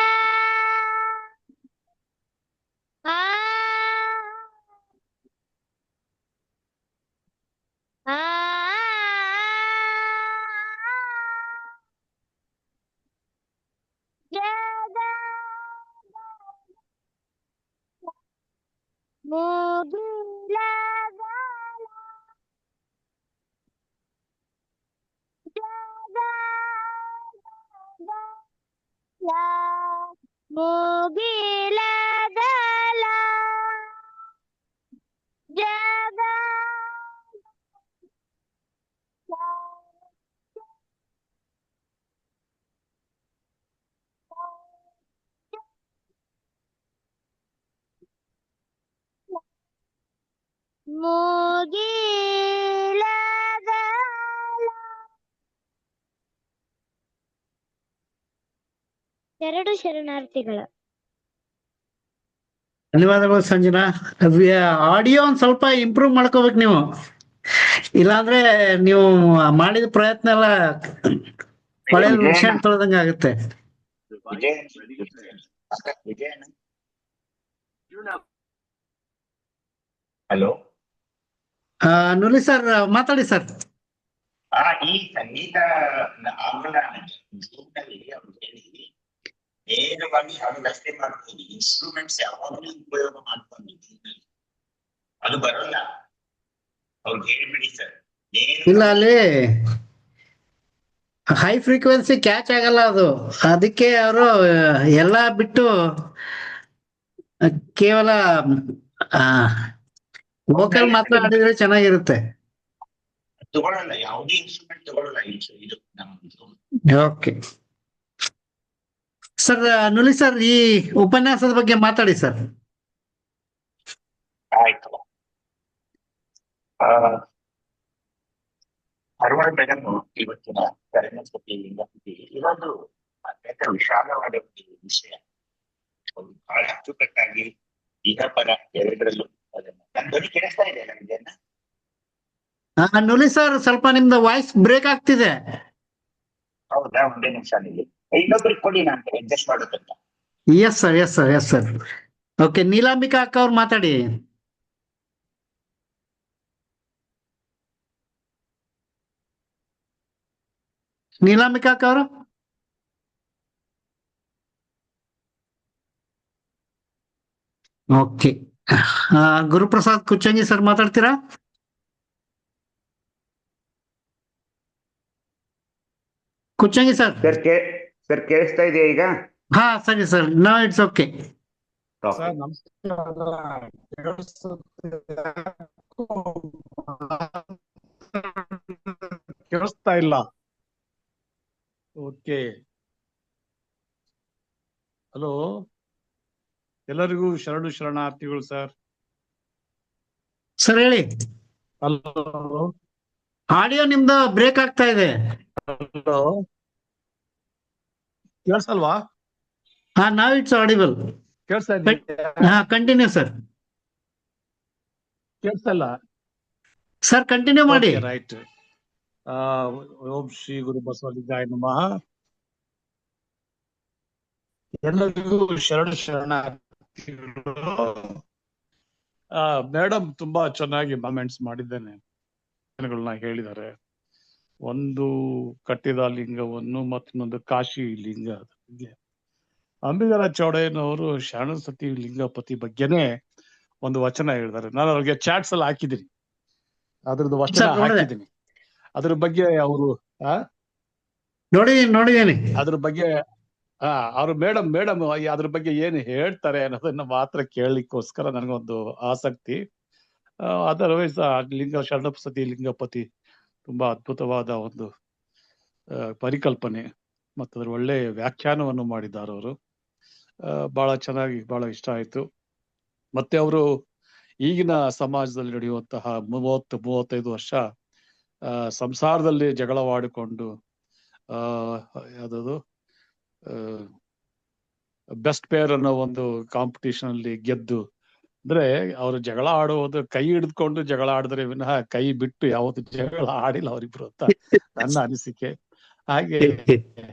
ಆ ಆ ಜಗ ಮುಗಿಲಗಲ ಜಗ ಮುಗಿಲಗಲ ಜಗ ಮುಗಿಲಗಲ. ಎರಡು ಶರಣಾರ್ಥಿಗಳ ಧನ್ಯವಾದಗಳು ಸಂಜನಾ. ಆಡಿಯೋ ಒಂದ್ ಸ್ವಲ್ಪ ಇಂಪ್ರೂವ್ ಮಾಡ್ಕೋಬೇಕು ನೀವು, ಇಲ್ಲಾಂದ್ರೆ ನೀವು ಮಾಡಿದ ಪ್ರಯತ್ನ ಎಲ್ಲ ಹೊಳೆ ವಿಷಯ ತೊಳೆದಂಗ ಆಗುತ್ತೆ. ಹಲೋ, ನುಲಿ ಸರ್ ಮಾತಾಡಿ ಸರ್. ಈ ಸಂಗೀತ ಆಂಗ್ಲ ಜೀವನದಲ್ಲಿ ಅವ್ರು ಹೇಳಿ ನೇರವಾಗಿ ಅವ್ರು ರಸ್ತೆ ಮಾಡ್ಬೋದು. ಇನ್ಸ್ಟ್ರೂಮೆಂಟ್ಸ್ ಯಾವಾಗಲೂ ಉಪಯೋಗ ಮಾಡ್ಕೊಂಡಿದ್ದೀನಿ, ಅದು ಬರೋಲ್ಲ. ಅವ್ರಿಗೆ ಹೇಳ್ಬಿಡಿ ಸರ್. ಇಲ್ಲ, ಅಲ್ಲಿ ಹೈ ಫ್ರೀಕ್ವೆನ್ಸಿ ಕ್ಯಾಚ್ ಆಗಲ್ಲ ಅದು, ಅದಕ್ಕೆ ಅವರು ಎಲ್ಲ ಬಿಟ್ಟು ಕೇವಲ ವೋಕಲ್ ಮಾತ್ರ ಆಡಿದ್ರೆ ಚೆನ್ನಾಗಿರುತ್ತೆ. ತಗೊಳ್ಳಲ್ಲ, ಯಾವುದೇ ಇನ್ಸ್ಟ್ರೂಮೆಂಟ್ ತಗೊಳ್ಳಲ್ಲ ಇದು ನಮ್ದು. Okay sir. ನುಲಿ ಸರ್, ಈ ಉಪನ್ಯಾಸದ ಬಗ್ಗೆ ಮಾತಾಡಿ ಸರ್. ಆಯ್ತು. ಹರವಾಳ್ ಮೇಡಮ್ ಇವತ್ತಿನ ಕರೆನ್ಸಿ ಇದೊಂದು ಅತ್ಯಂತ ವಿಶಾಲವಾದ ವಿಷಯ. ಬಹಳ ಅಚ್ಚುಕಟ್ಟಾಗಿ ಇಹಪರ ಎರಡರಲ್ಲೂ ಅದನ್ನ ನನ್ನ ಧ್ವನಿ ಕೇಳಿಸ್ತಾ ಇದೆ ನಮ್ಗೆ. ನುಲಿ ಸರ್, ಸ್ವಲ್ಪ ನಿಮ್ದು ವಾಯ್ಸ್ ಬ್ರೇಕ್ ಆಗ್ತಿದೆ. ಹೌದಾ, ಒಂದೇ ನಿಮಿಷ ನಿಲ್ಲಿ. ಇನ್ನೊಬ್ರಿಗೆ ಕೊಡಿ, ನಾನು ಅಡ್ಜಸ್ಟ್ ಮಾಡೋದಂತ. Yes sir, yes sir, yes sir. Okay, Neelambika ಅಕ್ಕ ಅವ್ರು ಮಾತಾಡಿ. ನೀಲಾಂಬಿಕಾ ಅಕ್ಕ ಅವರು. ಓಕೆ, ಗುರುಪ್ರಸಾದ್ ಕುಚ್ಚಂಗಿ ಸರ್ ಮಾತಾಡ್ತೀರಾ? ಕುಚ್ಚಂಗಿ ಸರ್. ಸರ್ ಕೇಳಿಸ್ತಾ ಇದೆಯಾ ಈಗ? ಹಾ ಸರಿ ಸರ್, ನೋ ಇಟ್ಸ್ ಓಕೆ. ಕೇಳಿಸ್ತಾ ಇಲ್ಲ. ಓಕೆ, ಹಲೋ, ಎಲ್ಲರಿಗೂ ಶರಣು ಶರಣಾರ್ಥಿಗಳು ಸರ್. ಸರ್ ಹೇಳಿ. ಹಲೋ, ಆಡಿಯೋ ನಿಮ್ದು ಬ್ರೇಕ್ ಆಗ್ತಾ ಇದೆ. ಹಲೋ, ಕೇಳಿಸಲ್ವಾ? ಹಾ, ನಾವ್ ಇಟ್ಸ್ ಆಡಿಬಲ್. ಕೇಳಿಸ್ತಾ ಇದೆಯಾ? ಹಾ, ಕಂಟಿನ್ಯೂ ಸರ್. ಕೇಳಿಸ್ತಾ ಇಲ್ಲ ಸರ್, ಕಂಟಿನ್ಯೂ ಮಾಡಿ. ರೈಟ್. ಓಂ ಶ್ರೀ ಗುರು ಬಸವಲಿಂಗಾಯ ನಮಃ. ಎಲ್ಲರಿಗೂ ಶರಣು ಶರಣಾರ್ಥಿಗಳು. ಮೇಡಮ್ ತುಂಬಾ ಚೆನ್ನಾಗಿ ಕಾಮೆಂಟ್ಸ್ ಮಾಡಿದ್ದೇನೆ, ಹೇಳಿದ್ದಾರೆ. ಒಂದು ಕಟ್ಟಿದ ಲಿಂಗವನ್ನು ಮತ್ತೊಂದು ಕಾಶಿ ಲಿಂಗ ಬಗ್ಗೆ ಅಂಬಿಗರ ಚೌಡಯ್ಯನವರು ಶರಣ ಸತಿ ಲಿಂಗಪತಿ ಬಗ್ಗೆನೆ ಒಂದು ವಚನ ಹೇಳಿದ್ದಾರೆ. ನಾನು ಅವ್ರಿಗೆ ಚಾಟ್ಸ್ ಅಲ್ಲಿ ಹಾಕಿದ್ದೀನಿ, ಅದ್ರದ್ದು ವಚನ ಹಾಕಿದ್ದೀನಿ. ಅದ್ರ ಬಗ್ಗೆ ಅವರು ನೋಡಿದ್ದೀನಿ. ಅದ್ರ ಬಗ್ಗೆ ಅವ್ರು ಮೇಡಮ್ ಅದ್ರ ಬಗ್ಗೆ ಏನು ಹೇಳ್ತಾರೆ ಅನ್ನೋದನ್ನ ಮಾತ್ರ ಕೇಳಲಿಕ್ಕೋಸ್ಕರ ನನಗೊಂದು ಆಸಕ್ತಿ. ಅದರ್ವೈಸ್ ಶರಣಸತಿ ಲಿಂಗಪತಿ ತುಂಬಾ ಅದ್ಭುತವಾದ ಒಂದು ಪರಿಕಲ್ಪನೆ ಮತ್ತು ಅದ್ರ ಒಳ್ಳೆ ವ್ಯಾಖ್ಯಾನವನ್ನು ಮಾಡಿದ್ದಾರೆ ಅವರು. ಬಹಳ ಚೆನ್ನಾಗಿ, ಬಹಳ ಇಷ್ಟ ಆಯ್ತು. ಮತ್ತೆ ಅವರು ಈಗಿನ ಸಮಾಜದಲ್ಲಿ ನಡೆಯುವಂತಹ 30-35 ವರ್ಷ ಸಂಸಾರದಲ್ಲಿ ಜಗಳವಾಡಿಕೊಂಡು ಯಾವ್ದು ಬೆಸ್ಟ್ ಪೇರ್ ಅನ್ನೋ ಒಂದು ಕಾಂಪಿಟಿಷನ್ ಅಲ್ಲಿ ಗೆದ್ದು, ಅಂದ್ರೆ ಅವರು ಜಗಳ ಆಡುವುದು ಕೈ ಹಿಡಿದುಕೊಂಡು ಜಗಳ ಆಡಿದ್ರೆ ವಿನಃ ಕೈ ಬಿಟ್ಟು ಯಾವತ್ತು ಜಗಳ ಆಡಿಲ್ಲ ಅವರಿಬ್ರು ಅಂತ ನನ್ನ ಅನಿಸಿಕೆ. ಹಾಗೆ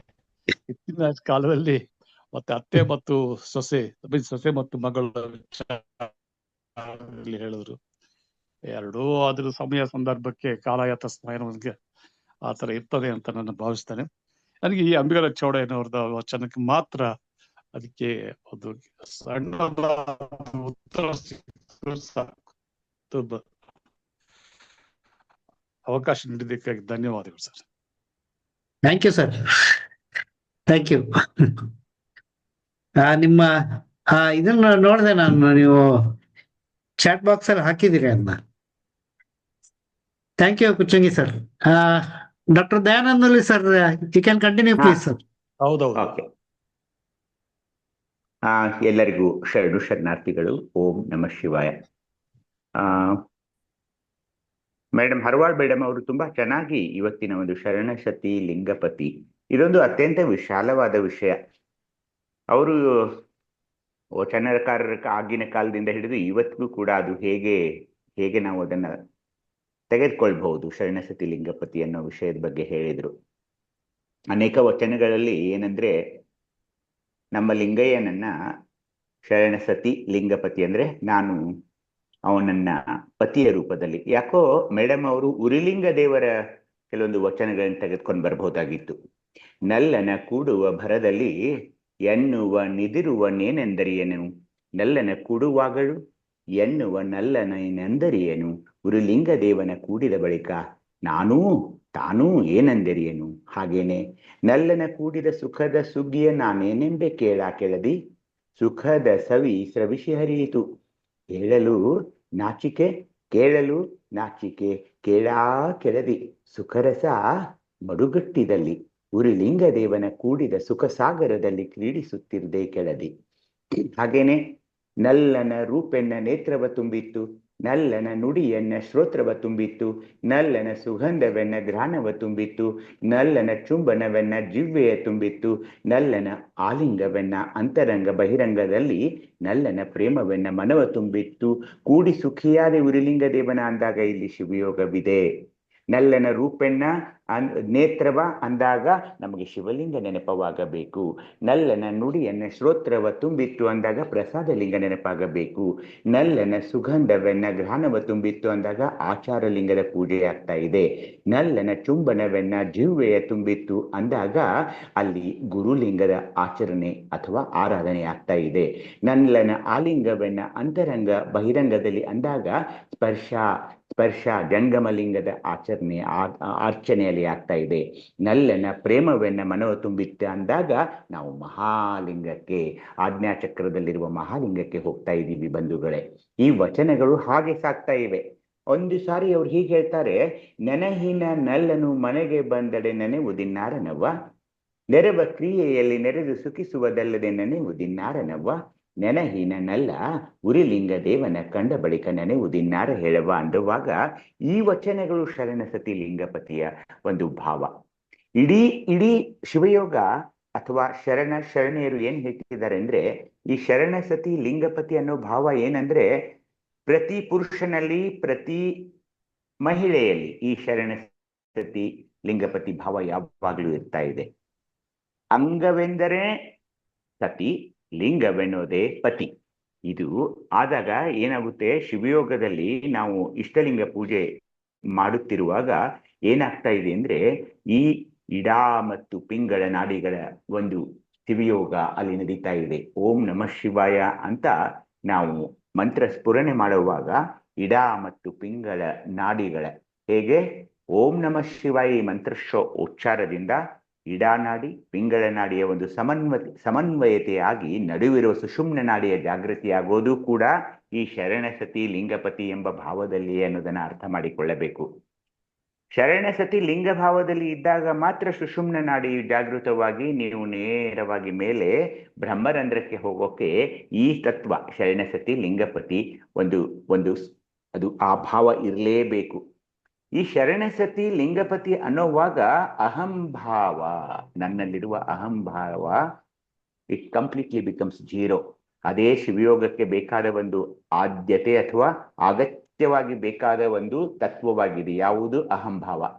ಇತ್ತಿನ ಕಾಲದಲ್ಲಿ ಮತ್ತೆ ಅತ್ತೆ ಮತ್ತು ಸೊಸೆ ಮತ್ತು ಮಗಳ ಹೇಳಿದ್ರು. ಎರಡೂ ಅದ್ರ ಸಮಯ ಸಂದರ್ಭಕ್ಕೆ ಕಾಲಯಾತ ಸ್ಮರಣೆ ಆತರ ಇರ್ತದೆ ಅಂತ ನಾನು ಭಾವಿಸ್ತೇನೆ. ನನಗೆ ಈ ಅಂಬಿಗರ ಚೌಡಯ್ಯನವ್ರದ ವಚನಕ್ಕೆ ಮಾತ್ರ ಅದಕ್ಕೆ ಒಂದು ಸಣ್ಣ ಉತ್ತರ ಸಾಕು. ಅವಕಾಶ ನೀಡಿದ್ದಕ್ಕಾಗಿ ಧನ್ಯವಾದಗಳು sir. Thank you sir, thank you. ನಿಮ್ಮ ಇದನ್ನ ನೋಡಿದೆ ನಾನು, ನೀವು ಚಾಟ್ ಬಾಕ್ಸ್ ಅಲ್ಲಿ ಹಾಕಿದ್ದೀರಿ ಅದನ್ನ. Thank you Kuchchangi sir. Doctor Dayanand sir, you can continue please sir. ಹೌದೌದು. ಎಲ್ಲರಿಗೂ ಶರಣು ಶರಣಾರ್ಥಿಗಳು. ಓಂ ನಮಃ ಶಿವಾಯ. ಮೇಡಮ್ ಹರವಾಳ್ ಮೇಡಮ್ ಅವರು ತುಂಬಾ ಚೆನ್ನಾಗಿ ಇವತ್ತಿನ ಒಂದು ಶರಣಸತಿ ಲಿಂಗಪತಿ, ಇದೊಂದು ಅತ್ಯಂತ ವಿಶಾಲವಾದ ವಿಷಯ. ಅವರು ವಚನಕಾರರ ಆಗಿನ ಕಾಲದಿಂದ ಹಿಡಿದು ಇವತ್ತಿಗೂ ಕೂಡ ಅದು ಹೇಗೆ ಹೇಗೆ ನಾವು ಅದನ್ನ ತೆಗೆದುಕೊಳ್ಬಹುದು ಶರಣಸತಿ ಲಿಂಗಪತಿ ಅನ್ನೋ ವಿಷಯದ ಬಗ್ಗೆ ಹೇಳಿದ್ರು. ಅನೇಕ ವಚನಗಳಲ್ಲಿ ಏನಂದ್ರೆ ನಮ್ಮ ಲಿಂಗಯ್ಯನನ್ನ ಶರಣಸತಿ ಲಿಂಗಪತಿ ಅಂದ್ರೆ ನಾನು ಅವನನ್ನ ಪತಿಯ ರೂಪದಲ್ಲಿ, ಯಾಕೋ ಮೇಡಮ್ ಅವರು ಉರಿಲಿಂಗ ದೇವರ ಕೆಲವೊಂದು ವಚನಗಳನ್ನ ತೆಗೆದುಕೊಂಡು ಬರ್ಬಹುದಾಗಿತ್ತು. ನಲ್ಲನ ಕೂಡುವ ಭರದಲ್ಲಿ ಎನ್ನುವ ನಿದಿರುವನೇನೆಂದರಿಯೇನು, ನಲ್ಲನ ಕೂಡುವಾಗಳು ಎನ್ನುವ ನಲ್ಲನೇನೆಂದರಿಯೇನು, ಉರುಲಿಂಗ ದೇವನ ಕೂಡಿದ ಬಳಿಕ ನಾನೂ ತಾನೂ ಏನೆಂದರಿಯೇನು, ಹಾಗೇನೆ ನಲ್ಲನ ಕೂಡಿದ ಸುಖದ ಸುಗ್ಗಿಯ ನಾನೇನೆಂಬೆ ಕೆಳದಿ, ಸುಖದ ಸವಿ ಸ್ರವಿಸಿ ಹರಿಯಿತು, ಕೇಳಲು ನಾಚಿಕೆ ಕೇಳಲು ನಾಚಿಕೆ ಕೆಳದಿ, ಸುಖರಸ ಮಡುಗಟ್ಟಿದಲ್ಲಿ ಉರುಲಿಂಗ ದೇವನ ಕೂಡಿದ ಸುಖ ಸಾಗರದಲ್ಲಿ ಕ್ರೀಡಿಸುತ್ತಿರುವುದೇ ಕೆಳದಿ. ಹಾಗೇನೆ ನಲ್ಲನ ರೂಪೆನ್ನ ನೇತ್ರವ ತುಂಬಿತ್ತು, ನಲ್ಲನ ನುಡಿಯನ್ನ ಶ್ರೋತ್ರವ ತುಂಬಿತ್ತು, ನಲ್ಲನ ಸುಗಂಧವೆನ್ನ ಘ್ರಾಣವ ತುಂಬಿತ್ತು, ನಲ್ಲನ ಚುಂಬನವೆನ್ನ ಜಿವ್ವೆಯ ತುಂಬಿತ್ತು, ನಲ್ಲನ ಆಲಿಂಗವೆನ್ನ ಅಂತರಂಗ ಬಹಿರಂಗದಲ್ಲಿ ನಲ್ಲನ ಪ್ರೇಮವೆನ್ನ ಮನವ ತುಂಬಿತ್ತು, ಕೂಡಿ ಸುಖಿಯಾದ ಉರುಲಿಂಗ ದೇವನ ಅಂದಾಗ ಇಲ್ಲಿ ಶಿವಯೋಗವಿದೆ. ನಲ್ಲನ ರೂಪೆನ್ನ ನೇತ್ರವ ಅಂದಾಗ ನಮಗೆ ಶಿವಲಿಂಗ ನೆನಪವಾಗಬೇಕು. ನಲ್ಲನ ನುಡಿಯನ್ನ ಶ್ರೋತ್ರವ ತುಂಬಿತ್ತು ಅಂದಾಗ ಪ್ರಸಾದ ಲಿಂಗ ನೆನಪಾಗಬೇಕು. ನಲ್ಲನ ಸುಗಂಧವೆನ್ನ ಘ್ರಾಣವ ತುಂಬಿತ್ತು ಅಂದಾಗ ಆಚಾರ ಲಿಂಗದ ಪೂಜೆ ಆಗ್ತಾ ಇದೆ. ನಲ್ಲನ ಚುಂಬನವೆನ್ನ ಜಿವ್ವೆಯ ತುಂಬಿತ್ತು ಅಂದಾಗ ಅಲ್ಲಿ ಗುರುಲಿಂಗದ ಆಚರಣೆ ಅಥವಾ ಆರಾಧನೆ ಆಗ್ತಾ ಇದೆ. ನಲ್ಲನ ಆಲಿಂಗವೆನ್ನ ಅಂತರಂಗ ಬಹಿರಂಗದಲ್ಲಿ ಅಂದಾಗ ಸ್ಪರ್ಶ ಜಂಗಮಲಿಂಗದ ಆಚರಣೆ ಅರ್ಚನೆಯಲ್ಲಿ ಆಗ್ತಾ ಇದೆ. ನಲ್ಲನ ಪ್ರೇಮವೆನ್ನ ಮನವ ತುಂಬಿತ್ತೆ ಅಂದಾಗ ನಾವು ಮಹಾಲಿಂಗಕ್ಕೆ, ಆಜ್ಞಾಚಕ್ರದಲ್ಲಿರುವ ಮಹಾಲಿಂಗಕ್ಕೆ ಹೋಗ್ತಾ ಇದ್ದೀವಿ ಬಂಧುಗಳೇ. ಈ ವಚನಗಳು ಹಾಗೆ ಸಾಕ್ತಾ ಇವೆ. ಒಂದು ಸಾರಿ ಅವ್ರು ಹೀಗೆ ಹೇಳ್ತಾರೆ, ನೆನಹಿನ ನಲ್ಲನು ಮನೆಗೆ ಬಂದಡೆ ನೆನೆವುದಿನ್ನಾರನವ್ವ, ನೆರವ ಕ್ರಿಯೆಯಲ್ಲಿ ನೆರೆದು ಸುಖಿಸುವುದಲ್ಲದೆ ನೆನೆವುದಿನ್ನಾರನವ್ವ, ನೆನಹಿನ ನಲ್ಲ ಉರಿಲಿಂಗ ದೇವನ ಕಂಡ ಬಳಿಕ ನೆನೆವುದಿನ್ನಾರ ಹೇಳವ ಅಂದುವಾಗ ಈ ವಚನಗಳು ಶರಣಸತಿ ಲಿಂಗಪತಿಯ ಒಂದು ಭಾವ. ಇಡೀ ಶಿವಯೋಗ ಅಥವಾ ಶರಣೆಯರು ಏನ್ ಹೇಳ್ತಿದ್ದಾರೆ ಅಂದ್ರೆ, ಈ ಶರಣಸತಿ ಲಿಂಗಪತಿ ಅನ್ನೋ ಭಾವ ಏನಂದ್ರೆ, ಪ್ರತಿ ಪುರುಷನಲ್ಲಿ ಪ್ರತಿ ಮಹಿಳೆಯಲ್ಲಿ ಈ ಶರಣಸತಿ ಲಿಂಗಪತಿ ಭಾವ ಯಾವಾಗ್ಲೂ ಇರ್ತಾ ಇದೆ. ಅಂಗವೆಂದರೆ ಸತಿ, ಲಿಂಗವೆನ್ನೋದೇ ಪತಿ. ಇದು ಆದಾಗ ಏನಾಗುತ್ತೆ, ಶಿವಯೋಗದಲ್ಲಿ ನಾವು ಇಷ್ಟಲಿಂಗ ಪೂಜೆ ಮಾಡುತ್ತಿರುವಾಗ ಏನಾಗ್ತಾ ಇದೆ ಅಂದ್ರೆ, ಈ ಇಡಾ ಮತ್ತು ಪಿಂಗಳ ನಾಡಿಗಳ ಒಂದು ಶಿವಯೋಗ ಅಲ್ಲಿ ನಡೀತಾ ಇದೆ. ಓಂ ನಮಃ ಶಿವಾಯ ಅಂತ ನಾವು ಮಂತ್ರ ಸ್ಫುರಣೆ ಮಾಡುವಾಗ ಇಡಾ ಮತ್ತು ಪಿಂಗಳ ನಾಡಿಗಳ ಹೇಗೆ ಓಂ ನಮಃ ಶಿವಾಯ ಮಂತ್ರಶೋ ಉಚ್ಚಾರದಿಂದ ಇಡಾ ನಾಡಿ ಪಿಂಗಳ ನಾಡಿಯ ಒಂದು ಸಮನ್ವಯತೆಯಾಗಿ ನಡುವಿರುವ ಸುಷುಮ್ನ ನಾಡಿಯ ಜಾಗೃತಿಯಾಗೋದು ಕೂಡ ಈ ಶರಣಸತಿ ಲಿಂಗಪತಿ ಎಂಬ ಭಾವದಲ್ಲಿ ಅನ್ನೋದನ್ನ ಅರ್ಥ ಮಾಡಿಕೊಳ್ಳಬೇಕು. ಶರಣಸತಿ ಲಿಂಗ ಭಾವದಲ್ಲಿ ಇದ್ದಾಗ ಮಾತ್ರ ಸುಷುಮ್ನ ನಾಡಿ ಜಾಗೃತವಾಗಿ ನೀವು ನೇರವಾಗಿ ಮೇಲೆ ಬ್ರಹ್ಮರಂಧ್ರಕ್ಕೆ ಹೋಗೋಕೆ ಈ ತತ್ವ ಶರಣಸತಿ ಲಿಂಗಪತಿ ಒಂದು ಅದು ಆ ಭಾವ ಇರಲೇಬೇಕು. ಈ ಶರಣಸತಿ ಲಿಂಗಪತಿ ಅನ್ನೋವಾಗ ಅಹಂಭಾವ, ನನ್ನಲ್ಲಿರುವ ಅಹಂಭಾವ ಇಟ್ ಕಂಪ್ಲೀಟ್ಲಿ ಬಿಕಮ್ಸ್ ಜೀರೋ. ಅದೇ ಶಿವಯೋಗಕ್ಕೆ ಬೇಕಾದ ಒಂದು ಆದ್ಯತೆ ಅಥವಾ ಅಗತ್ಯವಾಗಿ ಬೇಕಾದ ಒಂದು ತತ್ವವಾಗಿದೆ. ಯಾವುದು? ಅಹಂಭಾವ.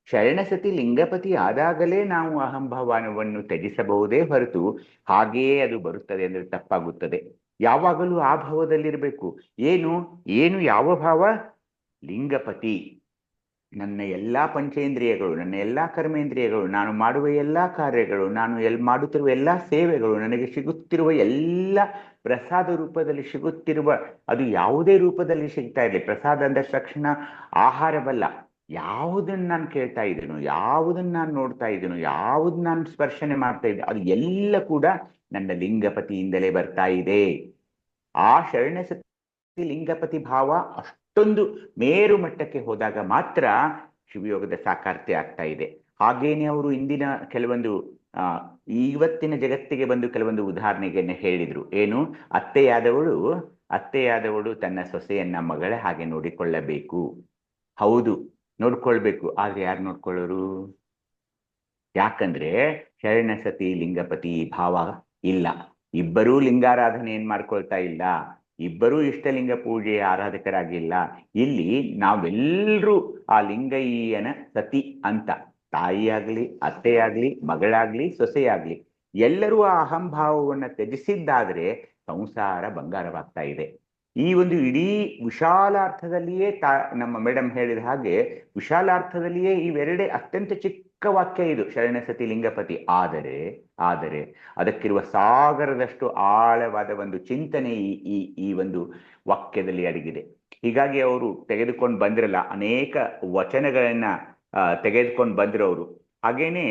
ಶರಣಸತಿ ಲಿಂಗಪತಿ ಆದಾಗಲೇ ನಾವು ಅಹಂಭಾವವನ್ನು ತ್ಯಜಿಸಬಹುದೇ ಹೊರತು ಹಾಗೆಯೇ ಅದು ಬರುತ್ತದೆ ಅಂದ್ರೆ ತಪ್ಪಾಗುತ್ತದೆ. ಯಾವಾಗಲೂ ಆ ಭಾವದಲ್ಲಿರಬೇಕು. ಏನು ಯಾವ ಭಾವ? ಲಿಂಗಪತಿ. ನನ್ನ ಎಲ್ಲಾ ಪಂಚೇಂದ್ರಿಯಗಳು, ನನ್ನ ಎಲ್ಲಾ ಕರ್ಮೇಂದ್ರಿಯಗಳು, ನಾನು ಮಾಡುವ ಎಲ್ಲಾ ಕಾರ್ಯಗಳು, ನಾನು ಮಾಡುತ್ತಿರುವ ಎಲ್ಲಾ ಸೇವೆಗಳು, ನನಗೆ ಸಿಗುತ್ತಿರುವ ಎಲ್ಲ ಪ್ರಸಾದ ರೂಪದಲ್ಲಿ ಸಿಗುತ್ತಿರುವ, ಅದು ಯಾವುದೇ ರೂಪದಲ್ಲಿ ಸಿಗ್ತಾ ಇರಲಿ, ಪ್ರಸಾದ ಅಂದ ತಕ್ಷಣ ಆಹಾರವಲ್ಲ, ಯಾವುದನ್ನ ನಾನು ಕೇಳ್ತಾ ಇದ್ದೀನೋ, ಯಾವುದನ್ನ ನಾನು ನೋಡ್ತಾ ಇದ್ದೀನೋ, ಯಾವುದನ್ನ ನಾನು ಸ್ಪರ್ಶನೆ ಮಾಡ್ತಾ ಇದ್ದೀನಿ, ಅದು ಎಲ್ಲ ಕೂಡ ನನ್ನ ಲಿಂಗಪತಿಯಿಂದಲೇ ಬರ್ತಾ ಇದೆ. ಆ ಶರಣಸತಿ ಲಿಂಗಪತಿ ಭಾವ ಅಷ್ಟೊಂದು ಮೇರು ಮಟ್ಟಕ್ಕೆ ಹೋದಾಗ ಮಾತ್ರ ಶಿವಯೋಗದ ಸಾಕಾರತೆ ಆಗ್ತಾ ಇದೆ. ಹಾಗೇನೆ ಅವರು ಇಂದಿನ ಕೆಲವೊಂದು ಇವತ್ತಿನ ಜಗತ್ತಿಗೆ ಬಂದು ಕೆಲವೊಂದು ಉದಾಹರಣೆಗಳನ್ನ ಹೇಳಿದ್ರು. ಏನು? ಅತ್ತೆಯಾದವಳು ತನ್ನ ಸೊಸೆಯನ್ನ ಮಗಳ ಹಾಗೆ ನೋಡಿಕೊಳ್ಳಬೇಕು. ಹೌದು, ನೋಡ್ಕೊಳ್ಬೇಕು. ಆದ್ರೆ ಯಾರು ನೋಡ್ಕೊಳ್ಳೋರು? ಯಾಕಂದ್ರೆ ಶರಣಸತಿ ಲಿಂಗಪತಿ ಭಾವ ಇಲ್ಲ. ಇಬ್ಬರೂ ಲಿಂಗಾರಾಧನೆ ಏನ್ ಮಾಡ್ಕೊಳ್ತಾ ಇಲ್ಲ, ಇಬ್ಬರೂ ಇಷ್ಟಲಿಂಗ ಪೂಜೆಯ ಆರಾಧಕರಾಗಿಲ್ಲ. ಇಲ್ಲಿ ನಾವೆಲ್ಲರೂ ಆ ಲಿಂಗಯ್ಯನ ಸತಿ ಅಂತ, ತಾಯಿಯಾಗ್ಲಿ, ಅತ್ತೆಯಾಗ್ಲಿ, ಮಗಳಾಗ್ಲಿ, ಸೊಸೆಯಾಗ್ಲಿ, ಎಲ್ಲರೂ ಆ ಅಹಂಭಾವವನ್ನು ತ್ಯಜಿಸಿದ್ದಾದ್ರೆ ಸಂಸಾರ ಬಂಗಾರವಾಗ್ತಾ ಇದೆ. ಈ ಒಂದು ಇಡೀ ವಿಶಾಲಾರ್ಥದಲ್ಲಿಯೇ ನಮ್ಮ ಮೇಡಮ್ ಹೇಳಿದ ಹಾಗೆ ವಿಶಾಲಾರ್ಥದಲ್ಲಿಯೇ ಇವೆರಡೇ ಅತ್ಯಂತ ಚಿಕ್ಕ ವಾಕ್ಯ ಇದು ಶರಣಸತಿ ಲಿಂಗಪತಿ. ಆದರೆ ಅದಕ್ಕಿರುವ ಸಾಗರದಷ್ಟು ಆಳವಾದ ಒಂದು ಚಿಂತನೆ ಈ ಒಂದು ವಾಕ್ಯದಲ್ಲಿ ಅಡಗಿದೆ. ಹೀಗಾಗಿ ಅವರು ತೆಗೆದುಕೊಂಡು ಬಂದಿರಲ್ಲ, ಅನೇಕ ವಚನಗಳನ್ನ ತೆಗೆದುಕೊಂಡು ಬಂದಿರೋರು. ಹಾಗೇನೆ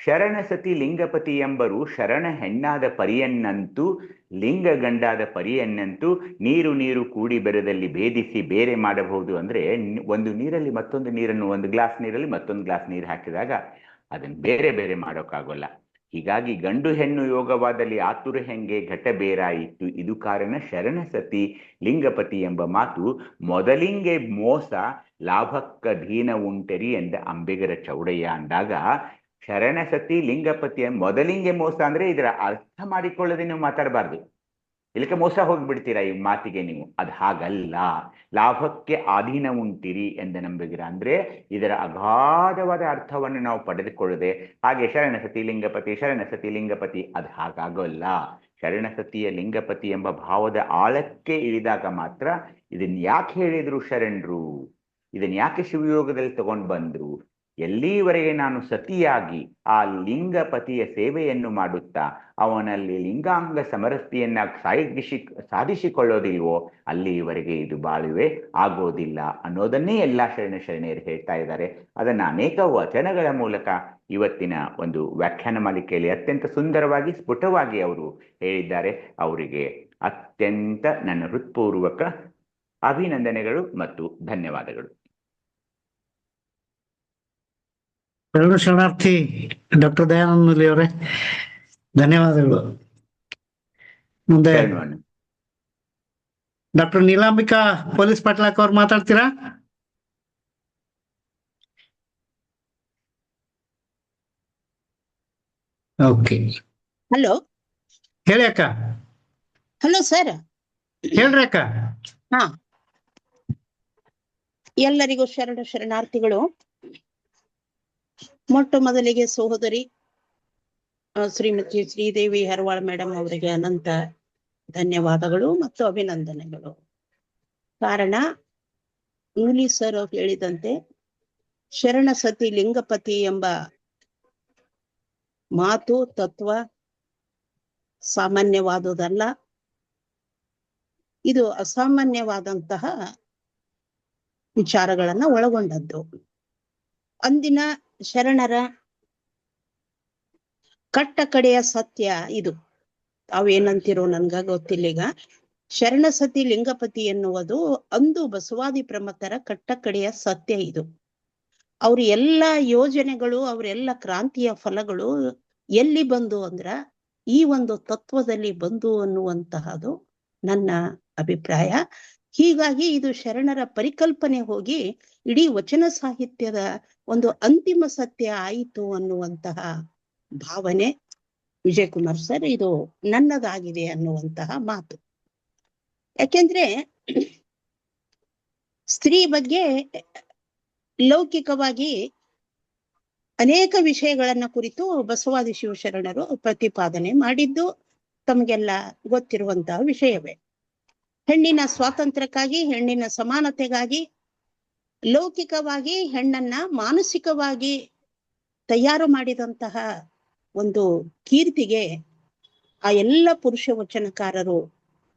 ಶರಣಸತಿ ಲಿಂಗಪತಿ ಎಂಬರು ಶರಣ ಹೆಣ್ಣಾದ ಪರಿಯನ್ನಂತೂ ಲಿಂಗ ಗಂಡಾದ ಪರಿಯನ್ನಂತೂ ನೀರು ಕೂಡಿ ಬೆರದಲ್ಲಿ ಭೇದಿಸಿ ಬೇರೆ ಮಾಡಬಹುದು. ಅಂದ್ರೆ ಒಂದು ನೀರಲ್ಲಿ ಮತ್ತೊಂದು ನೀರನ್ನು, ಒಂದು ಗ್ಲಾಸ್ ನೀರಲ್ಲಿ ಮತ್ತೊಂದು ಗ್ಲಾಸ್ ನೀರು ಹಾಕಿದಾಗ ಅದನ್ನು ಬೇರೆ ಮಾಡೋಕ್ಕಾಗೋಲ್ಲ. ಹೀಗಾಗಿ ಗಂಡು ಹೆಣ್ಣು ಯೋಗವಾದಲ್ಲಿ ಆತುರ ಹೆಂಗೆ ಘಟ ಬೇರಾಯಿತು, ಇದು ಕಾರಣ ಶರಣಸತಿ ಲಿಂಗಪತಿ ಎಂಬ ಮಾತು ಮೊದಲಿಂಗೆ ಮೋಸ ಲಾಭಕ್ಕ ದೀನ ಉಂಟರಿ ಎಂದ ಅಂಬಿಗರ ಚೌಡಯ್ಯ ಅಂದಾಗ, ಶರಣಸತಿ ಲಿಂಗಪತಿಯ ಮೊದಲಿಂಗೆ ಮೋಸ ಅಂದ್ರೆ ಇದರ ಅರ್ಥ ಮಾಡಿಕೊಳ್ಳದೆ ನೀವು ಮಾತಾಡಬಾರ್ದು. ಇಲ್ಲಕ್ಕೆ ಮೋಸ ಹೋಗ್ಬಿಡ್ತೀರಾ ಈ ಮಾತಿಗೆ ನೀವು. ಅದು ಹಾಗಲ್ಲ. ಲಾಭಕ್ಕೆ ಅಧೀನ ಉಂಟಿರಿ ಎಂದ ನಂಬಿಗಿರ ಅಂದ್ರೆ ಇದರ ಅಗಾಧವಾದ ಅರ್ಥವನ್ನು ನಾವು ಪಡೆದುಕೊಳ್ಳದೆ ಹಾಗೆ ಶರಣಸತಿ ಲಿಂಗಪತಿ ಅದು ಹಾಗಾಗೋಲ್ಲ. ಶರಣಸತಿಯ ಲಿಂಗಪತಿ ಎಂಬ ಭಾವದ ಆಳಕ್ಕೆ ಇಳಿದಾಗ ಮಾತ್ರ ಇದನ್ನ ಯಾಕೆ ಹೇಳಿದ್ರು ಶರಣರು, ಇದನ್ನ ಯಾಕೆ ಶಿವಯೋಗದಲ್ಲಿ ತಗೊಂಡು ಬಂದ್ರು, ಎಲ್ಲಿವರೆಗೆ ನಾನು ಸತಿಯಾಗಿ ಆ ಲಿಂಗಪತಿಯ ಸೇವೆಯನ್ನು ಮಾಡುತ್ತಾ ಅವನಲ್ಲಿ ಲಿಂಗಾಂಗ ಸಮರಸ್ತಿಯನ್ನ ಸಾಧಿಸಿಕೊಳ್ಳೋದಿಲ್ವೋ ಅಲ್ಲಿವರೆಗೆ ಇದು ಬಾಳುವೆ ಆಗೋದಿಲ್ಲ ಅನ್ನೋದನ್ನೇ ಎಲ್ಲಾ ಶರಣೆಯರು ಹೇಳ್ತಾ ಇದ್ದಾರೆ. ಅದನ್ನ ಅನೇಕ ವಚನಗಳ ಮೂಲಕ ಇವತ್ತಿನ ಒಂದು ವ್ಯಾಖ್ಯಾನ ಮಾಲಿಕೆಯಲ್ಲಿ ಅತ್ಯಂತ ಸುಂದರವಾಗಿ ಸ್ಫುಟವಾಗಿ ಅವರು ಹೇಳಿದ್ದಾರೆ. ಅವರಿಗೆ ಅತ್ಯಂತ ನನ್ನ ಹೃತ್ಪೂರ್ವಕ ಅಭಿನಂದನೆಗಳು ಮತ್ತು ಧನ್ಯವಾದಗಳು. ಎರಡು ಶರಣಾರ್ಥಿ ಡಾಕ್ಟರ್ ದಯಾನಂದ ಮೂಲಿ ಅವರೇ ಧನ್ಯವಾದಗಳು. ಮುಂದೆ ಡಾಕ್ಟರ್ ನೀಲಾಂಬಿಕಾ ಪೊಲೀಸ್ ಪಾಟ್ಲಾಕ್ ಅವ್ರು ಮಾತಾಡ್ತೀರಾ? ಓಕೆ, ಹಲೋ ಹೇಳಿ ಅಕ್ಕ. Hello sir. ಹೇಳ್ರಿ ಅಕ್ಕ. ಹಾ, ಎಲ್ಲರಿಗೂ ಶರಣಾರ್ಥಿಗಳು. ಮೊಟ್ಟ ಮೊದಲಿಗೆ ಸಹೋದರಿ ಶ್ರೀಮತಿ ಶ್ರೀದೇವಿ ಹರವಾಳ್ ಮೇಡಮ್ ಅವರಿಗೆ ಅನಂತ ಧನ್ಯವಾದಗಳು ಮತ್ತು ಅಭಿನಂದನೆಗಳು. ಕಾರಣ ಮೂಲಿ ಸರ್ ಅವ್ರು ಹೇಳಿದಂತೆ ಶರಣಸತಿ ಲಿಂಗಪತಿ ಎಂಬ ಮಾತು ತತ್ವ ಸಾಮಾನ್ಯವಾದುದಲ್ಲ, ಇದು ಅಸಾಮಾನ್ಯವಾದಂತಹ ವಿಚಾರಗಳನ್ನ ಒಳಗೊಂಡದ್ದು. ಅಂದಿನ ಶರಣರ ಕಟ್ಟ ಕಡೆಯ ಸತ್ಯ ಇದು. ತಾವೇನಂತಿರೋ ನನ್ಗ ಗೊತ್ತಿಲ್ಲ. ಈಗ ಶರಣಸತಿ ಲಿಂಗಪತಿ ಎನ್ನುವುದು ಅಂದು ಬಸವಾದಿ ಪ್ರಮತರ ಕಟ್ಟ ಕಡೆಯ ಸತ್ಯ ಇದು. ಅವ್ರ ಎಲ್ಲ ಯೋಜನೆಗಳು, ಅವರೆಲ್ಲ ಕ್ರಾಂತಿಯ ಫಲಗಳು ಎಲ್ಲಿ ಬಂದು ಅಂದ್ರ ಈ ಒಂದು ತತ್ವದಲ್ಲಿ ಬಂದು ಅನ್ನುವಂತಹದ್ದು ನನ್ನ ಅಭಿಪ್ರಾಯ. ಹೀಗಾಗಿ ಇದು ಶರಣರ ಪರಿಕಲ್ಪನೆ ಹೋಗಿ ಇಡೀ ವಚನ ಸಾಹಿತ್ಯದ ಒಂದು ಅಂತಿಮ ಸತ್ಯ ಆಯಿತು ಅನ್ನುವಂತಹ ಭಾವನೆ ವಿಜಯಕುಮಾರ್ ಸರ್ ಇದು ನನ್ನದಾಗಿದೆ ಅನ್ನುವಂತಹ ಮಾತು. ಯಾಕೆಂದ್ರೆ ಸ್ತ್ರೀ ಬಗ್ಗೆ ಲೌಕಿಕವಾಗಿ ಅನೇಕ ವಿಷಯಗಳನ್ನ ಕುರಿತು ಬಸವಾದಿ ಶಿವಶರಣರು ಪ್ರತಿಪಾದನೆ ಮಾಡಿದ್ದು ತಮಗೆಲ್ಲ ಗೊತ್ತಿರುವಂತಹ ವಿಷಯವೇ. ಹೆಣ್ಣಿನ ಸ್ವಾತಂತ್ರ್ಯಕ್ಕಾಗಿ, ಹೆಣ್ಣಿನ ಸಮಾನತೆಗಾಗಿ ಲೌಕಿಕವಾಗಿ ಹೆಣ್ಣನ್ನ ಮಾನಸಿಕವಾಗಿ ತಯಾರು ಮಾಡಿದಂತಹ ಒಂದು ಕೀರ್ತಿಗೆ ಆ ಎಲ್ಲ ಪುರುಷ ವಚನಕಾರರು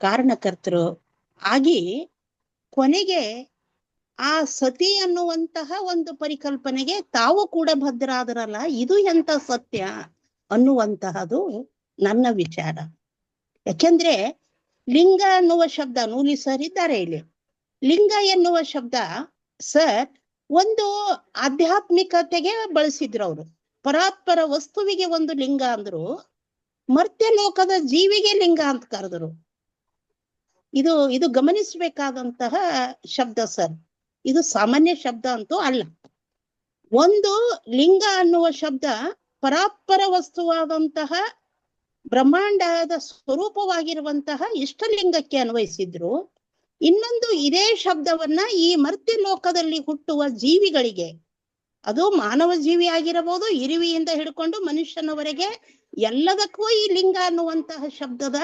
ಕಾರಣಕರ್ತರು ಆಗಿ ಕೊನೆಗೆ ಆ ಸತಿ ಅನ್ನುವಂತಹ ಒಂದು ಪರಿಕಲ್ಪನೆಗೆ ತಾವು ಕೂಡ ಭದ್ರಾದರಲ್ಲ, ಇದು ಎಂತ ಸತ್ಯ ಅನ್ನುವಂತಹದು ನನ್ನ ವಿಚಾರ. ಯಾಕೆಂದ್ರೆ ಲಿಂಗ ಅನ್ನುವ ಶಬ್ದ, ನೂಲಿ ಸರ್ ಇದ್ದಾರೆ ಇಲ್ಲಿ, ಲಿಂಗ ಎನ್ನುವ ಶಬ್ದ ಸರ್ ಒಂದು ಆಧ್ಯಾತ್ಮಿಕತೆಗೆ ಬಳಸಿದ್ರು ಅವರು. ಪರಾತ್ಪರ ವಸ್ತುವಿಗೆ ಒಂದು ಲಿಂಗ ಅಂದ್ರು, ಮರ್ತ್ಯ ಲೋಕದ ಜೀವಿಗೆ ಲಿಂಗ ಅಂತ ಕರೆದ್ರು. ಇದು ಗಮನಿಸಬೇಕಾದಂತಹ ಶಬ್ದ ಸರ್. ಇದು ಸಾಮಾನ್ಯ ಶಬ್ದ ಅಂತೂ ಅಲ್ಲ. ಒಂದು ಲಿಂಗ ಅನ್ನುವ ಶಬ್ದ ಪರಾತ್ಪರ ವಸ್ತುವಾದಂತಹ ಬ್ರಹ್ಮಾಂಡದ ಸ್ವರೂಪವಾಗಿರುವಂತಹ ಇಷ್ಟಲಿಂಗಕ್ಕೆ ಅನ್ವಯಿಸಿದ್ರು. ಇನ್ನೊಂದು ಇದೇ ಶಬ್ದವನ್ನ ಈ ಮರ್ತ್ಯ ಲೋಕದಲ್ಲಿ ಹುಟ್ಟುವ ಜೀವಿಗಳಿಗೆ, ಅದು ಮಾನವ ಜೀವಿ ಆಗಿರಬಹುದು, ಇರುವಿಯಿಂದ ಹಿಡ್ಕೊಂಡು ಮನುಷ್ಯನವರೆಗೆ ಎಲ್ಲದಕ್ಕೂ ಈ ಲಿಂಗ ಅನ್ನುವಂತಹ ಶಬ್ದದ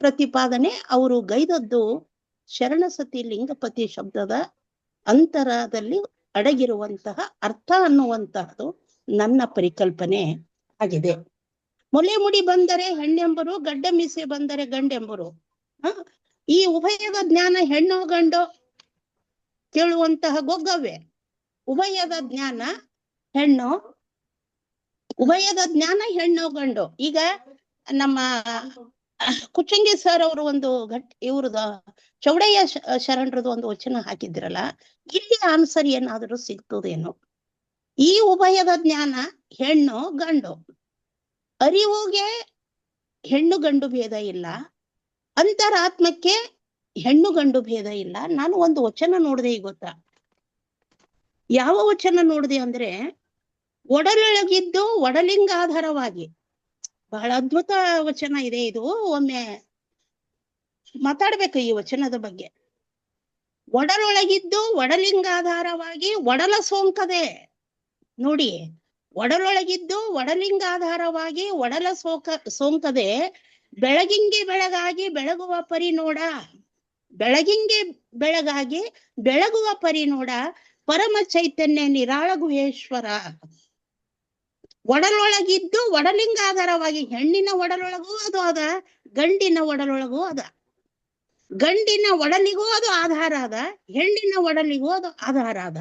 ಪ್ರತಿಪಾದನೆ ಅವರು ಗೈದದ್ದು ಶರಣಸತಿ ಲಿಂಗಪತಿ ಶಬ್ದದ ಅಂತರದಲ್ಲಿ ಅಡಗಿರುವಂತಹ ಅರ್ಥ ಅನ್ನುವಂತಹದ್ದು ನನ್ನ ಪರಿಕಲ್ಪನೆ ಆಗಿದೆ. ಮೊಲೆ ಮುಡಿ ಬಂದರೆ ಹೆಣ್ಣೆಂಬರು, ಗಡ್ಡ ಮೀಸೆ ಬಂದರೆ ಗಂಡೆಂಬರು. ಈ ಉಭಯದ ಜ್ಞಾನ ಹೆಣ್ಣು ಗಂಡು ಕೇಳುವಂತಹ ಗೊಗ್ಗವೇ. ಉಭಯದ ಜ್ಞಾನ ಹೆಣ್ಣು, ಉಭಯದ ಜ್ಞಾನ ಹೆಣ್ಣು ಗಂಡು. ಈಗ ನಮ್ಮ ಕುಚ್ಚಂಗಿ ಸರ್ ಅವರು ಒಂದು ಇವ್ರದ ಚೌಡಯ್ಯ ಶರಣರದು ಒಂದು ವಚನ ಹಾಕಿದ್ರಲ್ಲ, ಇಲ್ಲಿ ಆನ್ಸರ್ ಏನಾದರೂ ಸಿಗ್ತದೇನೋ. ಈ ಉಭಯದ ಜ್ಞಾನ ಹೆಣ್ಣು ಗಂಡು, ಅರಿವುಗೆ ಹೆಣ್ಣು ಗಂಡು ಭೇದ ಇಲ್ಲ, ಅಂತರಾತ್ಮಕ್ಕೆ ಹೆಣ್ಣು ಗಂಡು ಭೇದ ಇಲ್ಲ. ನಾನು ಒಂದು ವಚನ ನೋಡಿದೆ, ಈಗ ಗೊತ್ತಾ ಯಾವ ವಚನ ನೋಡಿದೆ ಅಂದ್ರೆ, ಒಡಲೊಳಗಿದ್ದು ಒಡಲಿಂಗಾಧಾರವಾಗಿ. ಬಹಳ ಅದ್ಭುತ ವಚನ ಇದೆ ಇದು, ಒಮ್ಮೆ ಮಾತಾಡ್ಬೇಕು ಈ ವಚನದ ಬಗ್ಗೆ. ಒಡಲೊಳಗಿದ್ದು ಒಡಲಿಂಗಾಧಾರವಾಗಿ ಒಡಲ ಸೋಂಕದೆ. ನೋಡಿ, ಒಡಲೊಳಗಿದ್ದು ಒಡಲಿಂಗಾಧಾರವಾಗಿ ಒಡಲ ಸೋಂಕದೆ, ಬೆಳಗಿಂಗೆ ಬೆಳಗಾಗಿ ಬೆಳಗುವ ಪರಿ ನೋಡ. ಬೆಳಗಿಂಗೆ ಬೆಳಗಾಗಿ ಬೆಳಗುವ ಪರಿ ನೋಡ, ಪರಮ ಚೈತನ್ಯ ನಿರಾಳ ಗುಹೇಶ್ವರ. ಒಡಲೊಳಗಿದ್ದು ಒಡಲಿಂಗಾಧಾರವಾಗಿ, ಹೆಣ್ಣಿನ ಒಡಲೊಳಗೂ ಅದು ಅದ, ಗಂಡಿನ ಒಡಲೊಳಗೂ ಅದ. ಗಂಡಿನ ಒಡಲಿಗೂ ಅದು ಆಧಾರ ಅದ, ಹೆಣ್ಣಿನ ಒಡಲಿಗೂ ಅದು ಆಧಾರ ಅದ.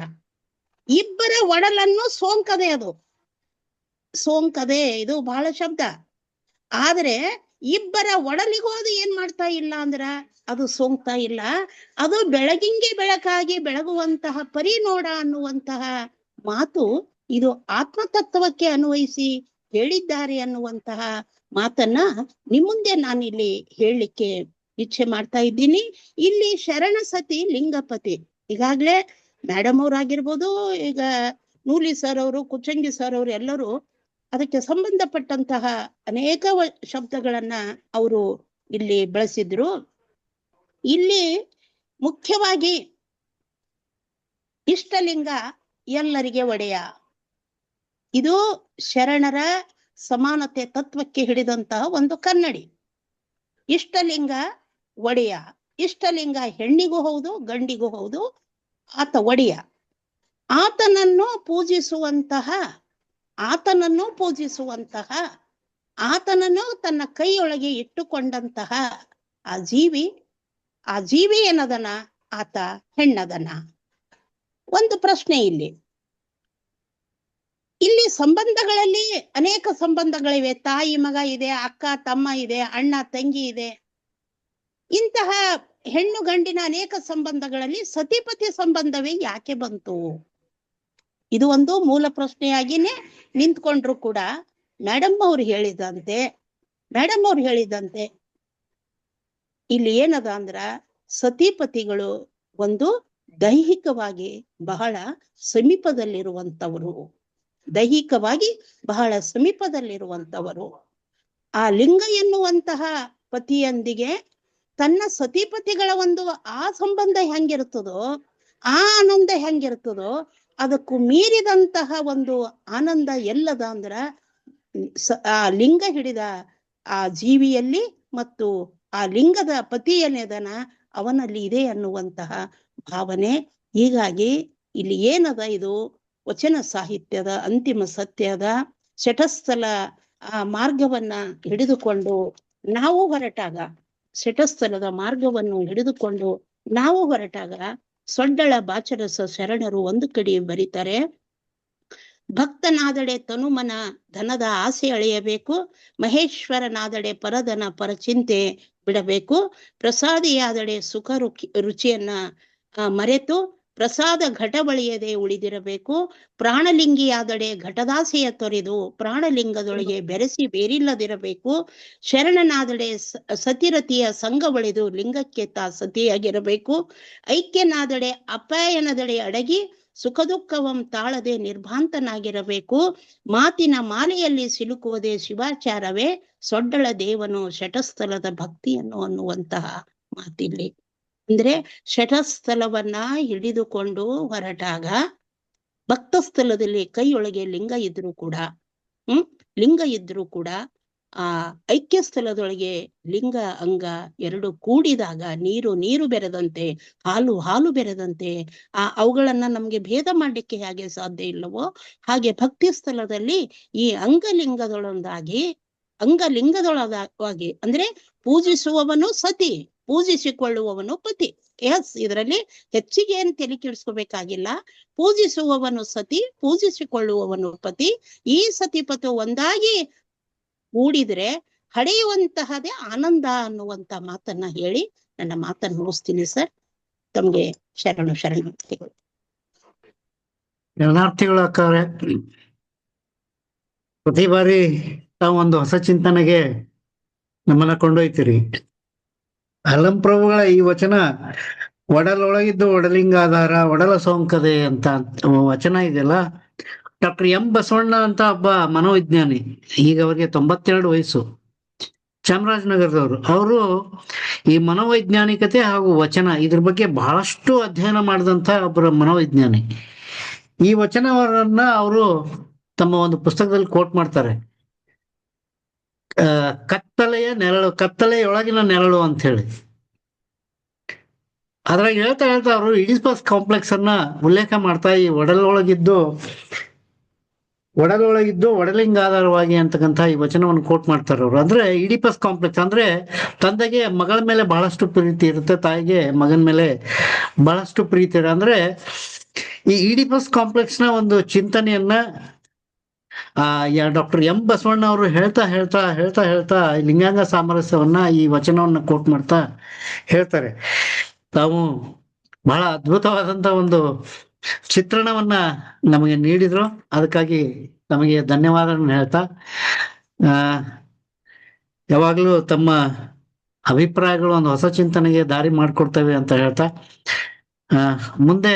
ಇಬ್ಬರ ಒಡಲನ್ನು ಸೋಂಕದೆ, ಅದು ಸೋಂಕದೆ, ಇದು ಬಹಳ ಶಬ್ದ. ಆದ್ರೆ ಇಬ್ಬರ ಒಡಲಿಗೂ ಅದು ಏನ್ ಮಾಡ್ತಾ ಇಲ್ಲ ಅಂದ್ರ ಅದು ಸೋಂಕ್ತಾ ಇಲ್ಲ. ಅದು ಬೆಳಗಿಂಗೆ ಬೆಳಕಾಗಿ ಬೆಳಗುವಂತಹ ಪರಿನೋಡ ಅನ್ನುವಂತಹ ಮಾತು ಇದು ಆತ್ಮತತ್ವಕ್ಕೆ ಅನ್ವಯಿಸಿ ಹೇಳಿದ್ದಾರೆ ಅನ್ನುವಂತಹ ಮಾತನ್ನ ನಿಮ್ಮುಂದೆ ನಾನಿಲ್ಲಿ ಹೇಳಲಿಕ್ಕೆ ಇಚ್ಛೆ ಮಾಡ್ತಾ ಇದ್ದೀನಿ. ಇಲ್ಲಿ ಶರಣಸತಿ ಲಿಂಗಪತಿ, ಈಗಾಗ್ಲೇ ಮೇಡಮ್ ಅವ್ರಾಗಿರ್ಬೋದು, ಈಗ ನೂಲಿ ಸರ್ ಅವರು, ಕುಚ್ಚಂಗಿ ಸರ್ ಅವರು ಎಲ್ಲರೂ ಅದಕ್ಕೆ ಸಂಬಂಧಪಟ್ಟಂತಹ ಅನೇಕ ಶಬ್ದಗಳನ್ನ ಅವರು ಇಲ್ಲಿ ಬಳಸಿದ್ರು. ಇಲ್ಲಿ ಮುಖ್ಯವಾಗಿ ಇಷ್ಟಲಿಂಗ ಎಲ್ಲರಿಗೆ ಒಡೆಯ. ಇದು ಶರಣರ ಸಮಾನತೆ ತತ್ವಕ್ಕೆ ಹಿಡಿದಂತಹ ಒಂದು ಕನ್ನಡಿ. ಇಷ್ಟಲಿಂಗ ಒಡೆಯ, ಇಷ್ಟಲಿಂಗ ಹೆಣ್ಣಿಗೂ ಹೌದು ಗಂಡಿಗೂ ಹೌದು, ಆತ ಒಡೆಯ. ಆತನನ್ನು ಪೂಜಿಸುವಂತಹ ಆತನನ್ನು ತನ್ನ ಕೈಯೊಳಗೆ ಇಟ್ಟುಕೊಂಡಂತಹ ಆ ಜೀವಿ ಏನದನ, ಆತ ಹೆಣ್ಣದನ. ಒಂದು ಪ್ರಶ್ನೆ ಇಲ್ಲಿ ಸಂಬಂಧಗಳಲ್ಲಿ ಅನೇಕ ಸಂಬಂಧಗಳಿವೆ. ತಾಯಿ ಮಗ ಇದೆ, ಅಕ್ಕ ತಮ್ಮ ಇದೆ, ಅಣ್ಣ ತಂಗಿ ಇದೆ. ಇಂತಹ ಹೆಣ್ಣು ಗಂಡಿನ ಅನೇಕ ಸಂಬಂಧಗಳಲ್ಲಿ ಸತಿಪತಿ ಸಂಬಂಧವೇ ಯಾಕೆ ಬಂತು? ಇದು ಒಂದು ಮೂಲ ಪ್ರಶ್ನೆಯಾಗಿನೇ ನಿಂತ್ಕೊಂಡ್ರು ಕೂಡ ಮೇಡಮ್ ಅವ್ರು ಹೇಳಿದಂತೆ ಇಲ್ಲಿ ಏನದ ಅಂದ್ರ, ಸತಿಪತಿಗಳು ಒಂದು ದೈಹಿಕವಾಗಿ ಬಹಳ ಸಮೀಪದಲ್ಲಿರುವಂತವರು, ಆ ಲಿಂಗ ಎನ್ನುವಂತಹ ಪತಿಯೊಂದಿಗೆ ತನ್ನ ಸತಿಪತಿಗಳ ಒಂದು ಆ ಸಂಬಂಧ ಹೆಂಗಿರ್ತದೋ, ಆ ಆನಂದ ಹೆಂಗಿರ್ತದೋ, ಅದಕ್ಕೂ ಮೀರಿದಂತಹ ಒಂದು ಆನಂದ ಎಲ್ಲದ ಅಂದ್ರ ಆ ಲಿಂಗ ಹಿಡಿದ ಆ ಜೀವಿಯಲ್ಲಿ ಮತ್ತು ಆ ಲಿಂಗದ ಪತಿಯನೇದನ ಅವನಲ್ಲಿ ಇದೆ ಅನ್ನುವಂತಹ ಭಾವನೆ. ಹೀಗಾಗಿ ಇಲ್ಲಿ ಏನದ, ಇದು ವಚನ ಸಾಹಿತ್ಯದ ಅಂತಿಮ ಸತ್ಯದ ಶಟಸ್ಥಲ ಆ ಮಾರ್ಗವನ್ನ ಹಿಡಿದುಕೊಂಡು ನಾವು ಹೊರಟಾಗ, ಶಟಸ್ಥಲದ ಮಾರ್ಗವನ್ನು ಹಿಡಿದುಕೊಂಡು ನಾವು ಹೊರಟಾಗ ಸೊಡ್ಡಳ ಬಾಚರಸ ಶರಣರು ಒಂದು ಕಡೆ ಬರೀತಾರೆ, ಭಕ್ತನಾದಡೆ ತನುಮನ ಧನದ ಆಸೆ ಅಳೆಯಬೇಕು, ಮಹೇಶ್ವರನಾದಡೆ ಪರಧನ ಪರಚಿಂತೆ ಬಿಡಬೇಕು, ಪ್ರಸಾದಿಯಾದಡೆ ಸುಖ ರುಚಿಯನ್ನ ಮರೆತು ಪ್ರಸಾದ ಘಟ ಬಳಿಯದೆ ಉಳಿದಿರಬೇಕು, ಪ್ರಾಣಲಿಂಗಿಯಾದಡೆ ಘಟದಾಸೆಯ ತೊರೆದು ಪ್ರಾಣಲಿಂಗದೊಳಗೆ ಬೆರೆಸಿ ಬೇರಿಲ್ಲದಿರಬೇಕು, ಶರಣನಾದಡೆ ಸತಿರತಿಯ ಸಂಘ ಬಳಿದು ಲಿಂಗಕ್ಕೆ ತಾ ಸತಿಯಾಗಿರಬೇಕು, ಐಕ್ಯನಾದಡೆ ಅಪಾಯನದಡೆ ಅಡಗಿ ಸುಖ ದುಃಖವಂ ತಾಳದೆ ನಿರ್ಭಾಂತನಾಗಿರಬೇಕು. ಮಾತಿನ ಮಾಲೆಯಲ್ಲಿ ಸಿಲುಕುವುದೇ ಶಿವಾಚಾರವೇ, ಸೊಡ್ಡಳ ದೇವನು ಶಟಸ್ಥಲದ ಭಕ್ತಿಯನ್ನು ಅನ್ನುವಂತಹ ಮಾತಿಲ್ಲಿ. ಅಂದ್ರೆ ಶಟಸ್ಥಲವನ್ನ ಹಿಡಿದುಕೊಂಡು ಹೊರಟಾಗ ಭಕ್ತ ಸ್ಥಳದಲ್ಲಿ ಕೈಯೊಳಗೆ ಲಿಂಗ ಇದ್ರೂ ಕೂಡ ಲಿಂಗ ಇದ್ರೂ ಕೂಡ ಆ ಐಕ್ಯ ಸ್ಥಳದೊಳಗೆ ಲಿಂಗ ಅಂಗ ಎರಡು ಕೂಡಿದಾಗ ನೀರು ಬೆರೆದಂತೆ, ಹಾಲು ಬೆರೆದಂತೆ ಅವುಗಳನ್ನ ನಮ್ಗೆ ಭೇದ ಮಾಡ್ಲಿಕ್ಕೆ ಹೇಗೆ ಸಾಧ್ಯ ಇಲ್ಲವೋ ಹಾಗೆ ಭಕ್ತಿ ಸ್ಥಳದಲ್ಲಿ ಈ ಅಂಗಲಿಂಗದೊಳಗಾಗಿ ಅಂದ್ರೆ ಪೂಜಿಸುವವನು ಸತಿ, ಪೂಜಿಸಿಕೊಳ್ಳುವವನು ಪತಿ. ಎಸ್, ಇದರಲ್ಲಿ ಹೆಚ್ಚಿಗೆ ಏನ್ ತಲೆ ಕೆಡಿಸ್ಕೋಬೇಕಾಗಿಲ್ಲ. ಪೂಜಿಸುವವನು ಸತಿ, ಪೂಜಿಸಿಕೊಳ್ಳುವವನು ಪತಿ. ಈ ಸತಿಪತು ಒಂದಾಗಿ ಕೂಡಿದ್ರೆ ಹಡೆಯುವಂತಹದೇ ಆನಂದ ಅನ್ನುವಂತ ಮಾತನ್ನ ಹೇಳಿ ನನ್ನ ಮಾತನ್ನು ಮುಗಿಸ್ತೀನಿ ಸರ್. ತಮ್ಗೆ ಶರಣಾರ್ಥಿಗಳು. ಶರಣಾರ್ಥಿಗಳು ಅಕ್ಕವ್ರೆ, ಪ್ರತಿ ಬಾರಿ ತಾವು ಒಂದು ಹೊಸ ಚಿಂತನೆಗೆ ನಮ್ಮನ್ನ ಕೊಂಡೊಯ್ತೀರಿ. ಅಲ್ಲಂಪ್ರಭುಗಳ ಈ ವಚನ ಒಡಲೊಳಗಿದ್ದು ಒಡಲಿಂಗಾಧಾರ ಒಡಲ ಸೋಂಕದೆ ಅಂತ ವಚನ ಇದೆಯಲ್ಲ, ಡಾಕ್ಟರ್ ಎಂ ಬಸವಣ್ಣ ಅಂತ ಒಬ್ಬ ಮನೋವಿಜ್ಞಾನಿ, ಈಗ ಅವ್ರಿಗೆ 92 ವಯಸ್ಸು, ಚಾಮರಾಜನಗರದವರು. ಅವರು ಈ ಮನೋವೈಜ್ಞಾನಿಕತೆ ಹಾಗೂ ವಚನ ಇದ್ರ ಬಗ್ಗೆ ಬಹಳಷ್ಟು ಅಧ್ಯಯನ ಮಾಡಿದಂಥ ಒಬ್ಬರ ಮನೋವಿಜ್ಞಾನಿ. ಈ ವಚನವನ್ನ ಅವರು ತಮ್ಮ ಒಂದು ಪುಸ್ತಕದಲ್ಲಿ ಕೋಟ್ ಮಾಡ್ತಾರೆ. ಕತ್ತಲೆಯೊಳಗಿನ ನೆರಳು ಅಂತ ಹೇಳಿ. ಅದ್ರಾಗ ಹೇಳ್ತಾ ಅವರು ಇಡಿಪಸ್ ಕಾಂಪ್ಲೆಕ್ಸ್ ಅನ್ನ ಉಲ್ಲೇಖ ಮಾಡ್ತಾ ಈ ಒಡಲೊಳಗಿದ್ದು ಒಡಲಿಂಗಾಧಾರವಾಗಿ ಅಂತಕ್ಕಂಥ ಈ ವಚನವನ್ನು ಕೋಟ್ ಮಾಡ್ತಾರೆ ಅವರು. ಅಂದ್ರೆ ಇಡಿಪಸ್ ಕಾಂಪ್ಲೆಕ್ಸ್ ಅಂದ್ರೆ ತಂದೆಗೆ ಮಗಳ ಮೇಲೆ ಬಹಳಷ್ಟು ಪ್ರೀತಿ ಇರುತ್ತೆ, ತಾಯಿಗೆ ಮಗನ ಮೇಲೆ ಬಹಳಷ್ಟು ಪ್ರೀತಿ ಇರುತ್ತೆ. ಅಂದ್ರೆ ಈ ಇಡಿಪಸ್ ಕಾಂಪ್ಲೆಕ್ಸ್ ನ ಒಂದು ಚಿಂತನೆಯನ್ನ ಡಾಕ್ಟರ್ ಎಂ ಬಸವಣ್ಣ ಅವರು ಹೇಳ್ತಾ ಲಿಂಗಾಂಗ ಸಾಮರಸ್ಯವನ್ನ ಈ ವಚನವನ್ನ ಕೋಟ್ ಮಾಡ್ತಾ ಹೇಳ್ತಾರೆ. ತಾವು ಬಹಳ ಅದ್ಭುತವಾದಂತ ಒಂದು ಚಿತ್ರಣವನ್ನ ನಮಗೆ ನೀಡಿದ್ರು, ಅದಕ್ಕಾಗಿ ನಮಗೆ ಧನ್ಯವಾದ ಹೇಳ್ತಾ ಯಾವಾಗಲೂ ತಮ್ಮ ಅಭಿಪ್ರಾಯಗಳು ಒಂದು ಹೊಸ ಚಿಂತನೆಗೆ ದಾರಿ ಮಾಡಿಕೊಡ್ತೇವೆ ಅಂತ ಹೇಳ್ತಾ ಮುಂದೆ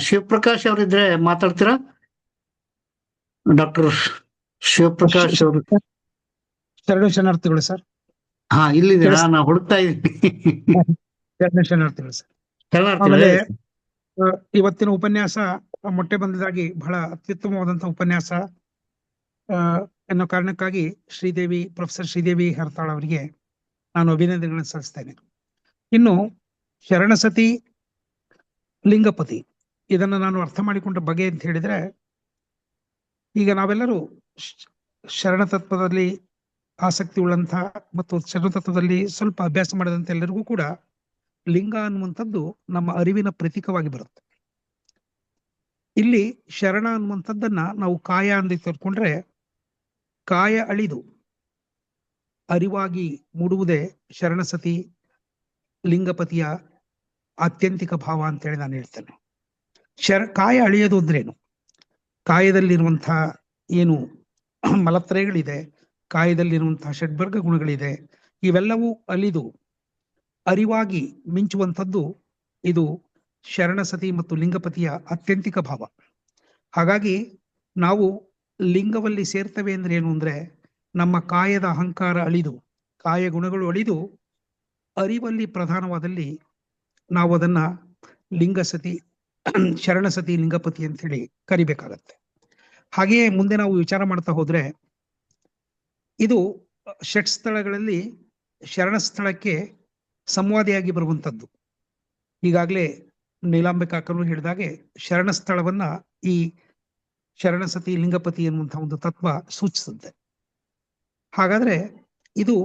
ಶಿವಪ್ರಕಾಶ್ ಅವರಿದ್ರೆ ಮಾತಾಡ್ತೀರಾ? ಡಾಕ್ಟರ್ ಶಿವಪ್ರಕಾಶ್ ಅವರು. ಶರಣಾರ್ಥಿಗಳು ಸರ್. ಹಾ, ಇಲ್ಲಿದ್ದೀರಾ? ನಾ ಹುಡುಕ್ತಾ ಇದ್ದೀನಿ. ಶರಣಾರ್ಥಿಗಳು ಸರ್. ಇವತ್ತಿನ ಉಪನ್ಯಾಸ ಮೊಟ್ಟೆ ಬಂದದಾಗಿ ಬಹಳ ಅತ್ಯುತ್ತಮವಾದಂತಹ ಉಪನ್ಯಾಸ ಎನ್ನೋ ಕಾರಣಕ್ಕಾಗಿ ಪ್ರೊಫೆಸರ್ ಶ್ರೀದೇವಿ ಹರ್ತಾಳ್ ಅವರಿಗೆ ನಾನು ಅಭಿನಂದನೆಗಳನ್ನು ಸಲ್ಲಿಸ್ತೇನೆ. ಇನ್ನು ಶರಣಸತಿ ಲಿಂಗಪತಿ, ಇದನ್ನು ನಾನು ಅರ್ಥ ಮಾಡಿಕೊಂಡ ಬಗೆ ಅಂತ ಹೇಳಿದ್ರೆ, ಈಗ ನಾವೆಲ್ಲರೂ ಶರಣ ತತ್ವದಲ್ಲಿ ಆಸಕ್ತಿ ಉಳ್ಳಂತ ಮತ್ತು ಶರಣ ತತ್ವದಲ್ಲಿ ಸ್ವಲ್ಪ ಅಭ್ಯಾಸ ಮಾಡಿದಂತ ಎಲ್ಲರಿಗೂ ಕೂಡ ಲಿಂಗ ಅನ್ನುವಂಥದ್ದು ನಮ್ಮ ಅರಿವಿನ ಪ್ರತೀಕವಾಗಿ ಬರುತ್ತೆ. ಇಲ್ಲಿ ಶರಣ ಅನ್ನುವಂಥದ್ದನ್ನ ನಾವು ಕಾಯ ಅಂತ ತಿಳ್ಕೊಂಡ್ರೆ, ಕಾಯ ಅಳಿದು ಅರಿವಾಗಿ ಮೂಡುವುದೇ ಶರಣಸತಿ ಲಿಂಗಪತಿಯ ಆತ್ಯಂತಿಕ ಭಾವ ಅಂತೇಳಿ ನಾನು ಹೇಳ್ತೇನೆ. ಕಾಯ ಅಳಿಯೋದು ಅಂದ್ರೇನು? ಕಾಯದಲ್ಲಿರುವಂತಹ ಏನು ಮಲತ್ರಯಗಳಿದೆ, ಕಾಯದಲ್ಲಿರುವಂತಹ ಷಡ್ವರ್ಗ ಗುಣಗಳಿದೆ, ಇವೆಲ್ಲವೂ ಅಲಿದು ಅರಿವಾಗಿ ಮಿಂಚುವಂಥದ್ದು ಇದು ಶರಣಸತಿ ಮತ್ತು ಲಿಂಗಪತಿಯ ಆತ್ಯಂತಿಕ ಭಾವ. ಹಾಗಾಗಿ ನಾವು ಲಿಂಗವಲ್ಲಿ ಸೇರ್ತೇವೆ ಅಂದ್ರೆ ಏನು ಅಂದ್ರೆ, ನಮ್ಮ ಕಾಯದ ಅಹಂಕಾರ ಅಳಿದು, ಕಾಯ ಗುಣಗಳು ಅಳಿದು ಅರಿವಲ್ಲಿ ಪ್ರಧಾನವಾದಲ್ಲಿ ನಾವು ಅದನ್ನ ಲಿಂಗಸತಿ ಶರಣಸತಿ ಲಿಂಗಪತಿ ಅಂತ ಹೇಳಿ ಕರಿಬೇಕಾಗತ್ತೆ. ಹಾಗೆಯೇ ಮುಂದೆ ನಾವು ವಿಚಾರ ಮಾಡ್ತಾ ಹೋದ್ರೆ, ಇದು ಷಟ್ ಸ್ಥಳಗಳಲ್ಲಿ ಶರಣ ಸ್ಥಳಕ್ಕೆ ಸಂವಾದಿಯಾಗಿ ಬರುವಂಥದ್ದು. ಈಗಾಗಲೇ ನೀಲಾಂಬೆ ಕಾಕರು ಹೇಳಿದಾಗೆ ಶರಣ ಸ್ಥಳವನ್ನ ಈ ಶರಣಸತಿ ಲಿಂಗಪತಿ ಎನ್ನುವಂತಹ ಒಂದು ತತ್ವ ಸೂಚಿಸುತ್ತೆ. ಹಾಗಾದ್ರೆ ಇದು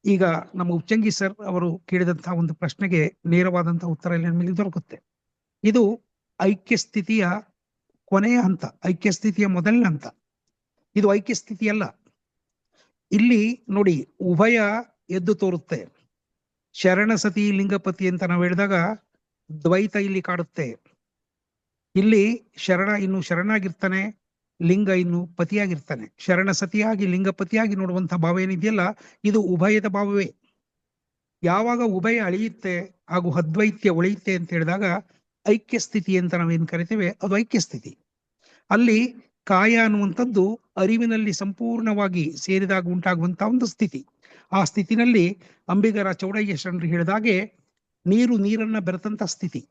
ಈಗ ನಮ್ಮ ಉಚ್ಚಂಗಿ ಸರ್ ಅವರು ಕೇಳಿದಂತಹ ಒಂದು ಪ್ರಶ್ನೆಗೆ ನೇರವಾದಂತಹ ಉತ್ತರ ಇಲ್ಲಿ ನಮಗೆ ದೊರಕುತ್ತೆ. ಇದು ಐಕ್ಯ ಸ್ಥಿತಿಯ ಕೊನೆಯ ಹಂತ, ಐಕ್ಯ ಸ್ಥಿತಿಯ ಮೊದಲನೇ ಹಂತ. ಇದು ಐಕ್ಯ ಸ್ಥಿತಿ ಅಲ್ಲ. ಇಲ್ಲಿ ನೋಡಿ, ಉಭಯ ಎದ್ದು ತೋರುತ್ತೆ. ಶರಣಸತಿ ಲಿಂಗಪತಿ ಅಂತ ನಾವು ಹೇಳಿದಾಗ ದ್ವೈತ ಇಲ್ಲಿ ಕಾಡುತ್ತೆ. ಇಲ್ಲಿ ಶರಣ ಇನ್ನು ಶರಣಾಗಿರ್ತಾನೆ, ಲಿಂಗ ಇನ್ನು ಪತಿಯಾಗಿರ್ತಾನೆ. ಶರಣಸತಿಯಾಗಿ ಲಿಂಗಪತಿಯಾಗಿ ನೋಡುವಂತ ಭಾವ ಏನಿದೆಯಲ್ಲ, ಇದು ಉಭಯದ ಭಾವವೇ. ಯಾವಾಗ ಉಭಯ ಅಳಿಯುತ್ತೆ ಹಾಗೂ ಅದ್ವೈತ್ಯ ಉಳಿಯುತ್ತೆ ಅಂತ ಹೇಳಿದಾಗ ಐಕ್ಯ ಸ್ಥಿತಿ ಅಂತ ನಾವೇನ್ ಕರಿತೇವೆ ಅದು ಐಕ್ಯ ಸ್ಥಿತಿ. ಅಲ್ಲಿ ಕಾಯ ಅನ್ನುವಂಥದ್ದು ಅರಿವಿನಲ್ಲಿ ಸಂಪೂರ್ಣವಾಗಿ ಸೇರಿದಾಗ ಉಂಟಾಗುವಂತಹ ಒಂದು ಸ್ಥಿತಿ. ಆ ಸ್ಥಿತಿನಲ್ಲಿ ಅಂಬಿಗರ ಚೌಡಯ್ಯ ಶರಣರು ಹೇಳಿದಾಗೆ ನೀರನ್ನ ಬೆರೆತಂತ ಸ್ಥಿತಿ.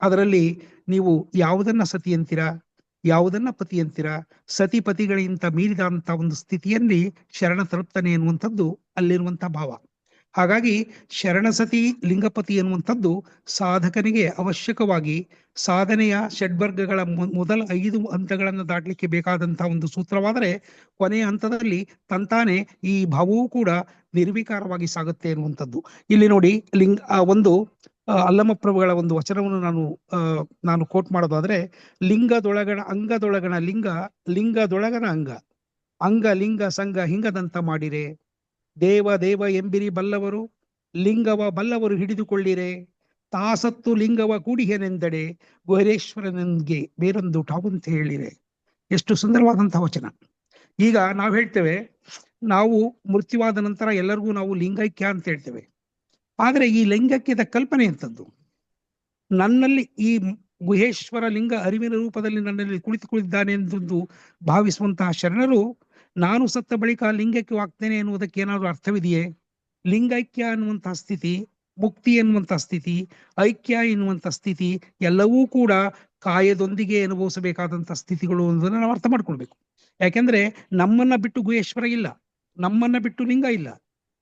ಅದರಲ್ಲಿ ನೀವು ಯಾವುದನ್ನ ಸತಿ ಅಂತೀರಾ, ಯಾವುದನ್ನ ಪತಿ ಅಂತೀರಾ, ಸತಿ ಪತಿಗಳಿಗಿಂತ ಮೀರಿದಂತ ಒಂದು ಸ್ಥಿತಿಯಲ್ಲಿ ಶರಣ ತಲುಪ್ತಾನೆ ಎನ್ನುವಂಥದ್ದು ಅಲ್ಲಿರುವಂತಹ ಭಾವ. ಹಾಗಾಗಿ ಶರಣಸತಿ ಲಿಂಗಪತಿ ಎನ್ನುವಂಥದ್ದು ಸಾಧಕನಿಗೆ ಅವಶ್ಯಕವಾಗಿ ಸಾಧನೆಯ ಷಡ್ವರ್ಗಗಳ ಮೊದಲ 5 ಹಂತಗಳನ್ನು ದಾಟಲಿಕ್ಕೆ ಬೇಕಾದಂತಹ ಒಂದು ಸೂತ್ರವಾದರೆ ಕೊನೆಯ ಹಂತದಲ್ಲಿ ತಂತಾನೆ ಈ ಭಾವವೂ ಕೂಡ ನಿರ್ವಿಕಾರವಾಗಿ ಸಾಗುತ್ತೆ ಎನ್ನುವಂಥದ್ದು. ಇಲ್ಲಿ ನೋಡಿ ಒಂದು ಅಲ್ಲಮಪ್ರಭುಗಳ ಒಂದು ವಚನವನ್ನು ನಾನು ಕೋಟ್ ಮಾಡೋದಾದ್ರೆ, ಅಂಗದೊಳಗಣ ಲಿಂಗ, ಲಿಂಗದೊಳಗನ ಅಂಗ ಲಿಂಗ ಸಂಘ ಹಿಂಗದಂತ ಮಾಡಿರೆ, ದೇವ ಎಂಬಿರಿ ಬಲ್ಲವರು, ಲಿಂಗವ ಬಲ್ಲವರು ಹಿಡಿದುಕೊಳ್ಳಿರೆ, ತಾಸತ್ತು ಲಿಂಗವ ಕೂಡಿಹೆನೆಂದಡೆ, ಗುಹರೇಶ್ವರನಿಗೆ ಬೇರೊಂದು ಟಾವಂತ ಹೇಳಿರೆ. ಎಷ್ಟು ಸುಂದರವಾದಂತಹ ವಚನ. ಈಗ ನಾವು ಹೇಳ್ತೇವೆ, ನಾವು ಮೃತ್ಯುವಾದ ನಂತರ ಎಲ್ಲರಿಗೂ ನಾವು ಲಿಂಗೈಕ್ಯ ಅಂತ ಹೇಳ್ತೇವೆ. ಆದರೆ ಈ ಲಿಂಗೈಕ್ಯದ ಕಲ್ಪನೆ ಎಂಥದ್ದು? ನನ್ನಲ್ಲಿ ಈ ಗುಹೇಶ್ವರ ಲಿಂಗ ಅರಿವಿನ ರೂಪದಲ್ಲಿ ನನ್ನಲ್ಲಿ ಕುಳಿತುಕೊಂಡಿದ್ದಾನೆ ಎಂದು ಭಾವಿಸುವಂತಹ ಶರಣರು ನಾನು ಸತ್ತ ಬಳಿಕ ಲಿಂಗೈಕ್ಯವಾಗ್ತೇನೆ ಎನ್ನುವುದಕ್ಕೆ ಏನಾದರೂ ಅರ್ಥವಿದೆಯೇ? ಲಿಂಗೈಕ್ಯ ಎನ್ನುವಂತಹ ಸ್ಥಿತಿ, ಮುಕ್ತಿ ಎನ್ನುವಂತಹ ಸ್ಥಿತಿ, ಐಕ್ಯ ಎನ್ನುವಂತಹ ಸ್ಥಿತಿ ಎಲ್ಲವೂ ಕೂಡ ಕಾಯದೊಂದಿಗೆ ಅನುಭವಿಸಬೇಕಾದಂತಹ ಸ್ಥಿತಿಗಳು ಅನ್ನೋದನ್ನ ನಾವು ಅರ್ಥ ಮಾಡ್ಕೊಳ್ಬೇಕು. ಯಾಕೆಂದ್ರೆ ನಮ್ಮನ್ನ ಬಿಟ್ಟು ಗುಹೇಶ್ವರ ಇಲ್ಲ, ನಮ್ಮನ್ನ ಬಿಟ್ಟು ಲಿಂಗ ಇಲ್ಲ,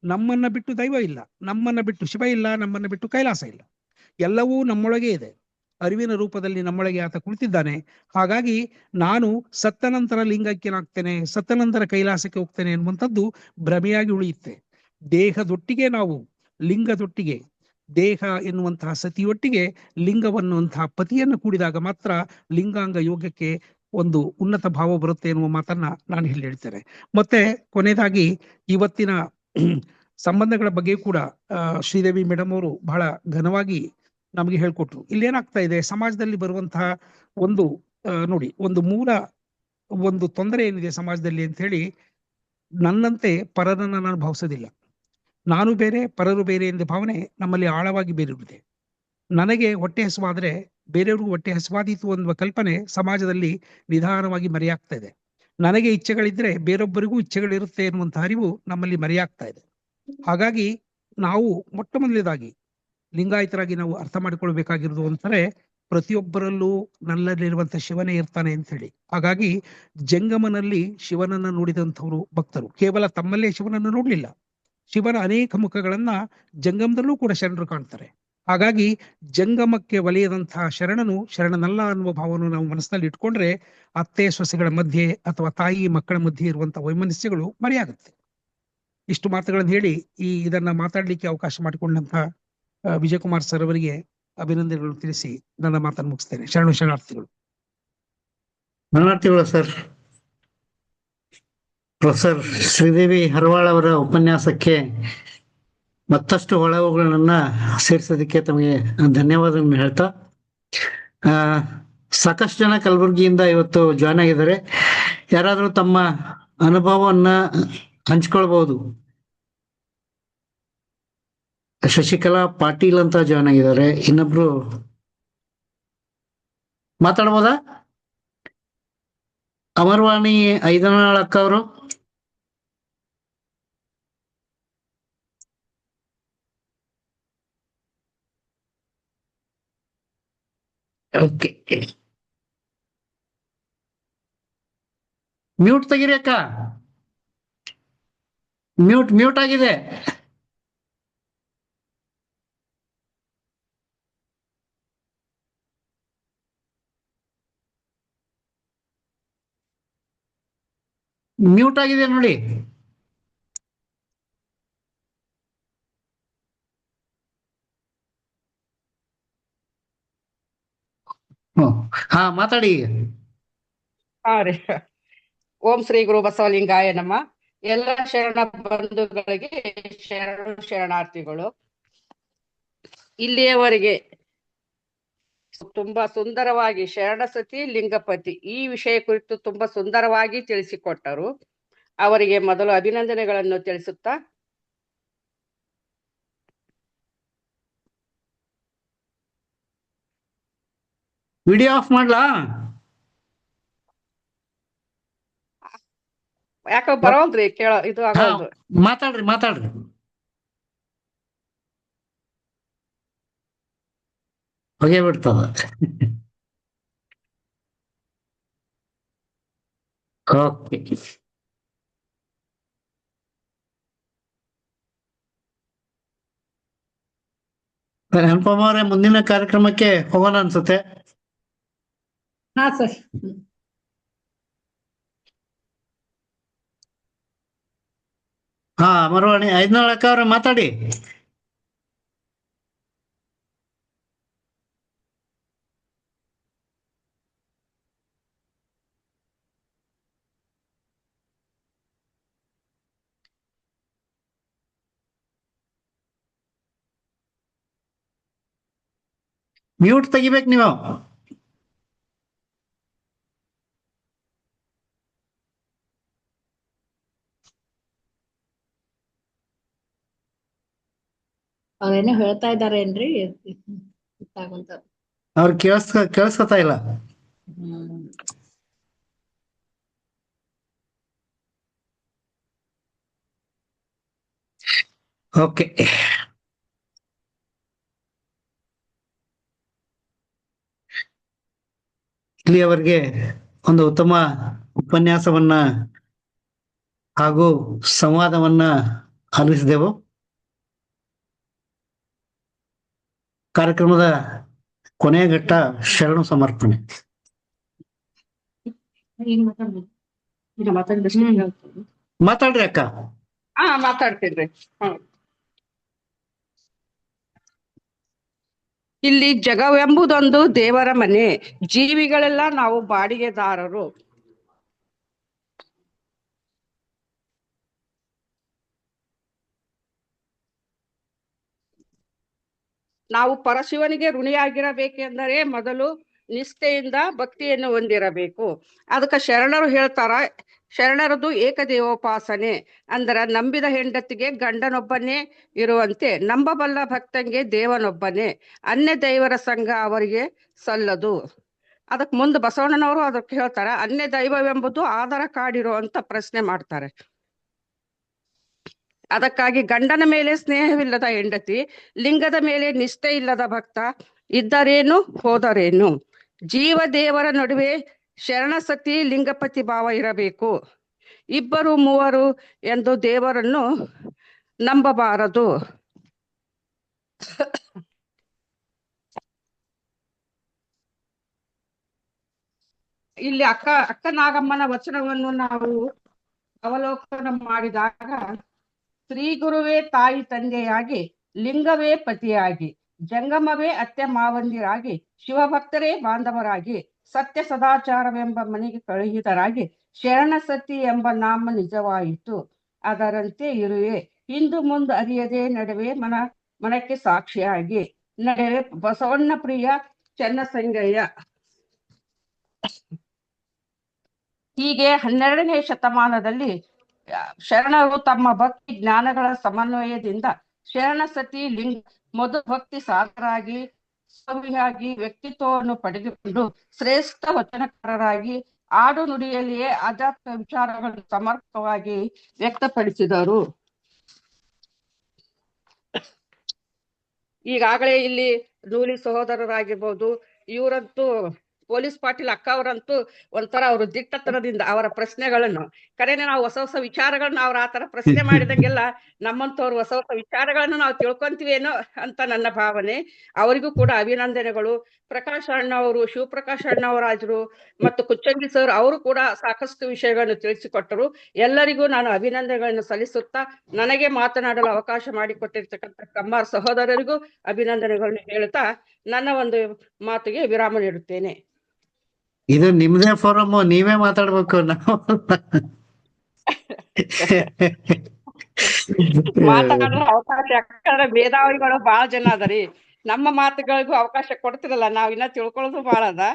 ನಮ್ಮನ್ನ ಬಿಟ್ಟು ದೈವ ಇಲ್ಲ, ನಮ್ಮನ್ನ ಬಿಟ್ಟು ಶಿವ ಇಲ್ಲ, ನಮ್ಮನ್ನ ಬಿಟ್ಟು ಕೈಲಾಸ ಇಲ್ಲ. ಎಲ್ಲವೂ ನಮ್ಮೊಳಗೆ ಇದೆ, ಅರಿವಿನ ರೂಪದಲ್ಲಿ ನಮ್ಮೊಳಗೆ ಆತ ಕುಳಿತಿದ್ದಾನೆ. ಹಾಗಾಗಿ ನಾನು ಸತ್ತ ನಂತರ ಲಿಂಗೈಕ್ಯನಾಗ್ತೇನೆ, ಸತ್ತ ನಂತರ ಕೈಲಾಸಕ್ಕೆ ಹೋಗ್ತೇನೆ ಎನ್ನುವಂಥದ್ದು ಭ್ರಮೆಯಾಗಿ ಉಳಿಯುತ್ತೆ. ದೇಹದೊಟ್ಟಿಗೆ ನಾವು ಲಿಂಗದೊಟ್ಟಿಗೆ, ದೇಹ ಎನ್ನುವಂತಹ ಸತಿಯೊಟ್ಟಿಗೆ ಲಿಂಗವನ್ನುವಂತಹ ಪತಿಯನ್ನು ಕೂಡಿದಾಗ ಮಾತ್ರ ಲಿಂಗಾಂಗ ಯೋಗಕ್ಕೆ ಒಂದು ಉನ್ನತ ಭಾವ ಬರುತ್ತೆ ಎನ್ನುವ ಮಾತನ್ನ ನಾನು ಇಲ್ಲಿ ಹೇಳ್ತೇನೆ. ಮತ್ತೆ ಕೊನೆಯದಾಗಿ ಇವತ್ತಿನ ಸಂಬಂಧಗಳ ಬಗ್ಗೆ ಕೂಡ ಶ್ರೀದೇವಿ ಮೇಡಮ್ ಅವರು ಬಹಳ ಘನವಾಗಿ ನಮಗೆ ಹೇಳ್ಕೊಟ್ರು. ಇಲ್ಲೇನಾಗ್ತಾ ಇದೆ ಸಮಾಜದಲ್ಲಿ ಬರುವಂತಹ ನೋಡಿ ಒಂದು ಮೂಲ ಒಂದು ತೊಂದರೆ ಏನಿದೆ ಸಮಾಜದಲ್ಲಿ ಅಂತ ಹೇಳಿ, ನನ್ನಂತೆ ಪರರನ್ನ ನಾನು ಭಾವಿಸೋದಿಲ್ಲ, ನಾನು ಬೇರೆ ಪರರು ಬೇರೆ ಎಂದ ಭಾವನೆ ನಮ್ಮಲ್ಲಿ ಆಳವಾಗಿ ಬೇರಿರುತ್ತೆ. ನನಗೆ ಹೊಟ್ಟೆ ಹಸುವಾದ್ರೆ ಬೇರೆಯವ್ರಿಗೂ ಹೊಟ್ಟೆ ಹಸುವಾದೀತು ಅನ್ನುವ ಕಲ್ಪನೆ ಸಮಾಜದಲ್ಲಿ ನಿಧಾನವಾಗಿ ಮರೆಯಾಗ್ತಾ ಇದೆ. ನನಗೆ ಇಚ್ಛೆಗಳಿದ್ರೆ ಬೇರೊಬ್ಬರಿಗೂ ಇಚ್ಛೆಗಳಿರುತ್ತೆ ಎನ್ನುವಂಥ ಅರಿವು ನಮ್ಮಲ್ಲಿ ಮರೆಯಾಗ್ತಾ ಇದೆ. ಹಾಗಾಗಿ ನಾವು ಮೊಟ್ಟ ಮೊದಲನೇದಾಗಿ ಲಿಂಗಾಯತರಾಗಿ ನಾವು ಅರ್ಥ ಮಾಡಿಕೊಳ್ಬೇಕಾಗಿರೋದು ಅಂತಾರೆ, ಪ್ರತಿಯೊಬ್ಬರಲ್ಲೂ ನನ್ನಲ್ಲಿರುವಂತ ಶಿವನೇ ಇರ್ತಾನೆ ಅಂತ ಹೇಳಿ. ಹಾಗಾಗಿ ಜಂಗಮನಲ್ಲಿ ಶಿವನನ್ನ ನೋಡಿದಂಥವ್ರು ಭಕ್ತರು ಕೇವಲ ತಮ್ಮಲ್ಲೇ ಶಿವನನ್ನು ನೋಡ್ಲಿಲ್ಲ, ಶಿವನ ಅನೇಕ ಮುಖಗಳನ್ನ ಜಂಗಮದಲ್ಲೂ ಕೂಡ ಶರಣರು ಕಾಣ್ತಾರೆ. ಹಾಗಾಗಿ ಜಂಗಮಕ್ಕೆ ಒಲೆಯದಂತಹ ಶರಣನಲ್ಲ ಅನ್ನುವ ಭಾವವನ್ನು ನಾವು ಮನಸ್ಸಿನಲ್ಲಿ ಇಟ್ಕೊಂಡ್ರೆ ಅತ್ತೆ ಸೊಸೆಗಳ ಮಧ್ಯೆ ಅಥವಾ ತಾಯಿ ಮಕ್ಕಳ ಮಧ್ಯೆ ಇರುವಂತಹ ವೈಮನಸ್ಯಗಳು ಮರೆಯಾಗುತ್ತೆ. ಇಷ್ಟು ಮಾತುಗಳನ್ನು ಹೇಳಿ ಇದನ್ನ ಮಾತಾಡ್ಲಿಕ್ಕೆ ಅವಕಾಶ ಮಾಡಿಕೊಂಡಂತ ವಿಜಯಕುಮಾರ್ ಸರ್ ಅವರಿಗೆ ಅಭಿನಂದನೆಗಳು ತಿಳಿಸಿ ನನ್ನ ಮಾತನ್ನು ಮುಗಿಸ್ತೇನೆ. ಶರಣಾರ್ಥಿಗಳು. ಶರಣಾರ್ಥಿಗಳು ಸರ್. ಪ್ರೊಫೆಸರ್ ಶ್ರೀದೇವಿ ಹರವಾಳ್ ಅವರ ಉಪನ್ಯಾಸಕ್ಕೆ ಮತ್ತಷ್ಟು ಹೊಳವುಗಳನ್ನ ಸೇರಿಸೋದಕ್ಕೆ ತಮಗೆ ಧನ್ಯವಾದಗಳನ್ನು ಹೇಳ್ತಾ, ಸಾಕಷ್ಟು ಜನ ಕಲಬುರಗಿಯಿಂದ ಇವತ್ತು ಜಾಯ್ನ್ ಆಗಿದ್ದಾರೆ. ಯಾರಾದರೂ ತಮ್ಮ ಅನುಭವವನ್ನ ಹಂಚ್ಕೊಳ್ಬಹುದು. ಶಶಿಕಲಾ ಪಾಟೀಲ್ ಅಂತ ಜಾಯ್ನ್ ಆಗಿದ್ದಾರೆ. ಇನ್ನೊಬ್ರು ಮಾತಾಡ್ಬೋದಾ? ಅಮರವಾಣಿ ಐದನಾಳ್ ಅಕ್ಕ ಅವರು. ಓಕೆ, ಮ್ಯೂಟ್ ತೆಗಿರಿ ಅಕ್ಕ, ಮ್ಯೂಟ್ ಆಗಿದೆ. ಮ್ಯೂಟ್ ಆಗಿದೆ ನೋಡಿ. ಹಾ ಮಾತಾಡಿ. ಹಾ ರೀ. ಓಂ ಶ್ರೀ ಗುರು ಬಸವಲಿಂಗಾಯ ನಮ. ಎಲ್ಲ ಶರಣ ಬಂಧುಗಳಿಗೆ ಶರಣಾರ್ಥಿಗಳು. ಇಲ್ಲಿಯವರೆಗೆ ತುಂಬಾ ಸುಂದರವಾಗಿ ಶರಣಸತಿ ಲಿಂಗಪತಿ ಈ ವಿಷಯ ಕುರಿತು ತುಂಬಾ ಸುಂದರವಾಗಿ ತಿಳಿಸಿಕೊಟ್ಟರು. ಅವರಿಗೆ ಮೊದಲು ಅಭಿನಂದನೆಗಳನ್ನು ತಿಳಿಸುತ್ತಾ, ವಿಡಿಯೋ ಆಫ್ ಮಾಡ್ಲಾ? ಯಾಕ ಬರೋಲ್ರಿ ಕೇಳೋ ಇದು ಹಾ, ಆಗೋಲ್ದು. ಮಾತಾಡ್ರಿ ಮಾತಾಡ್ರಿ. ಹೊಗೆ ಬಿಡ್ತದ. ಓಕೆ. ಅನುಪಮ ಅವರೇ, ಮುಂದಿನ ಕಾರ್ಯಕ್ರಮಕ್ಕೆ ಹೋಗೋಣ ಅನ್ಸುತ್ತೆ. ಹಾ ಸರ್. ಹಾ, ಅಮರವಾಣಿ ಐದ್ನಾಳಕ್ಕ ಅವ್ರ ಮಾತಾಡಿ. ಮ್ಯೂಟ್ ತೆಗಿಬೇಕು ನೀವು. ಅವ್ರೇನೋ ಹೇಳ್ತಾ ಇದಾರೆ ಏನ್ರಿ ಗೊತ್ತಾಗಂತ. ಅವ್ರು ಕೇಳಿಸ್ಕೊತಾ ಇಲ್ಲ. ಓಕೆ. ಇಲ್ಲಿಯವರೆಗೆ ಒಂದು ಉತ್ತಮ ಉಪನ್ಯಾಸವನ್ನ ಹಾಗೂ ಸಂವಾದವನ್ನ ಆಲಿಸಿದೆವು. ಕಾರ್ಯಕ್ರಮದ ಕೊನೆಯ ಘಟ್ಟ ಶರಣು ಸಮರ್ಪಣೆ. ಮಾತಾಡ್ರಿ ಅಕ್ಕ. ಹಾ, ಮಾತಾಡ್ತಿದ್ರಿ. ಇಲ್ಲಿ ಜಗವೆಂಬುದೊಂದು ದೇವರ ಮನೆ, ಜೀವಿಗಳೆಲ್ಲ ನಾವು ಬಾಡಿಗೆದಾರರು. ನಾವು ಪರಶಿವನಿಗೆ ಋಣಿಯಾಗಿರಬೇಕೆಂದರೆ ಮೊದಲು ನಿಷ್ಠೆಯಿಂದ ಭಕ್ತಿಯನ್ನು ಹೊಂದಿರಬೇಕು. ಅದಕ್ಕೆ ಶರಣರು ಹೇಳ್ತಾರ, ಶರಣರದು ಏಕದೇವೋಪಾಸನೆ ಅಂದ್ರ ನಂಬಿದ ಹೆಂಡತಿಗೆ ಗಂಡನೊಬ್ಬನೇ ಇರುವಂತೆ ನಂಬಬಲ್ಲ ಭಕ್ತಂಗೆ ದೇವನೊಬ್ಬನೇ, ಅನ್ಯ ದೈವರ ಸಂಘ ಅವರಿಗೆ ಸಲ್ಲದು. ಅದಕ್ಕೆ ಮುಂದೆ ಬಸವಣ್ಣನವರು ಅದಕ್ಕೆ ಹೇಳ್ತಾರ, ಅನ್ಯ ದೈವವೆಂಬುದು ಆಧಾರ ಕಾಡಿರುವಂತ ಪ್ರಶ್ನೆ ಮಾಡ್ತಾರೆ. ಅದಕ್ಕಾಗಿ ಗಂಡನ ಮೇಲೆ ಸ್ನೇಹವಿಲ್ಲದ ಹೆಂಡತಿ, ಲಿಂಗದ ಮೇಲೆ ನಿಷ್ಠೆ ಇಲ್ಲದ ಭಕ್ತ ಇದ್ದರೇನು ಹೋದರೇನು. ಜೀವ ದೇವರ ನಡುವೆ ಶರಣಸತಿ ಲಿಂಗಪತಿ ಭಾವ ಇರಬೇಕು. ಇಬ್ಬರು ಮೂವರು ಎಂದು ದೇವರನ್ನು ನಂಬಬಾರದು. ಇಲ್ಲಿ ಅಕ್ಕ ನಾಗಮ್ಮನ ವಚನವನ್ನು ನಾವು ಅವಲೋಕನ ಮಾಡಿದಾಗ, ಶ್ರೀ ಗುರುವೇ ತಾಯಿ ತಂದೆಯಾಗಿ, ಲಿಂಗವೇ ಪತಿಯಾಗಿ, ಜಂಗಮವೇ ಅತ್ತೆ ಮಾವಂದಿರಾಗಿ, ಶಿವಭಕ್ತರೇ ಬಾಂಧವರಾಗಿ, ಸತ್ಯ ಸದಾಚಾರವೆಂಬ ಮನೆಗೆ ಕಳುಹಿತರಾಗಿ, ಶರಣ ಸತಿ ಎಂಬ ನಾಮ ನಿಜವಾಯಿತು. ಅದರಂತೆ ಇರುವೆ ಹಿಂದು ಮುಂದೆ ಅರಿಯದೆ ನಡುವೆ ಮನಕ್ಕೆ ಸಾಕ್ಷಿಯಾಗಿ, ನಡುವೆ ಬಸವಣ್ಣ ಪ್ರಿಯ ಚೆನ್ನಸಂಗಯ್ಯ. ಹೀಗೆ 12ನೇ ಶತಮಾನದಲ್ಲಿ ಶರಣರು ತಮ್ಮ ಭಕ್ತಿ ಜ್ಞಾನಗಳ ಸಮನ್ವಯದಿಂದ ಶರಣ ಸತಿ ಲಿಂಗ ಮೊದಲು ಭಕ್ತಿ ಸಾಧಕರಾಗಿ ಸವಿಯಾಗಿ ವ್ಯಕ್ತಿತ್ವವನ್ನು ಪಡೆದುಕೊಂಡು ಶ್ರೇಷ್ಠ ವಚನಕಾರರಾಗಿ ಆಡು ನುಡಿಯಲ್ಲಿಯೇ ಆಧ್ಯಾತ್ಮ ವಿಚಾರಗಳನ್ನು ಸಮರ್ಪಕವಾಗಿ ವ್ಯಕ್ತಪಡಿಸಿದರು. ಈಗಾಗಲೇ ಇಲ್ಲಿ ನೂಲಿ ಸಹೋದರರಾಗಿರ್ಬೋದು, ಇವರಂತೂ ಪೊಲೀಸ್ ಪಾಟೀಲ್ ಅಕ್ಕ ಅವರಂತೂ ಒಂಥರ ಅವರು ದಿಟ್ಟತನದಿಂದ ಅವರ ಪ್ರಶ್ನೆಗಳನ್ನು ಕರೆನೆ ನಾವು ಹೊಸ ಹೊಸ ವಿಚಾರಗಳನ್ನ ಅವ್ರ ಆತರ ಪ್ರಶ್ನೆ ಮಾಡಿದಂಗೆಲ್ಲ ನಮ್ಮಂತವ್ರು ಹೊಸ ಹೊಸ ವಿಚಾರಗಳನ್ನು ನಾವು ತಿಳ್ಕೊಂತೀವೇನೋ ಅಂತ ನನ್ನ ಭಾವನೆ. ಅವರಿಗೂ ಕೂಡ ಅಭಿನಂದನೆಗಳು. ಪ್ರಕಾಶ್ ಅಣ್ಣವರು, ಶಿವಪ್ರಕಾಶ್ ಅಣ್ಣವರಾಜರು ಮತ್ತು ಕುಚ್ಚಂಗಿ ಸರ್ ಅವರು ಕೂಡ ಸಾಕಷ್ಟು ವಿಷಯಗಳನ್ನು ತಿಳಿಸಿಕೊಟ್ಟರು. ಎಲ್ಲರಿಗೂ ನಾನು ಅಭಿನಂದನೆಗಳನ್ನು ಸಲ್ಲಿಸುತ್ತಾ, ನನಗೆ ಮಾತನಾಡಲು ಅವಕಾಶ ಮಾಡಿಕೊಟ್ಟಿರ್ತಕ್ಕಂಥ ಕಮ್ಮಾರ್ ಸಹೋದರರಿಗೂ ಅಭಿನಂದನೆಗಳನ್ನು ಹೇಳುತ್ತಾ ನನ್ನ ಒಂದು ಮಾತಿಗೆ ವಿರಾಮ ನೀಡುತ್ತೇನೆ. ಇದು ನಿಮ್ದೇ ಫೋರಮ್, ನೀವೇ ಮಾತಾಡ್ಬೇಕು. ನಾವು ಮಾತಾಡೋ ಅವಕಾಶ, ಯಾಕಂದ್ರೆ ಮೇಧಾವಿಗಳು ಬಹಳ ಜನ ಅದರಿ. ನಮ್ಮ ಮಾತುಗಳಿಗೂ ಅವಕಾಶ ಕೊಡ್ತಿರಲ್ಲ, ನಾವ್ ಇನ್ನ ತಿಳ್ಕೊಳ್ಳೋದು ಬಹಳ ಅದ.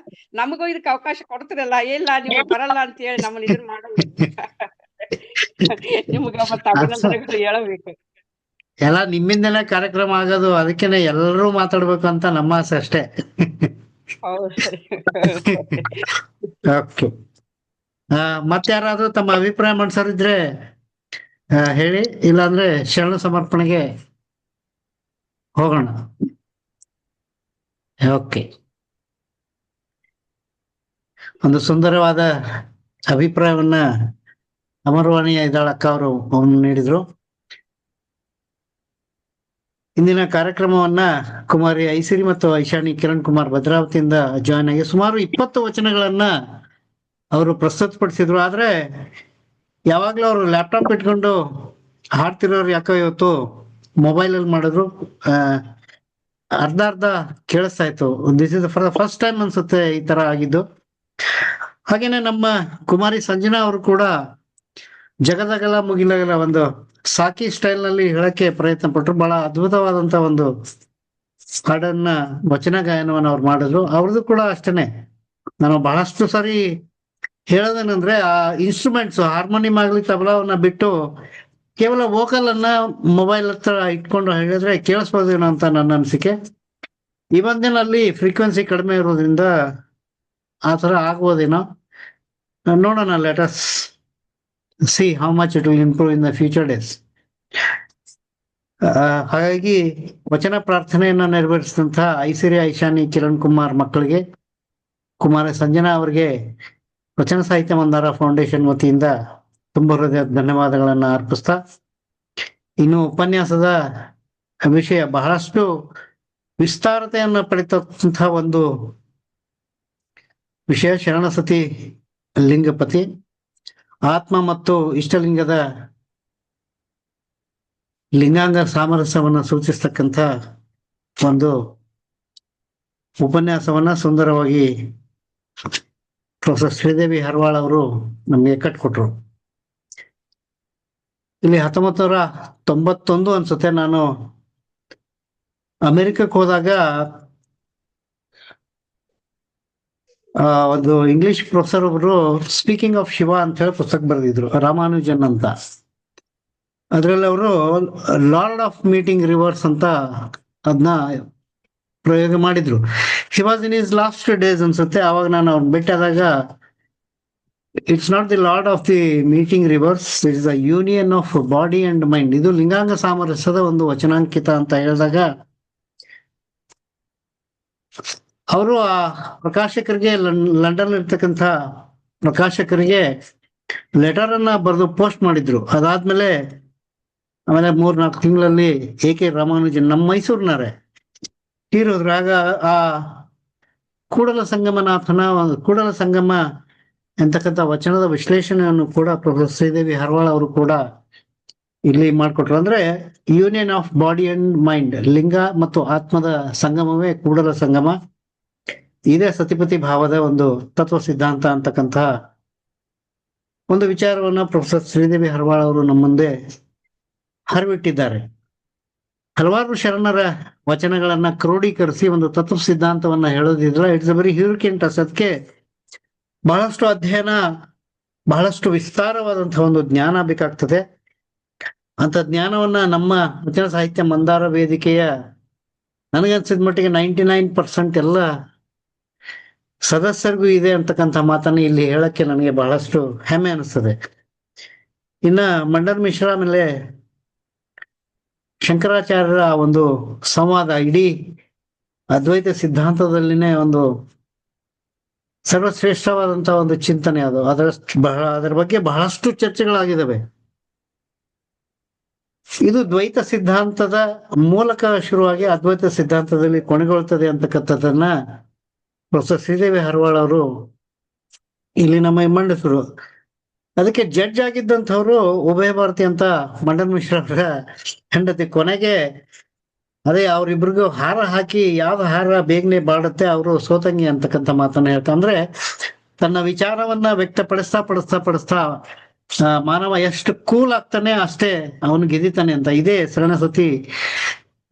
ನಮಗೂ ಇದಕ್ಕೆ ಅವಕಾಶ ಕೊಡ್ತಿರಲ್ಲ, ಇಲ್ಲ ನೀವು ಬರಲ್ಲ ಅಂತ ಹೇಳಿ ನಮ್ಮನ್ನ ಇದನ್ನ ಮಾಡಬೇಕು. ನಿಮ್ಗೆ ಮತ್ತೆ ಅಭಿನಂದನೆಗಳು ಹೇಳಬೇಕು. ಎಲ್ಲ ನಿಮ್ಮಿಂದಲೇ ಕಾರ್ಯಕ್ರಮ ಆಗೋದು, ಅದಕ್ಕೇನೆ ಎಲ್ಲರೂ ಮಾತಾಡ್ಬೇಕು ಅಂತ ನಮ್ಮ ಆಸೆ ಅಷ್ಟೇ. ಹೌದು ಸರಿ. ಓಕೆ. ಮತ್ತೆ ಯಾರಾದ್ರೂ ತಮ್ಮ ಅಭಿಪ್ರಾಯ ಮಂಡಿಸೋರಿದ್ರೆ ಹೇಳಿ, ಇಲ್ಲಾಂದ್ರೆ ಶರಣ ಸಮರ್ಪಣೆಗೆ ಹೋಗೋಣ. ಓಕೆ. ಒಂದು ಸುಂದರವಾದ ಅಭಿಪ್ರಾಯವನ್ನ ಅಮರವಾಣಿಯ ಇದ್ದಾಳಕ್ಕ ಅವರು ನೀಡಿದ್ರು. ಇಂದಿನ ಕಾರ್ಯಕ್ರಮವನ್ನ ಕುಮಾರಿ ಐಸಿರಿ ಮತ್ತು ಐಶಾನಿ ಕಿರಣ್ ಕುಮಾರ್ ಭದ್ರಾವತಿಯಿಂದ ಜಾಯ್ನ್ ಆಗಿ ಸುಮಾರು 20 ವಚನಗಳನ್ನ ಅವರು ಪ್ರಸ್ತುತಪಡಿಸಿದ್ರು. ಆದ್ರೆ ಯಾವಾಗ್ಲೂ ಅವರು ಲ್ಯಾಪ್ಟಾಪ್ ಇಟ್ಕೊಂಡು ಹಾಡ್ತಿರೋರು ಯಾಕೋ ಇವತ್ತು ಮೊಬೈಲ್ ಅಲ್ಲಿ ಮಾಡಿದ್ರು. ಅರ್ಧ ಕೇಳಿಸ್ತಾ ಇತ್ತು. This is for the first time ಅನ್ಸುತ್ತೆ ಈ ತರ ಆಗಿದ್ದು. ಹಾಗೇನೆ ನಮ್ಮ ಕುಮಾರಿ ಸಂಜನಾ ಅವರು ಕೂಡ ಜಗದಗಲ ಮುಗಿಲಗಲ ಒಂದು ಸಾಕಿ ಸ್ಟೈಲ್ ನಲ್ಲಿ ಹೇಳಕ್ಕೆ ಪ್ರಯತ್ನ ಪಟ್ಟರು. ಬಹಳ ಅದ್ಭುತವಾದಂತ ಒಂದು ಹಾಡನ್ನ ವಚನ ಗಾಯನವನ್ನ ಅವ್ರು ಮಾಡಿದ್ರು. ಅವ್ರದ್ದು ಕೂಡ ಅಷ್ಟೇನೆ. ನಾನು ಬಹಳಷ್ಟು ಸಾರಿ ಹೇಳೋದೇನಂದ್ರೆ ಆ ಇನ್ಸ್ಟ್ರೂಮೆಂಟ್ಸ್ ಹಾರ್ಮೋನಿಯಂ ಆಗ್ಲಿ ತಬಲವನ್ನ ಬಿಟ್ಟು ಕೇವಲ ವೋಕಲ್ ಅನ್ನ ಮೊಬೈಲ್ ಹತ್ರ ಇಟ್ಕೊಂಡು ಹೇಳಿದ್ರೆ ಕೇಳಿಸ್ಬೋದೇನೋ ಅಂತ ನನ್ನ ಅನಿಸಿಕೆ. ಈ ಬಂದಿನಲ್ಲಿ ಫ್ರೀಕ್ವೆನ್ಸಿ ಕಡಿಮೆ ಇರೋದ್ರಿಂದ ಆ ತರ ಆಗ್ಬೋದೇನೋ, ನೋಡೋಣ. Let us see how much it will improve in the future days. ಹಾಗಾಗಿ ವಚನ ಪ್ರಾರ್ಥನೆಯನ್ನ ನೆರವೇರಿಸಿದಂತಹ ಐಸಿರಿ ಐಶಾನಿ ಕಿರಣ್ ಕುಮಾರ್ ಮಕ್ಕಳಿಗೆ, ಕುಮಾರಿ ಸಂಜನಾ ಅವರಿಗೆ ವಚನ ಸಾಹಿತ್ಯ ಮಂದಾರ ಫೌಂಡೇಶನ್ ವತಿಯಿಂದ ತುಂಬ ಹೃದಯದ ಧನ್ಯವಾದಗಳನ್ನ ಅರ್ಪಿಸ್ತಾ, ಇನ್ನು ಉಪನ್ಯಾಸದ ವಿಷಯ ಬಹಳಷ್ಟು ವಿಸ್ತಾರತೆಯನ್ನ ಪಡೆದಂತಹ ಒಂದು ವಿಷಯ. ಶರಣಸತಿ ಲಿಂಗಪತಿ ಆತ್ಮ ಮತ್ತು ಇಷ್ಟಲಿಂಗದ ಲಿಂಗಾಂಗ ಸಾಮರಸ್ಯವನ್ನು ಸೂಚಿಸ್ತಕ್ಕಂಥ ಒಂದು ಉಪನ್ಯಾಸವನ್ನ ಸುಂದರವಾಗಿ ಪ್ರೊಫೆಸರ್ ಶ್ರೀದೇವಿ ಹರ್ವಾಳ್ ಅವರು ನಮಗೆ ಕಟ್ಕೊಟ್ರು. ಇಲ್ಲಿ 1991 ಅನ್ಸುತ್ತೆ, ನಾನು ಅಮೆರಿಕಕ್ಕೆ ಹೋದಾಗ ಒಂದು ಇಂಗ್ಲಿಷ್ ಪ್ರೊಫೆಸರ್ ಒಬ್ರು ಸ್ಪೀಕಿಂಗ್ ಆಫ್ ಶಿವ ಅಂತ ಹೇಳಿ ಪುಸ್ತಕ ಬರೆದಿದ್ರು, ರಾಮಾನುಜನ್ ಅಂತ. ಅದ್ರಲ್ಲಿ ಅವರು ಲಾರ್ಡ್ ಆಫ್ ಮೀಟಿಂಗ್ ರಿವರ್ಸ್ ಅಂತ ಅದನ್ನ ಪ್ರಯೋಗ ಮಾಡಿದ್ರು. He was in his last days ಅನ್ಸುತ್ತೆ. ಅವಾಗ ನಾನು ಅವ್ರನ್ನ ಭೇಟಿಯಾದಾಗ, it's not the lord of the meeting rivers, it is the union of body and mind. ಇದು ಲಿಂಗಾಂಗ ಸಾಮರಸ್ಯದ ಒಂದು ವಚನಾಂಕಿತ ಅಂತ ಹೇಳಿದಾಗ ಅವರು ಆ ಪ್ರಕಾಶಕರಿಗೆ ಲಂಡನ್ ಇರ್ತಕ್ಕಂಥ ಪ್ರಕಾಶಕರಿಗೆ ಲೆಟರ್ ಅನ್ನ ಬರೆದು ಪೋಸ್ಟ್ ಮಾಡಿದ್ರು. ಅದಾದ್ಮೇಲೆ ಆಮೇಲೆ 3-4 ತಿಂಗಳಲ್ಲಿ A.K. ರಾಮಾನುಜನ್ ನಮ್ಮ ಮೈಸೂರಿನವರೇ ತೀರೋದ್ರು. ಆಗ ಆ ಕೂಡಲ ಸಂಗಮ ಎಂತಕ್ಕಂಥ ವಚನದ ವಿಶ್ಲೇಷಣೆಯನ್ನು ಕೂಡ ಪ್ರೊಫೆಸರ್ ಶ್ರೀದೇವಿ ಹರ್ವಾಳ್ ಅವರು ಕೂಡ ಇಲ್ಲಿ ಮಾಡಿಕೊಟ್ರು. ಅಂದ್ರೆ union of body and mind, ಲಿಂಗ ಮತ್ತು ಆತ್ಮದ ಸಂಗಮವೇ ಕೂಡಲ ಸಂಗಮ. ಇದೇ ಸತಿಪತಿ ಭಾವದ ಒಂದು ತತ್ವ ಸಿದ್ಧಾಂತ ಅಂತಕ್ಕಂಥ ಒಂದು ವಿಚಾರವನ್ನ ಪ್ರೊಫೆಸರ್ ಶ್ರೀದೇವಿ ಹರ್ವಾಳ್ ಅವರು ನಮ್ಮ ಮುಂದೆ ಹರಿಬಿಟ್ಟಿದ್ದಾರೆ. ಹಲವಾರು ಶರಣರ ವಚನಗಳನ್ನ ಕ್ರೋಢೀಕರಿಸಿ ಒಂದು ತತ್ವ ಸಿದ್ಧಾಂತವನ್ನ ಹೇಳೋದಿಲ್ಲ. ಇಟ್ಸ್ ಅ ವೆರಿ ಹ್ಯೂರಿಕೆಂಟಸ್. ಅದಕ್ಕೆ ಬಹಳಷ್ಟು ಅಧ್ಯಯನ, ಬಹಳಷ್ಟು ವಿಸ್ತಾರವಾದಂತಹ ಒಂದು ಜ್ಞಾನ ಬೇಕಾಗ್ತದೆ. ಅಂತ ಜ್ಞಾನವನ್ನ ನಮ್ಮ ವಚನ ಸಾಹಿತ್ಯ ಮಂದಾರ ವೇದಿಕೆಯ ನನಗನ್ಸಿದ ಮಟ್ಟಿಗೆ 99% ಎಲ್ಲ ಸದಸ್ಯರಿಗೂ ಇದೆ ಅಂತಕ್ಕಂಥ ಮಾತನ್ನ ಇಲ್ಲಿ ಹೇಳಕ್ಕೆ ನನಗೆ ಬಹಳಷ್ಟು ಹೆಮ್ಮೆ ಅನಿಸ್ತದೆ. ಇನ್ನ ಮಂಡನ್ ಮಿಶ್ರಾ ಮೇಲೆ ಶಂಕರಾಚಾರ್ಯರ ಒಂದು ಸಂವಾದ ಇಡೀ ಅದ್ವೈತ ಸಿದ್ಧಾಂತದಲ್ಲಿನೇ ಒಂದು ಸರ್ವಶ್ರೇಷ್ಠವಾದಂತಹ ಒಂದು ಚಿಂತನೆ ಅದು. ಅದರ ಬಗ್ಗೆ ಬಹಳಷ್ಟು ಚರ್ಚೆಗಳಾಗಿದ್ದಾವೆ. ಇದು ದ್ವೈತ ಸಿದ್ಧಾಂತದ ಮೂಲಕ ಶುರುವಾಗಿ ಅದ್ವೈತ ಸಿದ್ಧಾಂತದಲ್ಲಿ ಕೊನೆಗೊಳ್ತದೆ ಅಂತಕ್ಕಂಥದ್ದನ್ನ ಪ್ರೊಫೆಸರ್ ಶ್ರೀದೇವಿ ಹರ್ವಾಳ್ ಅವರು ಇಲ್ಲಿ ನಮ್ಮ ಮಂಡಿಸರು. ಅದಕ್ಕೆ ಜಡ್ಜ್ ಆಗಿದ್ದಂಥವ್ರು ಉಭಯ ಭಾರತಿ ಅಂತ ಮಂಡನ್ ಮಿಶ್ರಾ ಅವರ ಹೆಂಡತಿ. ಕೊನೆಗೆ ಅದೇ ಅವ್ರಿಬ್ರಿಗೂ ಹಾರ ಹಾಕಿ ಯಾವ್ದು ಹಾರ ಬೇಗನೆ ಬಾಡುತ್ತೆ ಅವರು ಸೋತಂಗಿ ಅಂತಕ್ಕಂಥ ಮಾತನ್ನ ಹೇಳ್ತಾ, ಅಂದ್ರೆ ತನ್ನ ವಿಚಾರವನ್ನ ವ್ಯಕ್ತಪಡಿಸ್ತಾ ಮಾನವ ಎಷ್ಟು ಕೂಲ್ ಆಗ್ತಾನೆ ಅಷ್ಟೇ ಅವನು ಗೆದಿತಾನೆ ಅಂತ. ಇದೇ ಶರಣಸತಿ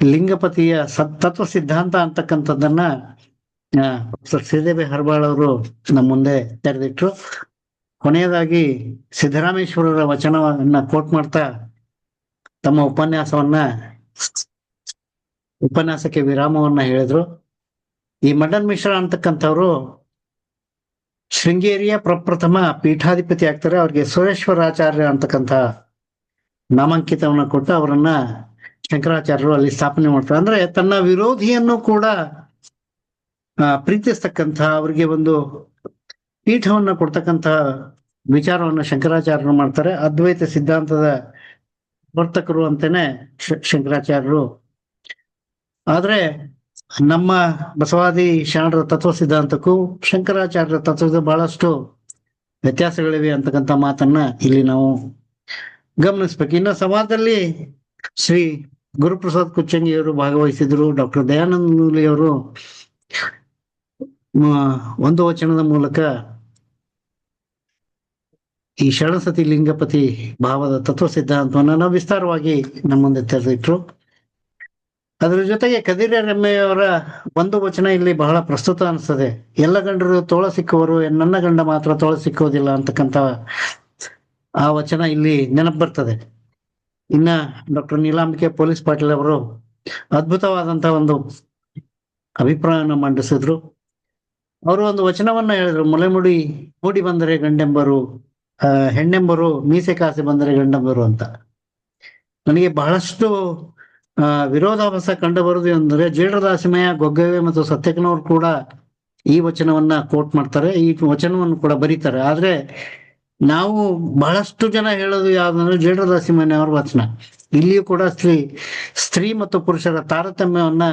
ಲಿಂಗಪತಿಯ ತತ್ವ ಸಿದ್ಧಾಂತ ಅಂತಕ್ಕಂಥದ್ದನ್ನ ಪ್ರೊಫೆಸರ್ ಶ್ರೀದೇವಿ ಹರ್ವಾಳ್ ಅವರು ನಮ್ಮ ಮುಂದೆ ತೆರೆದಿಟ್ರು. ಕೊನೆಯದಾಗಿ ಸಿದ್ದರಾಮೇಶ್ವರರ ವಚನವನ್ನ ಕೋಟ್ ಮಾಡ್ತಾ ತಮ್ಮ ಉಪನ್ಯಾಸಕ್ಕೆ ವಿರಾಮವನ್ನ ಹೇಳಿದ್ರು. ಈ ಮದನ್ ಮಿಶ್ರಾ ಅಂತಕ್ಕಂಥವ್ರು ಶೃಂಗೇರಿಯ ಪ್ರಪ್ರಥಮ ಪೀಠಾಧಿಪತಿ ಆಗ್ತಾರೆ. ಅವ್ರಿಗೆ ಸುರೇಶ್ವರಾಚಾರ್ಯ ಅಂತಕ್ಕಂಥ ನಾಮಾಂಕಿತವನ್ನ ಕೊಟ್ಟು ಅವರನ್ನ ಶಂಕರಾಚಾರ್ಯರು ಅಲ್ಲಿ ಸ್ಥಾಪನೆ ಮಾಡ್ತಾರೆ. ಅಂದ್ರೆ ತನ್ನ ವಿರೋಧಿಯನ್ನು ಕೂಡ ಪ್ರೀತಿಸ್ತಕ್ಕಂಥ, ಅವರಿಗೆ ಒಂದು ಪೀಠವನ್ನ ಕೊಡ್ತಕ್ಕಂಥ ವಿಚಾರವನ್ನ ಶಂಕರಾಚಾರ್ಯರು ಮಾಡ್ತಾರೆ. ಅದ್ವೈತ ಸಿದ್ಧಾಂತದ ವರ್ತಕರು ಅಂತಾನೆ ಶಂಕರಾಚಾರ್ಯರು. ಆದ್ರೆ ನಮ್ಮ ಬಸವಾದಿ ಶರಣರ ತತ್ವ ಸಿದ್ಧಾಂತಕ್ಕೂ ಶಂಕರಾಚಾರ್ಯರ ತತ್ವದ ಬಹಳಷ್ಟು ವ್ಯತ್ಯಾಸಗಳಿವೆ ಅಂತಕ್ಕಂಥ ಮಾತನ್ನ ಇಲ್ಲಿ ನಾವು ಗಮನಿಸ್ಬೇಕು. ಇನ್ನು ಸಮಾಜದಲ್ಲಿ ಶ್ರೀ ಗುರುಪ್ರಸಾದ್ ಕುಚ್ಚಂಗಿಯವರು ಭಾಗವಹಿಸಿದ್ರು. ಡಾಕ್ಟರ್ ದಯಾನಂದ ನೂಲಿಯವರು ಒಂದು ವಚನದ ಮೂಲಕ ಈ ಶರಣಸತಿ ಲಿಂಗಪತಿ ಭಾವದ ತತ್ವ ಸಿದ್ಧಾಂತವನ್ನ ನಾವು ವಿಸ್ತಾರವಾಗಿ ನಮ್ಮ ಮುಂದೆ ತೆರೆದಿಟ್ರು. ಅದರ ಜೊತೆಗೆ ಕದಿರ ರೆಮ್ಮೆಯವರ ಒಂದು ವಚನ ಇಲ್ಲಿ ಬಹಳ ಪ್ರಸ್ತುತ ಅನಿಸ್ತದೆ. ಎಲ್ಲ ಗಂಡರು ತೋಳ ಸಿಕ್ಕುವರು, ನನ್ನ ಗಂಡ ಮಾತ್ರ ತೋಳ ಸಿಕ್ಕುವುದಿಲ್ಲ ಅಂತಕ್ಕಂಥ ಆ ವಚನ ಇಲ್ಲಿ ನೆನಪು ಬರ್ತದೆ. ಇನ್ನ ಡಾಕ್ಟರ್ ನೀಲಾಂಬಿಕೆ ಪೊಲೀಸ್ ಪಾಟೀಲ್ ಅವರು ಅದ್ಭುತವಾದಂತಹ ಒಂದು ಅಭಿಪ್ರಾಯವನ್ನು ಮಂಡಿಸಿದ್ರು. ಅವರು ಒಂದು ವಚನವನ್ನ ಹೇಳಿದ್ರು, ಮೊಲೆಮುಡಿ ಮೂಡಿ ಬಂದರೆ ಗಂಡೆಂಬರು, ಹೆಣ್ಣೆಂಬರು ಮೀಸೆ ಕಾಸೆ ಬಂದರೆ ಗಂಡೆಂಬರು ಅಂತ. ನನಗೆ ಬಹಳಷ್ಟು ವಿರೋಧಾಭಾಸ ಕಂಡು ಬರುವುದು ಅಂದರೆ ಜೇಡರದಾಸಿಮಯ್ಯ, ಗೊಗ್ಗವೆ ಮತ್ತು ಸತ್ಯಕನವರು ಕೂಡ ಈ ವಚನವನ್ನ ಕೋಟ್ ಮಾಡ್ತಾರೆ, ಈ ವಚನವನ್ನು ಕೂಡ ಬರೀತಾರೆ. ಆದ್ರೆ ನಾವು ಬಹಳಷ್ಟು ಜನ ಹೇಳೋದು ಯಾವ್ದಂದ್ರೆ ಜೇಡರದಾಸಿಮಯ್ಯ ಅವರ ವಚನ. ಇಲ್ಲಿಯೂ ಕೂಡ ಸ್ತ್ರೀ ಮತ್ತು ಪುರುಷರ ತಾರತಮ್ಯವನ್ನ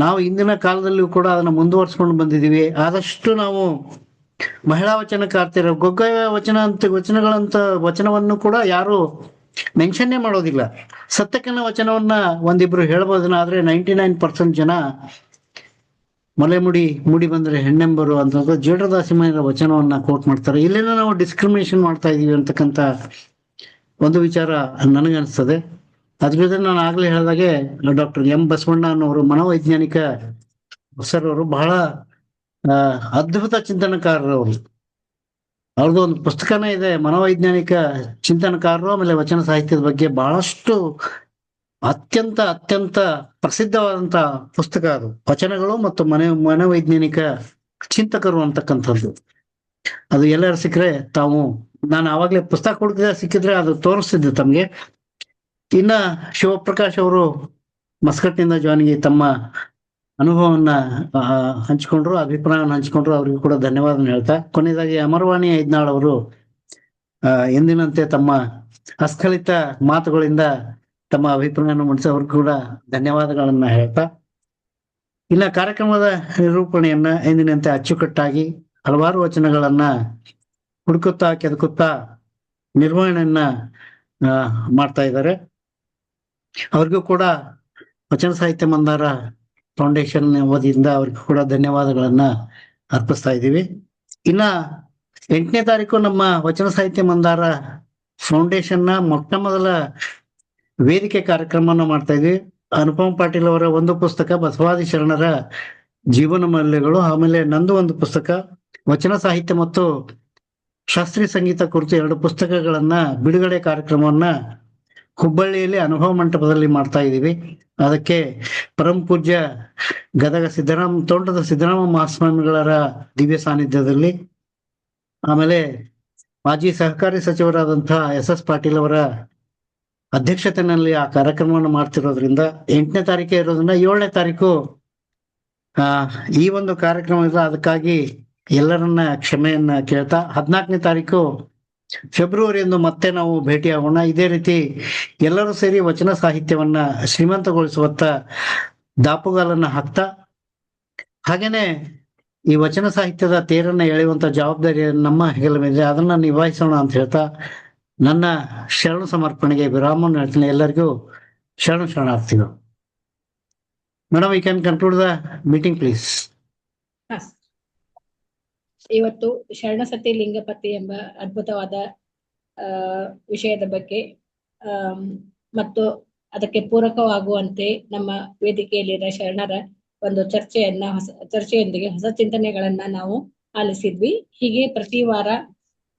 ನಾವು ಇಂದಿನ ಕಾಲದಲ್ಲಿಯೂ ಕೂಡ ಅದನ್ನ ಮುಂದುವರ್ಸ್ಕೊಂಡು ಬಂದಿದೀವಿ. ಆದಷ್ಟು ನಾವು ಮಹಿಳಾ ವಚನಕಾರ್ತಿಯರು ಗೊಗ್ಗವೆ ವಚನವನ್ನು ಕೂಡ ಯಾರು ಮೆನ್ಷನ್ನೇ ಮಾಡೋದಿಲ್ಲ. ಸತ್ಯಕನ ವಚನವನ್ನ ಒಂದಿಬ್ರು ಹೇಳ್ಬೋದನ್ನ, ಆದ್ರೆ 99% ಜನ ಮೊಲೆಮುಡಿ ಮೂಡಿ ಬಂದ್ರೆ ಹೆಣ್ಣೆಂಬರು ಅಂತ ಜೇಡರದಾಸಿಮಯ್ಯರ ವಚನವನ್ನ ಕೋಟ್ ಮಾಡ್ತಾರೆ. ಇಲ್ಲೇನೋ ನಾವು ಡಿಸ್ಕ್ರಿಮಿನೇಷನ್ ಮಾಡ್ತಾ ಇದೀವಿ ಅಂತಕ್ಕಂಥ ಒಂದು ವಿಚಾರ ನನಗನ್ಸ್ತದೆ. ಅದ್ರ ಜೊತೆ ನಾನು ಆಗ್ಲೇ ಹೇಳಿದಾಗೆ ಡಾಕ್ಟರ್ ಎಂ ಬಸವಣ್ಣ ಅನ್ನೋರು ಮನೋವೈಜ್ಞಾನಿಕ ಸರ್ ಅವರು ಬಹಳ ಅದ್ಭುತ ಚಿಂತನಕಾರರು. ಅವ್ರದ್ದು ಒಂದು ಪುಸ್ತಕನೇ ಇದೆ, ಮನೋವೈಜ್ಞಾನಿಕ ಚಿಂತನಕಾರರು ಆಮೇಲೆ ವಚನ ಸಾಹಿತ್ಯದ ಬಗ್ಗೆ ಬಹಳಷ್ಟು ಅತ್ಯಂತ ಪ್ರಸಿದ್ಧವಾದಂತ ಪುಸ್ತಕ ಅದು. ವಚನಗಳು ಮತ್ತು ಮನೋವೈಜ್ಞಾನಿಕ ಚಿಂತಕರು ಅಂತಕ್ಕಂಥದ್ದು. ಅದು ಎಲ್ಲರೂ ಸಿಕ್ಕರೆ ತಾವು, ನಾನು ಆವಾಗ್ಲೇ ಪುಸ್ತಕ ಹುಡುಕಿದ ಸಿಕ್ಕಿದ್ರೆ ಅದು ತೋರಿಸ್ತಿದ್ದೆ ತಮ್ಗೆ. ಇನ್ನ ಶಿವಪ್ರಕಾಶ್ ಅವರು ಮಸ್ಕಟ್ನಿಂದ ಜಾಯ್ನಿಗೆ ತಮ್ಮ ಅನುಭವವನ್ನ ಹಂಚಿಕೊಂಡ್ರು, ಅಭಿಪ್ರಾಯವನ್ನು ಹಂಚಿಕೊಂಡ್ರು. ಅವ್ರಿಗೂ ಕೂಡ ಧನ್ಯವಾದ ಹೇಳ್ತಾ, ಕೊನೆಯದಾಗಿ ಅಮರವಾಣಿ ಐದ್ನಾಳ್ ಅವರು ಎಂದಿನಂತೆ ತಮ್ಮ ಅಸ್ಖಲಿತ ಮಾತುಗಳಿಂದ ತಮ್ಮ ಅಭಿಪ್ರಾಯವನ್ನು ಮಂಡಿಸಿ ಅವ್ರಿಗೂ ಕೂಡ ಧನ್ಯವಾದಗಳನ್ನ ಹೇಳ್ತಾ, ಇನ್ನ ಕಾರ್ಯಕ್ರಮದ ನಿರೂಪಣೆಯನ್ನ ಎಂದಿನಂತೆ ಅಚ್ಚುಕಟ್ಟಾಗಿ ಹಲವಾರು ವಚನಗಳನ್ನ ಹುಡುಕುತ್ತಾ ಕೆದಕುತ್ತಾ ನಿರ್ವಹಣೆಯನ್ನ ಮಾಡ್ತಾ ಇದ್ದಾರೆ. ಅವ್ರಿಗೂ ಕೂಡ ವಚನ ಸಾಹಿತ್ಯ ಮಂದಾರ ಫೌಂಡೇಶನ್ ವತಿಯಿಂದ ಅವ್ರಿಗೂ ಕೂಡ ಧನ್ಯವಾದಗಳನ್ನ ಅರ್ಪಿಸ್ತಾ ಇದ್ದೀವಿ. ಇನ್ನ 8ನೇ ತಾರೀಕು ನಮ್ಮ ವಚನ ಸಾಹಿತ್ಯ ಮಂದಾರ ಫೌಂಡೇಶನ್ನ ಮೊಟ್ಟ ಮೊದಲ ವೇದಿಕೆ ಕಾರ್ಯಕ್ರಮವನ್ನು ಮಾಡ್ತಾ ಇದ್ವಿ. ಅನುಪಮ್ ಪಾಟೀಲ್ ಅವರ ಒಂದು ಪುಸ್ತಕ ಬಸವಾದಿ ಶರಣರ ಜೀವನ ಮೌಲ್ಯಗಳು, ಆಮೇಲೆ ನಂದು ಒಂದು ಪುಸ್ತಕ ವಚನ ಸಾಹಿತ್ಯ ಮತ್ತು ಶಾಸ್ತ್ರೀಯ ಸಂಗೀತ ಕುರಿತು 2 ಪುಸ್ತಕಗಳನ್ನ ಬಿಡುಗಡೆ ಕಾರ್ಯಕ್ರಮವನ್ನ ಹುಬ್ಬಳ್ಳಿಯಲ್ಲಿ ಅನುಭವ ಮಂಟಪದಲ್ಲಿ ಮಾಡ್ತಾ ಇದ್ದೀವಿ. ಅದಕ್ಕೆ ಪರಮ ಪೂಜ್ಯ ಗದಗ ತೋಂಟದ ಸಿದ್ದರಾಮ ಮಹಾಸ್ವಾಮಿಗಳರ ದಿವ್ಯ ಸಾನ್ನಿಧ್ಯದಲ್ಲಿ, ಆಮೇಲೆ ಮಾಜಿ ಸಹಕಾರಿ ಸಚಿವರಾದಂತಹ ಎಸ್ ಪಾಟೀಲ್ ಅವರ ಅಧ್ಯಕ್ಷತೆಯಲ್ಲಿ ಆ ಕಾರ್ಯಕ್ರಮವನ್ನು ಮಾಡ್ತಿರೋದ್ರಿಂದ 8ನೇ ತಾರೀಕೆ ಇರೋದ್ರಿಂದ 7ನೇ ತಾರೀಕು ಈ ಒಂದು ಕಾರ್ಯಕ್ರಮ ಇದೆ. ಅದಕ್ಕಾಗಿ ಎಲ್ಲರನ್ನ ಕ್ಷಮೆಯನ್ನ ಕೇಳ್ತಾ 14ನೇ ತಾರೀಕು ಫೆಬ್ರವರಿಯಂದು ಮತ್ತೆ ನಾವು ಭೇಟಿಯಾಗೋಣ. ಇದೇ ರೀತಿ ಎಲ್ಲರೂ ಸೇರಿ ವಚನ ಸಾಹಿತ್ಯವನ್ನ ಶ್ರೀಮಂತಗೊಳಿಸುವತ್ತ ದಾಪುಗಾಲನ್ನ ಹಾಕ್ತಾ, ಹಾಗೇನೆ ಈ ವಚನ ಸಾಹಿತ್ಯದ ತೇರನ್ನ ಎಳೆಯುವಂತ ಜವಾಬ್ದಾರಿ ನಮ್ಮ ಹೆಗಲ ಮೇಲೆ, ಅದನ್ನ ನಿಭಾಯಿಸೋಣ ಅಂತ ಹೇಳ್ತಾ ನನ್ನ ಶರಣ ಸಮರ್ಪಣೆಗೆ ವಿರಾಮವನ್ನು ಹೇಳ್ತೀನಿ. ಎಲ್ಲರಿಗೂ ಶರಣಾರ್ಥಿಗಳು. Madam, you can conclude the meeting please. ಇವತ್ತು ಶರಣಸತಿ ಲಿಂಗಪತಿ ಎಂಬ ಅದ್ಭುತವಾದ ವಿಷಯದ ಬಗ್ಗೆ ಮತ್ತು ಅದಕ್ಕೆ ಪೂರಕವಾಗುವಂತೆ ನಮ್ಮ ವೇದಿಕೆಯಲ್ಲಿರುವ ಶರಣರ ಒಂದು ಚರ್ಚೆಯೊಂದಿಗೆ ಹೊಸ ಚಿಂತನೆಗಳನ್ನ ನಾವು ಆಲಿಸಿದ್ವಿ. ಹೀಗೆ ಪ್ರತಿ ವಾರ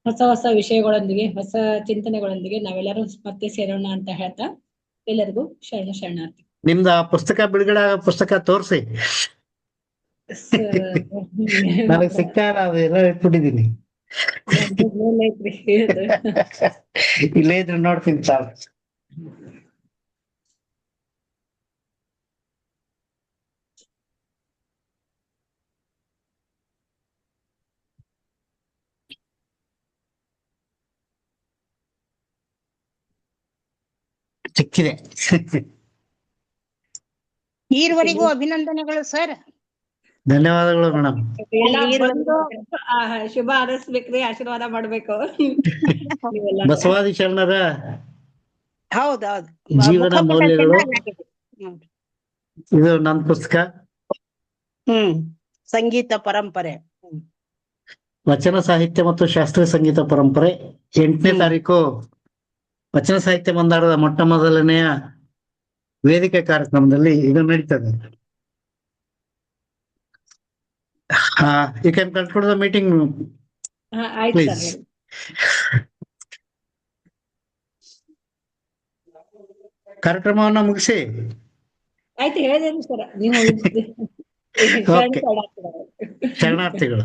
ಹೊಸ ವಿಷಯಗಳೊಂದಿಗೆ, ಹೊಸ ಚಿಂತನೆಗಳೊಂದಿಗೆ ನಾವೆಲ್ಲರೂ ಮತ್ತೆ ಸೇರೋಣ ಅಂತ ಹೇಳ್ತಾ ಎಲ್ಲರಿಗೂ ಶರಣಾರ್ಥಿ. ನಿಮ್ದ ಪುಸ್ತಕ ಬಿಡುಗಡೆ ಆಗೋ ಪುಸ್ತಕ ತೋರಿಸಿ. ನನಗೆ ಸಿಕ್ಕಾರ ಅದೆಲ್ಲ ಇಟ್ಬಿಟ್ಟಿದೀನಿ. ಇಲ್ಲೇ ಇದ್ರೆ ನೋಡ್ತೀನಿ ಸಾರ್. ಸಿಕ್ಕಿದೆ. ಈವರೆಗೂ ಅಭಿನಂದನೆಗಳು ಸರ್. ಧನ್ಯವಾದಗಳು ಮೇಡಮ್. ಶುಭ ಹಾರೈಸ್ಬೇಕ್ರಿ, ಆಶೀರ್ವಾದ ಮಾಡ್ಬೇಕು. ಬಸವಾದಿ ಶರಣರ ಹೌದೌದು. ಜೀವನ ಮೌಲ್ಯಗಳು, ಇದು ನನ್ನ ಪುಸ್ತಕ. ಸಂಗೀತ ಪರಂಪರೆ, ವಚನ ಸಾಹಿತ್ಯ ಮತ್ತು ಶಾಸ್ತ್ರೀಯ ಸಂಗೀತ ಪರಂಪರೆ. 8ನೇ ತಾರೀಕು ವಚನ ಸಾಹಿತ್ಯ ಮಂದಾರದ ಮೊಟ್ಟ ಮೊದಲನೆಯ ವೇದಿಕೆ ಕಾರ್ಯಕ್ರಮದಲ್ಲಿ ಇದು ನಡೀತದೆ. You can conclude the meeting please. ಕಾರ್ಯಕ್ರಮವನ್ನ ಮುಗಿಸಿ. ಆಯ್ತು, ಹೇಳಿದೇನು ಸರ್ ನೀವು. ಶರಣಾರ್ಥಿಗಳು.